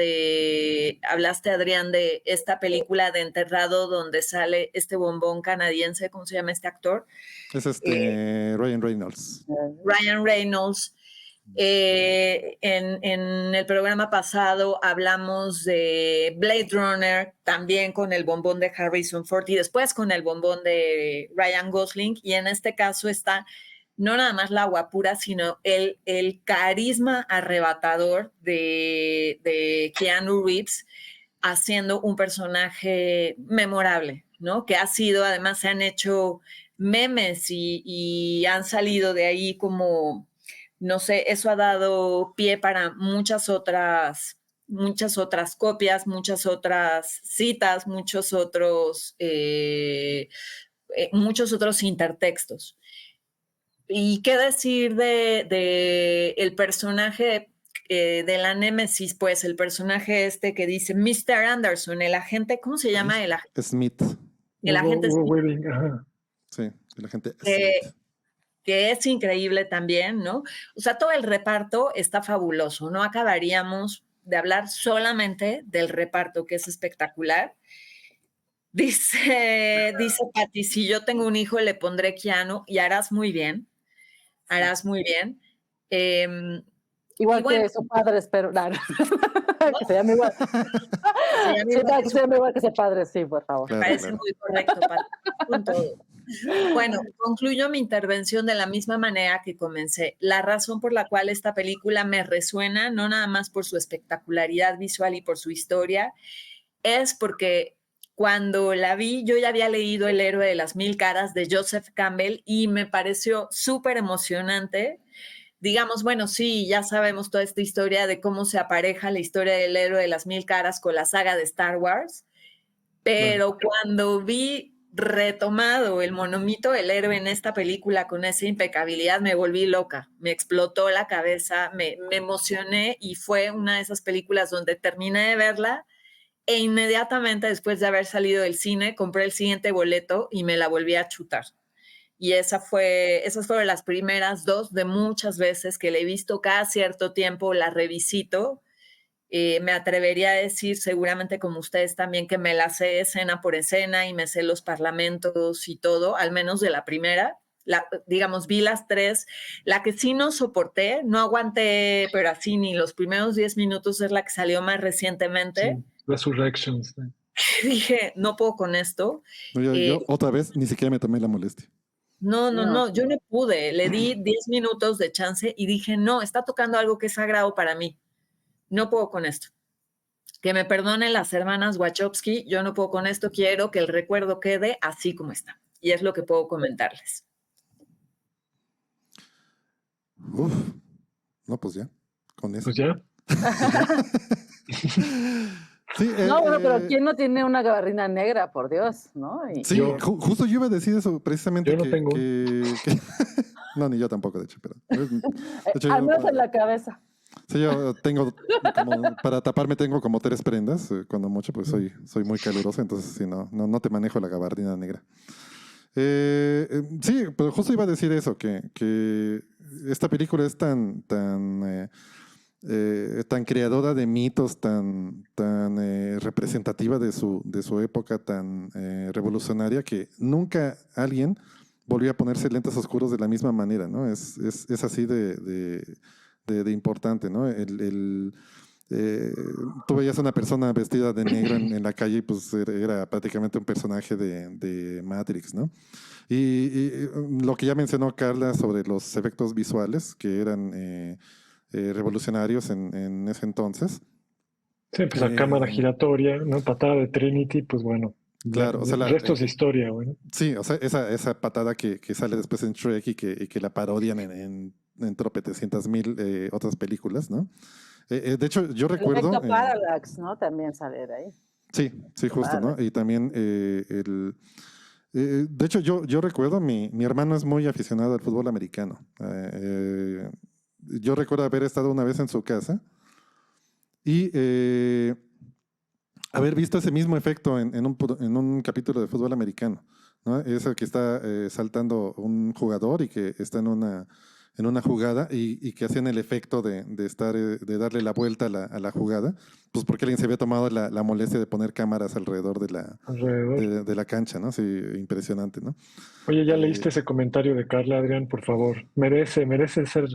Speaker 4: Adrián, de esta película de Enterrado donde sale este bombón canadiense, ¿cómo se llama este actor?
Speaker 1: Es Ryan Reynolds.
Speaker 4: Ryan Reynolds. En el programa pasado hablamos de Blade Runner, también con el bombón de Harrison Ford y después con el bombón de Ryan Gosling, y en este caso está no nada más la guapura, sino el carisma arrebatador de Keanu Reeves haciendo un personaje memorable, ¿no? Que ha sido, además se han hecho memes y han salido de ahí como, no sé, eso ha dado pie para muchas otras copias, muchas otras citas, muchos otros intertextos. ¿Y qué decir de el personaje de la Némesis? Pues el personaje que dice Mr. Anderson, el agente, ¿cómo se llama?
Speaker 1: Smith.
Speaker 4: El agente Smith.
Speaker 3: Weaving, ajá.
Speaker 1: Sí, el agente Smith.
Speaker 4: Que es increíble también, ¿no? O sea, todo el reparto está fabuloso. No acabaríamos de hablar solamente del reparto, que es espectacular. Dice Pati, si yo tengo un hijo le pondré Keanu y harás muy bien. Harás muy bien.
Speaker 2: Igual que su padre, espero. No. Que se llame igual. Que se llame igual que su padre, sí, por favor.
Speaker 4: Me parece muy correcto, Pati. Bueno, concluyo mi intervención de la misma manera que comencé. La razón por la cual esta película me resuena, no nada más por su espectacularidad visual y por su historia, es porque cuando la vi, yo ya había leído El héroe de las mil caras de Joseph Campbell y me pareció súper emocionante. Digamos, bueno, sí, ya sabemos toda esta historia de cómo se apareja la historia del héroe de las mil caras con la saga de Star Wars, pero cuando vi retomado el monomito del héroe en esta película con esa impecabilidad, me volví loca, me explotó la cabeza, me emocioné y fue una de esas películas donde terminé de verla e inmediatamente después de haber salido del cine compré el siguiente boleto y me la volví a chutar. Y esas fueron las primeras dos de muchas veces que la he visto cada cierto tiempo, la revisito. Me atrevería a decir, seguramente como ustedes también, que me la sé escena por escena y me sé los parlamentos y todo, al menos de la primera. Digamos, vi las tres. La que sí no soporté, no aguanté, pero así ni los primeros 10 minutos, es la que salió más recientemente.
Speaker 3: Sí, Resurrections.
Speaker 4: Dije, no puedo con esto.
Speaker 1: Yo otra vez ni siquiera me tomé la molestia.
Speaker 4: No, yo no pude. Le di 10 minutos de chance y dije, no, está tocando algo que es sagrado para mí. No puedo con esto. Que me perdonen las hermanas Wachowski, yo no puedo con esto, quiero que el recuerdo quede así como está. Y es lo que puedo comentarles.
Speaker 1: Uf, no, pues ya, con eso.
Speaker 3: Pues ya.
Speaker 2: Sí, no, bueno, pero ¿quién no tiene una gabardina negra, por Dios? ¿No?
Speaker 1: Sí, justo yo iba a decir eso, precisamente.
Speaker 3: Yo no tengo.
Speaker 1: No, ni yo tampoco, de hecho. Pero,
Speaker 2: al menos en la cabeza.
Speaker 1: Sí, yo tengo, para taparme tengo como 3 prendas, cuando mucho, pues soy muy caluroso, entonces sí, no te manejo la gabardina negra. Sí, pero justo iba a decir eso, que esta película es tan creadora de mitos, tan representativa de su época, tan revolucionaria, que nunca alguien volvió a ponerse lentes oscuros de la misma manera, ¿no? Es así de importante, ¿no? Tú veías a una persona vestida de negro en la calle y pues era prácticamente un personaje de Matrix, ¿no? Y lo que ya mencionó Carla sobre los efectos visuales, que eran revolucionarios en ese entonces.
Speaker 3: Sí, pues la cámara giratoria, ¿no? Patada de Trinity, pues bueno.
Speaker 1: Claro, o sea,
Speaker 3: el resto es historia, bueno.
Speaker 1: Sí, o sea, esa patada que sale después en Shrek y que la parodian en tropecientas mil otras películas, ¿no? De hecho, yo recuerdo...
Speaker 2: El efecto Parallax, ¿no? También sale de ahí.
Speaker 1: Sí, justo, ¿no? Y también de hecho, yo recuerdo, mi hermano es muy aficionado al fútbol americano. Yo recuerdo haber estado una vez en su casa y haber visto ese mismo efecto en un capítulo de fútbol americano, ¿no? Es el que está saltando un jugador y que está en una jugada y que hacían el efecto de darle la vuelta a la jugada, pues porque alguien se había tomado la molestia de poner cámaras alrededor de la cancha, ¿no? Sí, impresionante, ¿no?
Speaker 3: Oye, ¿ya leíste ese comentario de Carla, Adrián? Por favor. Merece ser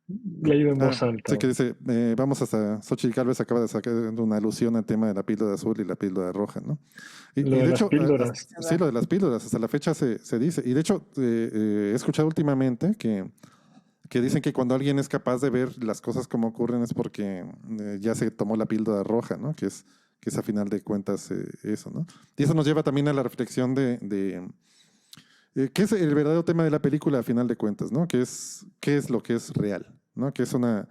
Speaker 3: leído en voz alta.
Speaker 1: Sí, que dice, vamos hasta Xochitl Gálvez acaba de sacar una alusión al tema de la píldora azul y la píldora roja, ¿no?
Speaker 3: Lo de las píldoras.
Speaker 1: Sí, lo de las píldoras, hasta la fecha se dice. Y de hecho, he escuchado últimamente que dicen que cuando alguien es capaz de ver las cosas como ocurren es porque ya se tomó la píldora roja, ¿no? Que es a final de cuentas eso, ¿no? Y eso nos lleva también a la reflexión de ¿qué es el verdadero tema de la película a final de cuentas, ¿no? ¿Qué es lo que es real, ¿no? Que es una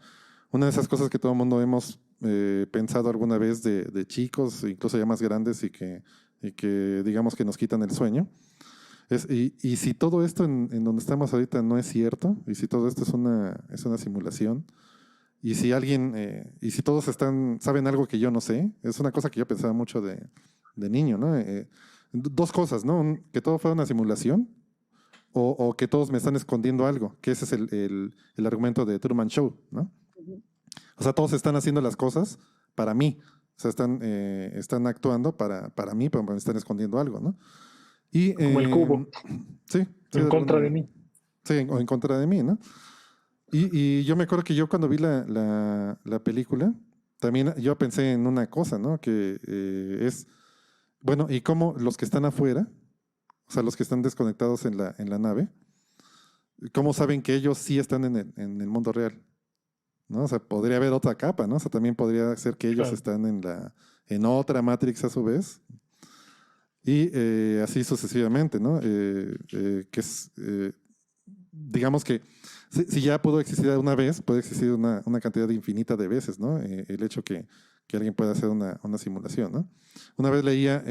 Speaker 1: de esas cosas que todo el mundo hemos pensado alguna vez de chicos, incluso ya más grandes, y que digamos que nos quitan el sueño. Y si todo esto en donde estamos ahorita no es cierto, y si todo esto es una simulación, y si todos saben algo que yo no sé, es una cosa que yo pensaba mucho de niño, ¿no? Dos cosas, ¿no? Que todo fuera una simulación o que todos me están escondiendo algo, que ese es el argumento de Truman Show, ¿no? O sea, todos están haciendo las cosas para mí, o sea, están actuando para mí, pero me están escondiendo algo, ¿no?
Speaker 3: Como el cubo.
Speaker 1: Sí.
Speaker 3: En contra de mí.
Speaker 1: Sí, o en contra de mí, ¿no? Y yo me acuerdo que yo cuando vi la película, también yo pensé en una cosa, ¿no? Que es, bueno, y cómo los que están afuera, o sea, los que están desconectados en la nave, cómo saben que ellos sí están en el mundo real, ¿no? O sea, podría haber otra capa, ¿no? O sea, también podría ser que ellos están en otra Matrix a su vez. Y así sucesivamente, ¿no? Que es, digamos que si ya pudo existir una vez, puede existir una cantidad infinita de veces, ¿no? El hecho que alguien pueda hacer una simulación, ¿no? Una vez leía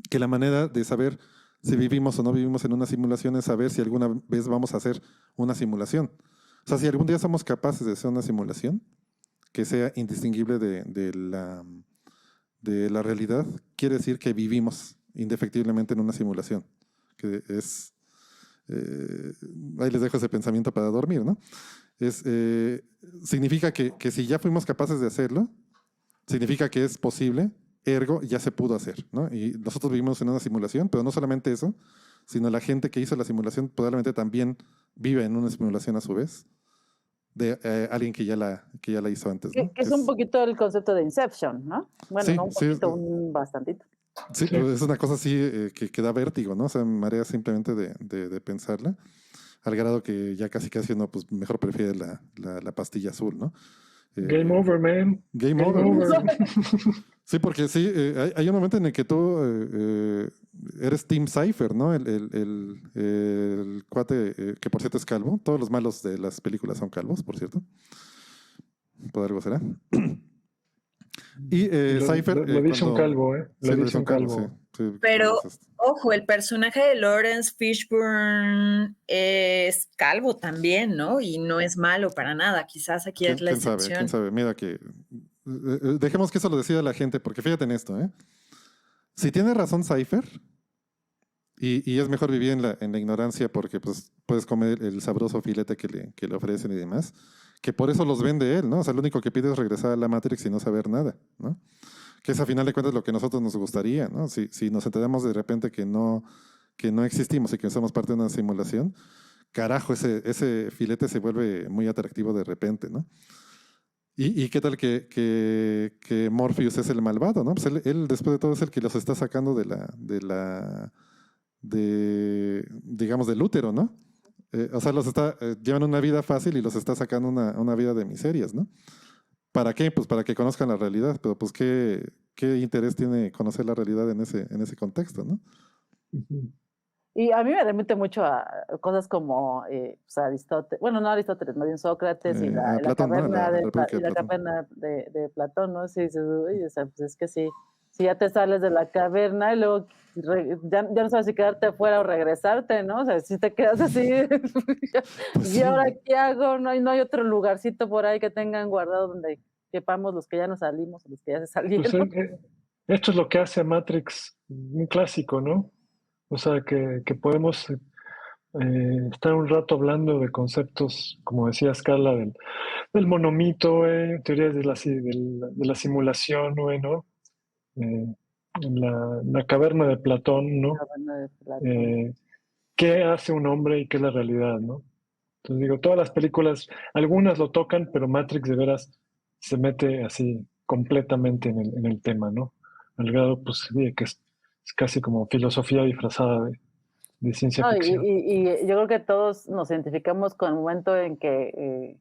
Speaker 1: que la manera de saber si vivimos o no vivimos en una simulación es saber si alguna vez vamos a hacer una simulación. O sea, si algún día somos capaces de hacer una simulación que sea indistinguible de la realidad, quiere decir que vivimos indefectiblemente en una simulación, que es, ahí les dejo ese pensamiento para dormir, ¿no? Significa que si ya fuimos capaces de hacerlo, significa que es posible, ergo ya se pudo hacer, ¿no? Y nosotros vivimos en una simulación, pero no solamente eso, sino la gente que hizo la simulación probablemente también vive en una simulación a su vez, de alguien que ya la hizo antes, ¿no?
Speaker 2: Que es un poquito el concepto de Inception, ¿no? Bueno,
Speaker 1: sí,
Speaker 2: no un poquito, un bastantito.
Speaker 1: Sí, pues es una cosa así que da vértigo, ¿no? O sea, me marea simplemente de pensarla, al grado que ya casi uno pues mejor prefiere la pastilla azul, ¿no?
Speaker 3: Game over, man.
Speaker 1: Game over. Sí, porque sí, hay un momento en el que tú eres Team Cypher, ¿no? El cuate que por cierto es calvo. Todos los malos de las películas son calvos, por cierto. Por algo será. Y Cypher...
Speaker 3: Lo dice un calvo, ¿eh? Lo dice un calvo.
Speaker 1: Sí,
Speaker 4: pero, ojo, el personaje de Lawrence Fishburne es calvo también, ¿no? Y no es malo para nada. Quizás aquí es la excepción.
Speaker 1: ¿Quién sabe? Mira que... dejemos que eso lo decida la gente, porque fíjate en esto, ¿eh? Si tiene razón Cypher, y es mejor vivir en la ignorancia porque pues, puedes comer el sabroso filete que le ofrecen y demás, que por eso los vende él, ¿no? O sea, lo único que pide es regresar a la Matrix y no saber nada, ¿no? Que es a final de cuentas lo que a nosotros nos gustaría, ¿no? Si nos enteramos de repente que no existimos y que somos parte de una simulación, carajo, ese filete se vuelve muy atractivo de repente, ¿no? ¿Y qué tal que Morpheus es el malvado, ¿no? Pues él después de todo es el que los está sacando digamos, del útero, ¿no? O sea, llevan una vida fácil y los está sacando una vida de miserias, ¿no? ¿Para qué? Pues para que conozcan la realidad, pero pues qué interés tiene conocer la realidad en ese contexto, ¿no?
Speaker 2: Y a mí me remite mucho a cosas como pues Aristóteles, bueno, no Aristóteles, más bien Sócrates y la caverna de Platón, ¿no? Sí, uy, o sea, pues es que sí, si ya te sales de la caverna y luego ya no sabes si quedarte afuera o regresarte, ¿no? O sea, si te quedas así, pues ¿y ahora qué hago? No hay otro lugarcito por ahí que tengan guardado donde quepamos los que ya no salimos o los que ya se salieron.
Speaker 3: Pues, esto es lo que hace a Matrix un clásico, ¿no? O sea, que podemos estar un rato hablando de conceptos, como decía Scala, del monomito, teorías de la simulación, ¿no? En la caverna de Platón, ¿no? ¿Qué hace un hombre y qué es la realidad, ¿no? Entonces digo, todas las películas, algunas lo tocan, pero Matrix de veras se mete así completamente en el tema, ¿no? Al grado, pues, sí, que es casi como filosofía disfrazada de ciencia
Speaker 2: No,
Speaker 3: ficción.
Speaker 2: y yo creo que todos nos identificamos con el momento en que,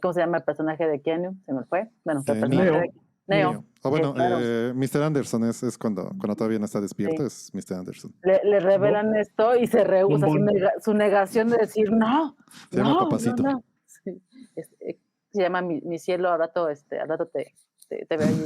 Speaker 2: ¿cómo se llama el personaje de Keanu? Se me fue. Bueno, el personaje
Speaker 3: Neo.
Speaker 2: de Neo.
Speaker 1: O bueno,
Speaker 2: Claro,
Speaker 1: Mr. Anderson es cuando todavía no está despierto,
Speaker 2: sí.
Speaker 1: es Mr. Anderson.
Speaker 2: Le revelan esto y se rehúsa, su negación de decir, no,
Speaker 1: Se llama
Speaker 2: no,
Speaker 1: Papacito.
Speaker 2: no. Sí. Se llama mi cielo, al rato te veo allí.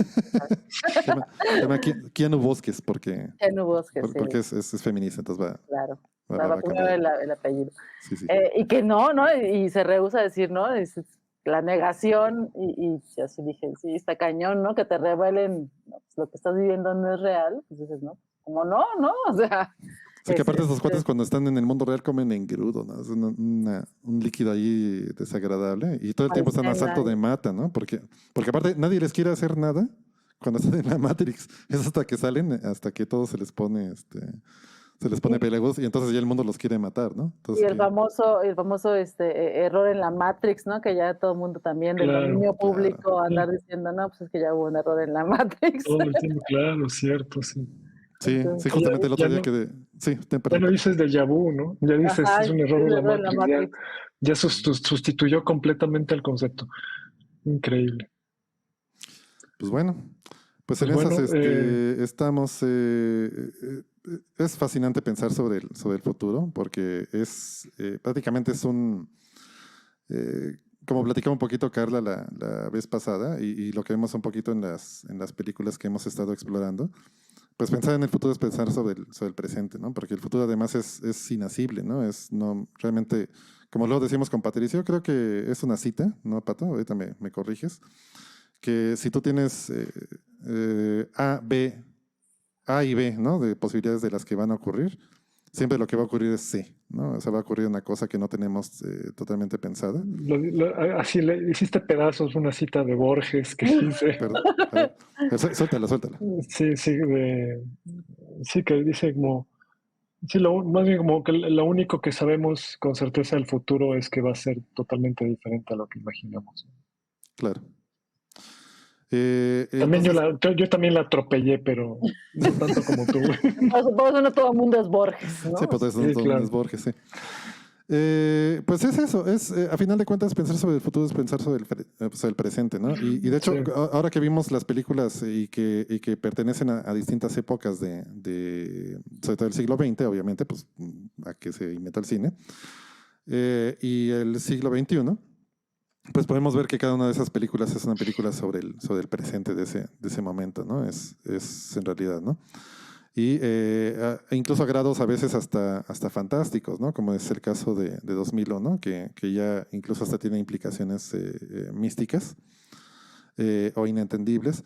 Speaker 1: Se llama Keanu Bosques porque
Speaker 2: Keanu Bosques, sí.
Speaker 1: porque es feminista, entonces
Speaker 2: Claro.
Speaker 1: va
Speaker 2: Va
Speaker 1: a
Speaker 2: a poner
Speaker 1: cambiar.
Speaker 2: el apellido.
Speaker 1: Sí, sí.
Speaker 2: Y que no, y se rehúsa a decir, ¿no? Es la negación, y yo así dije, sí, está cañón, ¿no? Que te revelen, no, pues, lo que estás viviendo no es real, pues dices, no, como no, o sea.
Speaker 1: Sí, que aparte esos cuates cuando están en el mundo real comen engrudo, ¿no? Es un líquido ahí desagradable y todo el tiempo están a salto de mata, ¿no? Porque aparte nadie les quiere hacer nada cuando están en la Matrix. Es hasta que salen, hasta que todo se les pone pelegos y entonces ya el mundo los quiere matar, ¿no? Entonces,
Speaker 2: y el famoso error en la Matrix, ¿no? Que ya todo el mundo también del dominio público andar diciendo, no, pues es que ya hubo un error en la Matrix.
Speaker 3: Todo el tiempo, claro, cierto, sí.
Speaker 1: Sí, justamente el otro día que... Sí,
Speaker 3: ya no dices déjà vu, ¿no? Ya dices, es un error en la Matrix. Ya sustituyó completamente el concepto. Increíble.
Speaker 1: Pues bueno, pues en esas estamos... es fascinante pensar sobre el futuro porque prácticamente es un... como platicaba un poquito Carla la vez pasada y lo que vemos un poquito en las películas que hemos estado explorando, pues pensar en el futuro es pensar sobre el presente, ¿no? Porque el futuro además es inacible, ¿no? No realmente, como lo decimos con Patricio, creo que es una cita, ¿no, Pato? Ahorita me corriges. Que si tú tienes A y B, ¿no? De posibilidades de las que van a ocurrir, siempre lo que va a ocurrir es C, ¿no? O sea, va a ocurrir una cosa que no tenemos totalmente pensada.
Speaker 3: Así le hiciste pedazos una cita de Borges que dice...
Speaker 1: Perdón, suéltala.
Speaker 3: Sí, sí, que dice como... Sí, más bien como que lo único que sabemos con certeza del futuro es que va a ser totalmente diferente a lo que imaginamos.
Speaker 1: Claro.
Speaker 3: También yo también la atropellé, pero no tanto como tú.
Speaker 2: Por eso no todo el mundo es Borges, ¿no?
Speaker 1: Sí, por eso no todo el mundo es Borges, sí. Pues es eso, a final de cuentas pensar sobre el futuro es pensar sobre el presente, ¿no? Y de hecho, ahora que vimos las películas y que pertenecen a distintas épocas sobre todo el siglo XX, obviamente, pues a que se inventó el cine, y el siglo XXI, pues podemos ver que cada una de esas películas es una película sobre el presente de ese momento, ¿no? Es en realidad, ¿no? Y incluso a grados a veces hasta fantásticos, ¿no? Como es el caso de 2001, que ya incluso hasta tiene implicaciones místicas o inentendibles.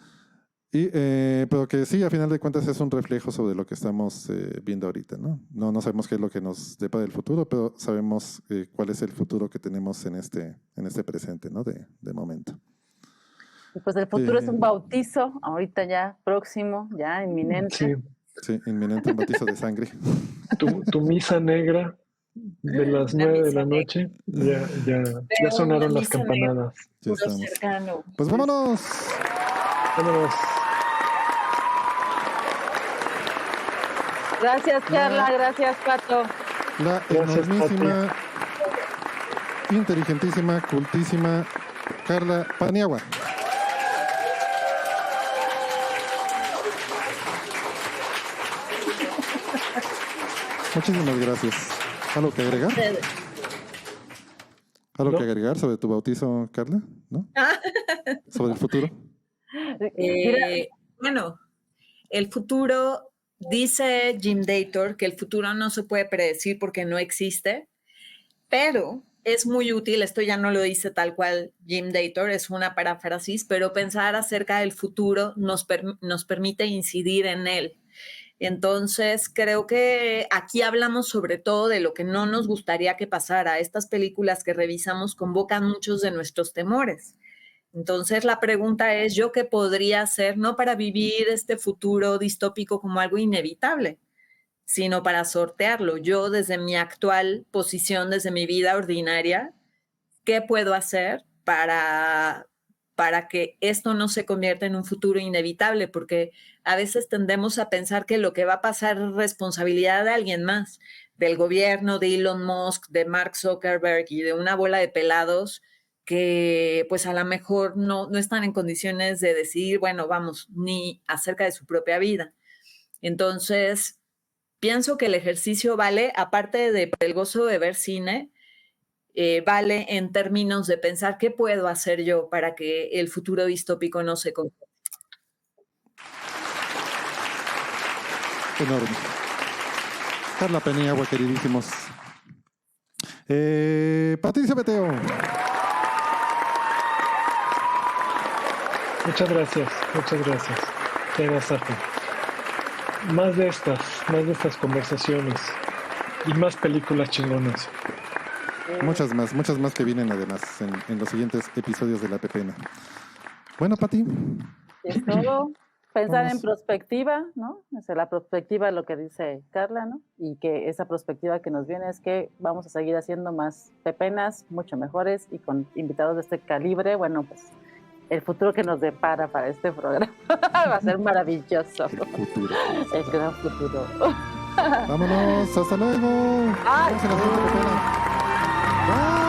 Speaker 1: Pero que sí, a final de cuentas es un reflejo sobre lo que estamos viendo ahorita, ¿no? No sabemos qué es lo que nos depara el futuro, pero sabemos cuál es el futuro que tenemos en este presente, ¿no? De momento.
Speaker 2: Y pues el futuro es un bautizo, ahorita ya próximo, ya inminente.
Speaker 1: Sí, inminente, un bautizo de sangre.
Speaker 3: Tu misa negra de las 9 de la noche, ya sonaron las campanadas.
Speaker 1: Ya estamos. Pues vámonos.
Speaker 3: Vámonos.
Speaker 2: Gracias, Carla, gracias, Pato.
Speaker 1: La enormísima, inteligentísima, cultísima Carla Paniagua. Muchísimas gracias. ¿Algo que agregar? ¿Algo que agregar sobre tu bautizo, Carla? ¿No? ¿Sobre el futuro?
Speaker 4: Bueno, el futuro, dice Jim Dator que el futuro no se puede predecir porque no existe, pero es muy útil, esto ya no lo dice tal cual Jim Dator, es una paráfrasis, pero pensar acerca del futuro nos permite incidir en él. Entonces, creo que aquí hablamos sobre todo de lo que no nos gustaría que pasara. Estas películas que revisamos convocan muchos de nuestros temores. Entonces, la pregunta es, ¿yo qué podría hacer, no para vivir este futuro distópico como algo inevitable, sino para sortearlo. Yo desde mi actual posición, desde mi vida ordinaria, ¿qué puedo hacer para que esto no se convierta en un futuro inevitable? Porque a veces tendemos a pensar que lo que va a pasar es responsabilidad de alguien más, del gobierno, de Elon Musk, de Mark Zuckerberg y de una bola de pelados que pues a lo mejor no están en condiciones de decidir, bueno, vamos, ni acerca de su propia vida. Entonces, pienso que el ejercicio vale, aparte del gozo de ver cine, vale en términos de pensar qué puedo hacer yo para que el futuro distópico no se concrete.
Speaker 1: Enorme. Carla Peniagua, queridísimos. Patricia Peteo.
Speaker 3: Muchas gracias. Qué agasajo. Más de estas conversaciones y más películas chingonas.
Speaker 1: Muchas más que vienen además en los siguientes episodios de La Pepena. Bueno, Pati.
Speaker 2: Es todo. Pensar
Speaker 1: Vamos.
Speaker 2: en perspectiva, ¿no? O sea, la perspectiva, lo que dice Carla, ¿no? Y que esa perspectiva que nos viene es que vamos a seguir haciendo más pepenas, mucho mejores y con invitados de este calibre. Bueno, pues el futuro que nos depara para este programa va a ser maravilloso.
Speaker 1: El futuro.
Speaker 2: El gran futuro.
Speaker 1: Vámonos, hasta luego.
Speaker 2: Ay.
Speaker 1: Vamos a la siguiente Pepena. Bye.